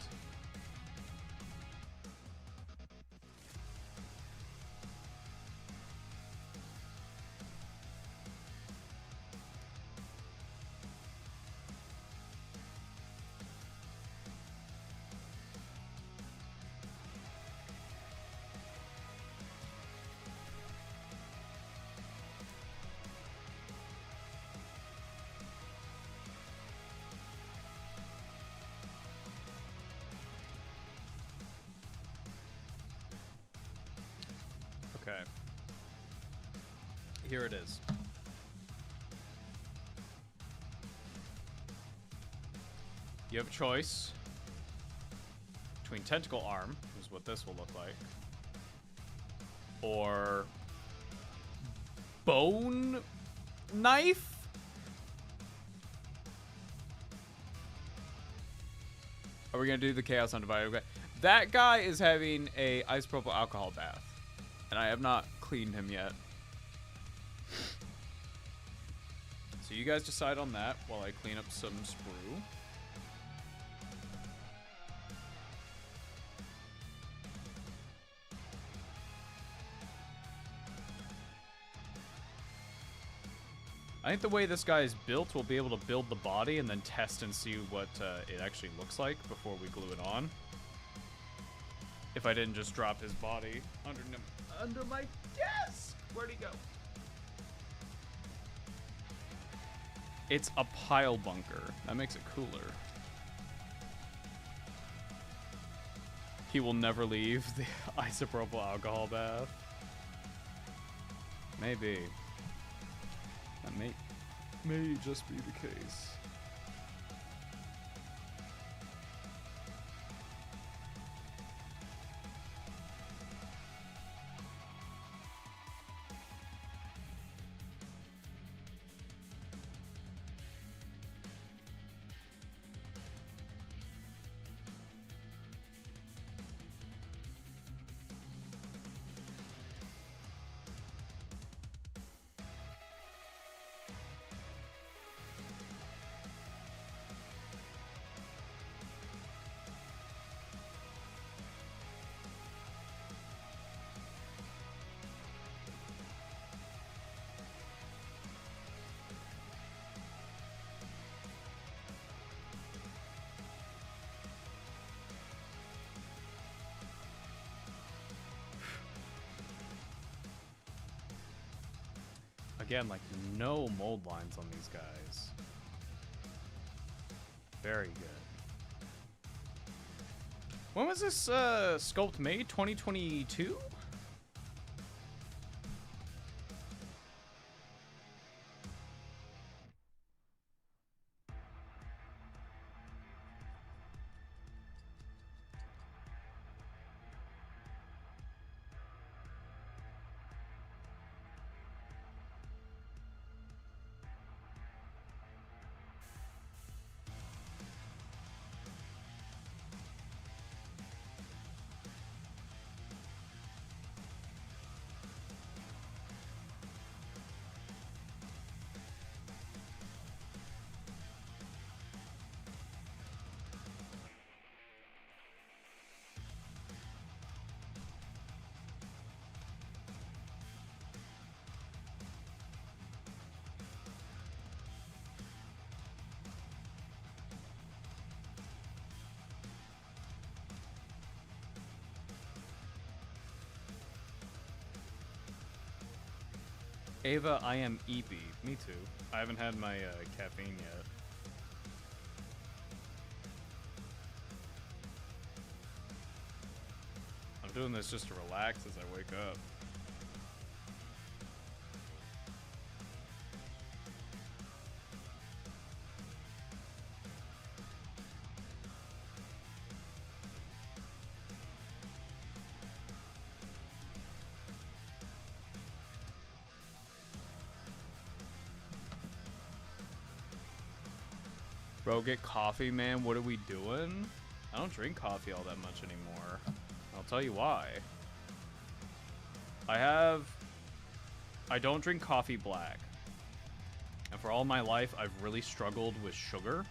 Okay. Here it is. You have a choice between tentacle arm, is what this will look like, or bone knife? Are we gonna do the Chaos Undivided? Okay. That guy is having a isopropyl alcohol bath, and I have not cleaned him yet. So you guys decide on that while I clean up some sprue. I think the way this guy is built, we'll be able to build the body and then test and see what it actually looks like before we glue it on. If I didn't just drop his body under my desk. Where'd he go? It's a pile bunker. That makes it cooler. He will never leave the isopropyl alcohol bath. Maybe. That may just be the case. Again, like, no mold lines on these guys. Very good. When was this sculpt made? 2022? Ava, I am eepy. Me too. I haven't had my caffeine yet. I'm doing this just to relax as I wake up. Bro, get coffee, man. What are we doing? I don't drink coffee all that much anymore. I'll tell you why. I don't drink coffee black. And for all my life, I've really struggled with sugar.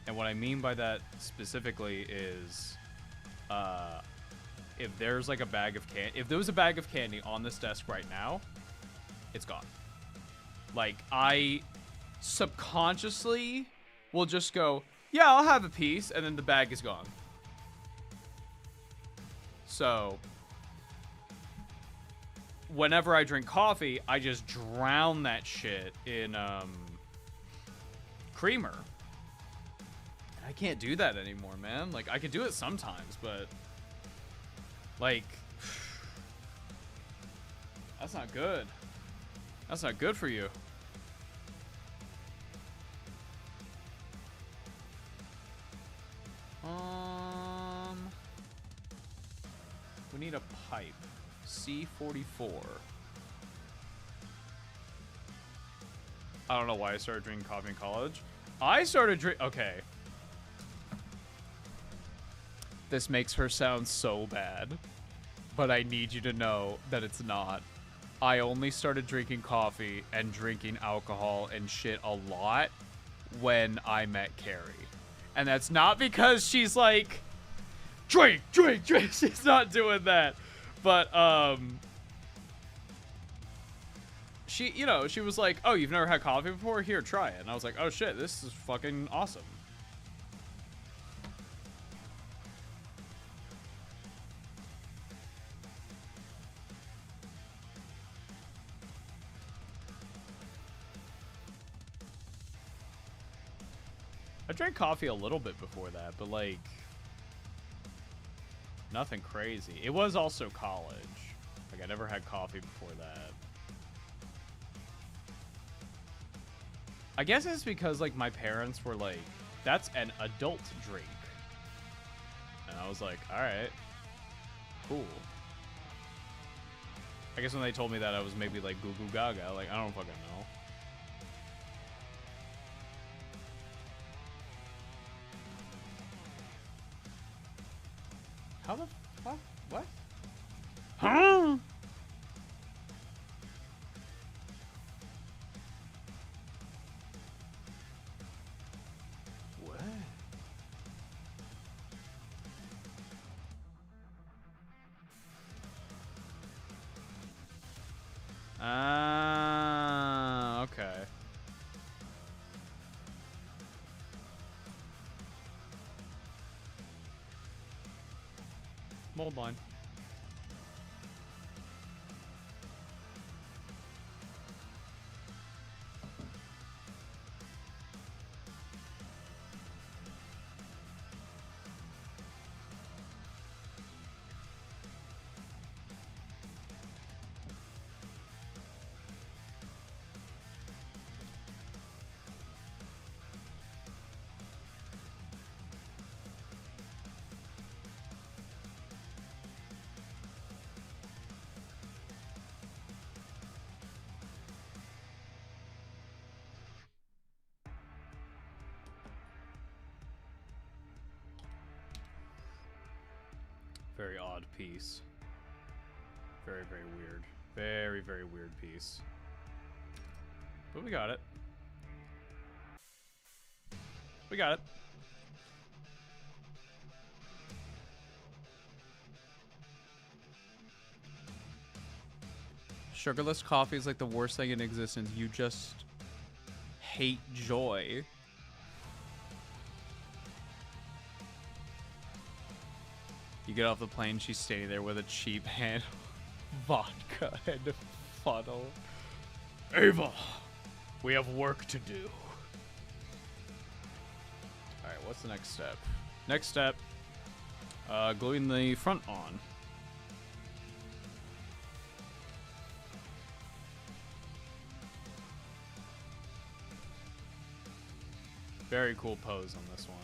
And what I mean by that specifically is, if there's like a bag of if there was a bag of candy on this desk right now, it's gone. Like, I subconsciously will just go, yeah, I'll have a piece, and then the bag is gone. So, whenever I drink coffee, I just drown that shit in creamer. And I can't do that anymore, man. Like, I could do it sometimes, but like, that's not good. That's not good for you. We need a pipe. C44. I don't know why I started drinking coffee in college. I started okay. This makes her sound so bad, but I need you to know that it's not. I only started drinking coffee and drinking alcohol and shit a lot when I met Carrie. And that's not because she's like, drink, drink, drink. She's not doing that. But, she, you know, she was like, oh, you've never had coffee before? Here, try it. And I was like, oh shit, this is fucking awesome. I drank coffee a little bit before that, but like, nothing crazy. It was also college. Like, I never had coffee before that. I guess it's because, like, my parents were like, that's an adult drink. And I was like, alright. Cool. I guess when they told me that, I was maybe like goo goo gaga. Like, I don't fucking know. How the fuck? What? Huh? What? Ah, okay. Mold line. Very odd piece. Very, very weird. Very, very weird piece. But we got it. We got it. Sugarless coffee is like the worst thing in existence. You just hate joy. You get off the plane, she's standing there with a cheap hand vodka and a funnel. Ava, we have work to do. Alright, what's the next step? Next step, gluing the front on. Very cool pose on this one.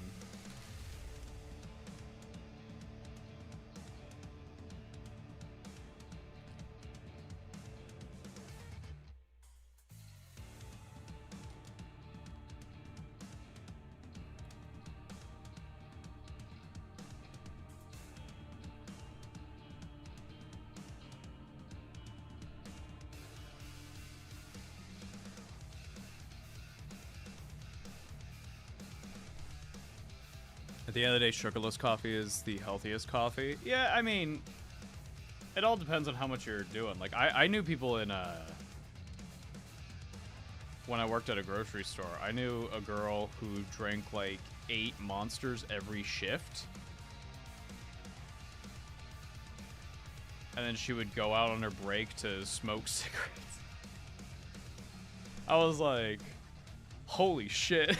At the end of the day, sugarless coffee is the healthiest coffee. Yeah, I mean, it all depends on how much you're doing. Like, I knew people in when I worked at a grocery store, I knew a girl who drank like 8 Monsters every shift. And then she would go out on her break to smoke cigarettes. I was like, holy shit.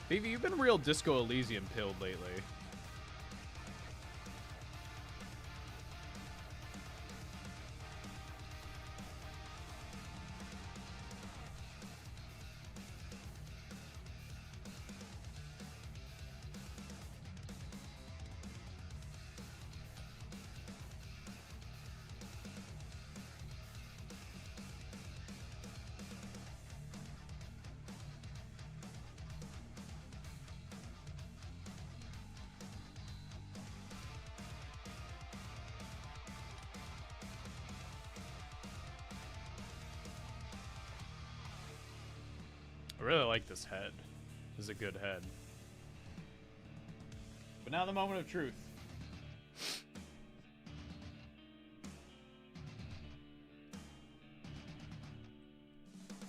Vivi, you've been real Disco Elysium pilled lately. I really like this head. This is a good head. But now the moment of truth.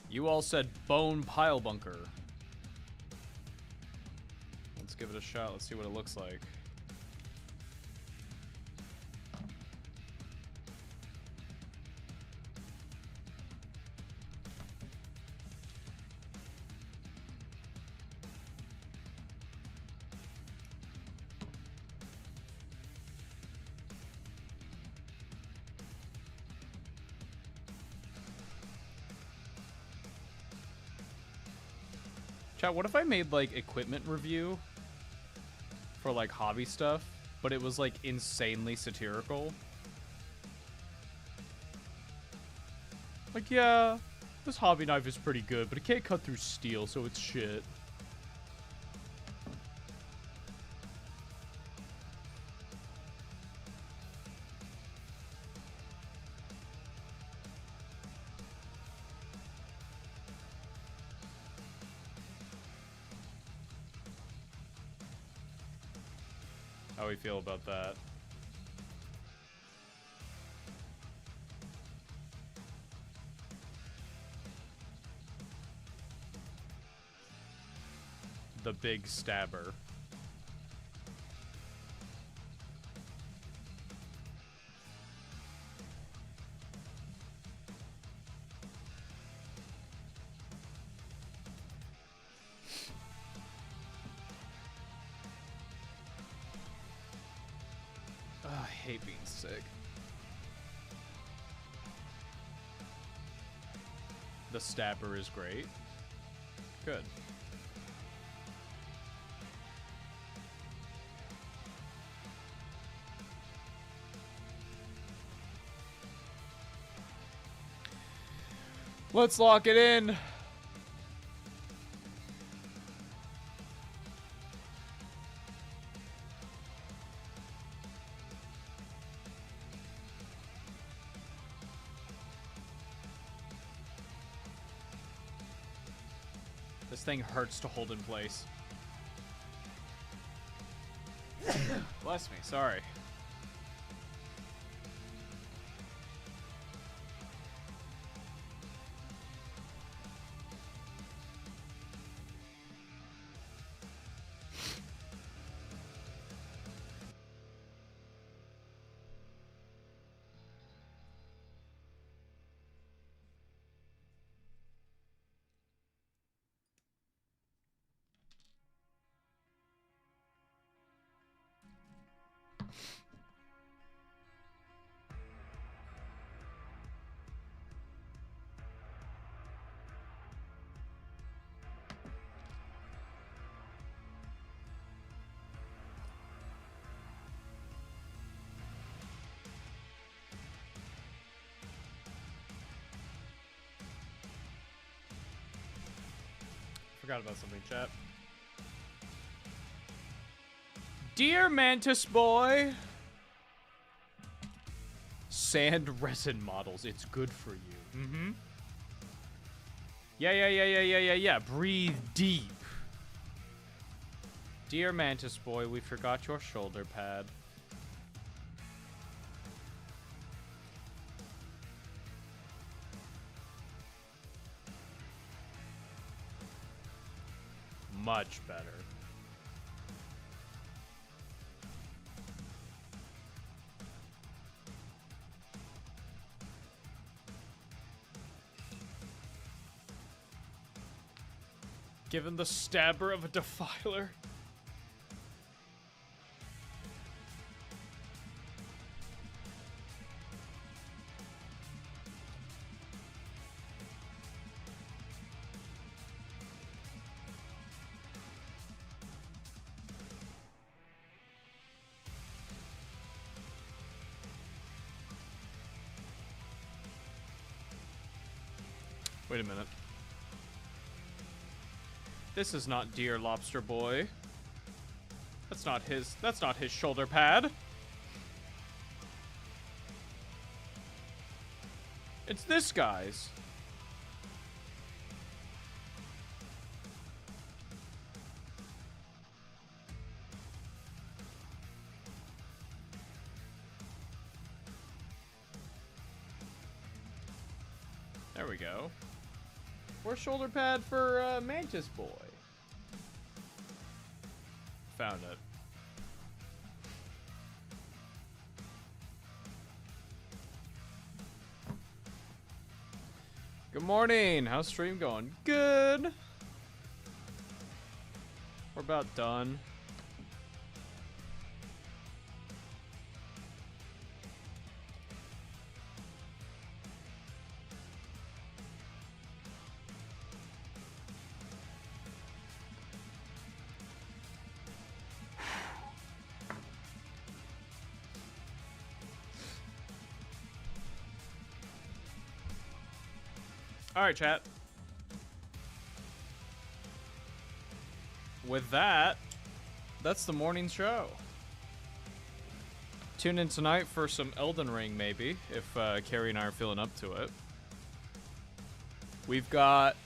You all said bone pile bunker. Let's give it a shot. Let's see what it looks like. Chat, what if I made, like, equipment review for, like, hobby stuff, but it was, like, insanely satirical? Like, yeah, this hobby knife is pretty good, but it can't cut through steel, so it's shit. How we feel about that? The big stabber. I hate being sick. The stabber is great. Good. Let's lock it in. This thing hurts to hold in place. Bless me, sorry. Forgot about something, chat. Dear Mantis Boy. Sand resin models. It's good for you. Mm-hmm. Yeah. Breathe deep. Dear Mantis Boy, we forgot your shoulder pad. Much better. Given the stabber of a defiler. Wait a minute. This is not Dear Lobster Boy. That's not his shoulder pad. It's this guy's. There we go. Or shoulder pad for Mantis Boy. Found it. Good morning. How's stream going? Good. We're about done. All right, chat. With that, that's the morning show. Tune in tonight for some Elden Ring, maybe, if Carrie and I are feeling up to it. We've got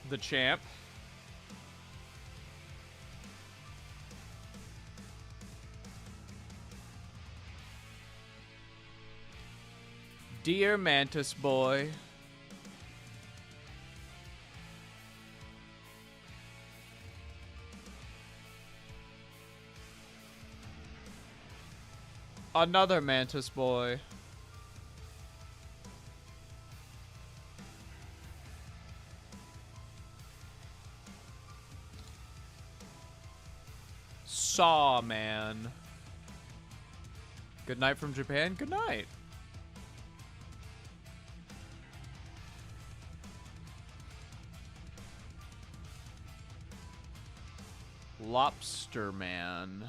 the champ. Dear Mantis Boy. Another Mantis Boy. Saw Man. Good night from Japan. Good night. Lobster Man.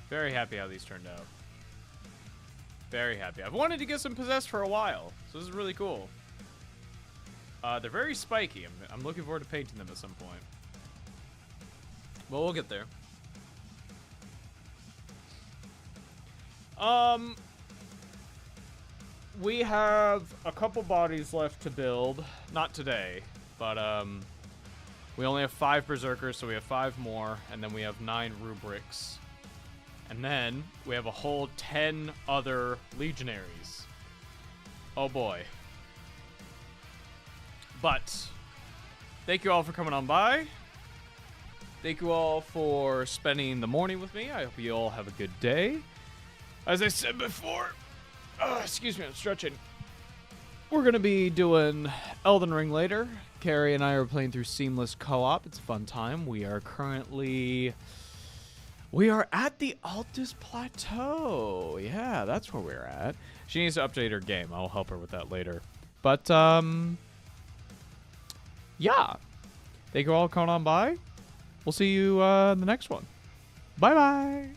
Very happy how these turned out. Very happy. I've wanted to get some possessed for a while, so this is really cool. They're very spiky. I'm looking forward to painting them at some point. Well, we'll get there. We have a couple bodies left to build. Not today, but we only have 5 berserkers, so we have 5 more, and then we have 9 rubrics. And then we have a whole 10 other legionaries. Oh boy. But thank you all for coming on by. Thank you all for spending the morning with me. I hope you all have a good day. As I said before, excuse me, I'm stretching. We're going to be doing Elden Ring later. Carrie and I are playing through Seamless Co-op. It's a fun time. We are at the Altus Plateau. Yeah, that's where we're at. She needs to update her game. I'll help her with that later. But, yeah. Thank you all for coming on by. We'll see you in the next one. Bye-bye.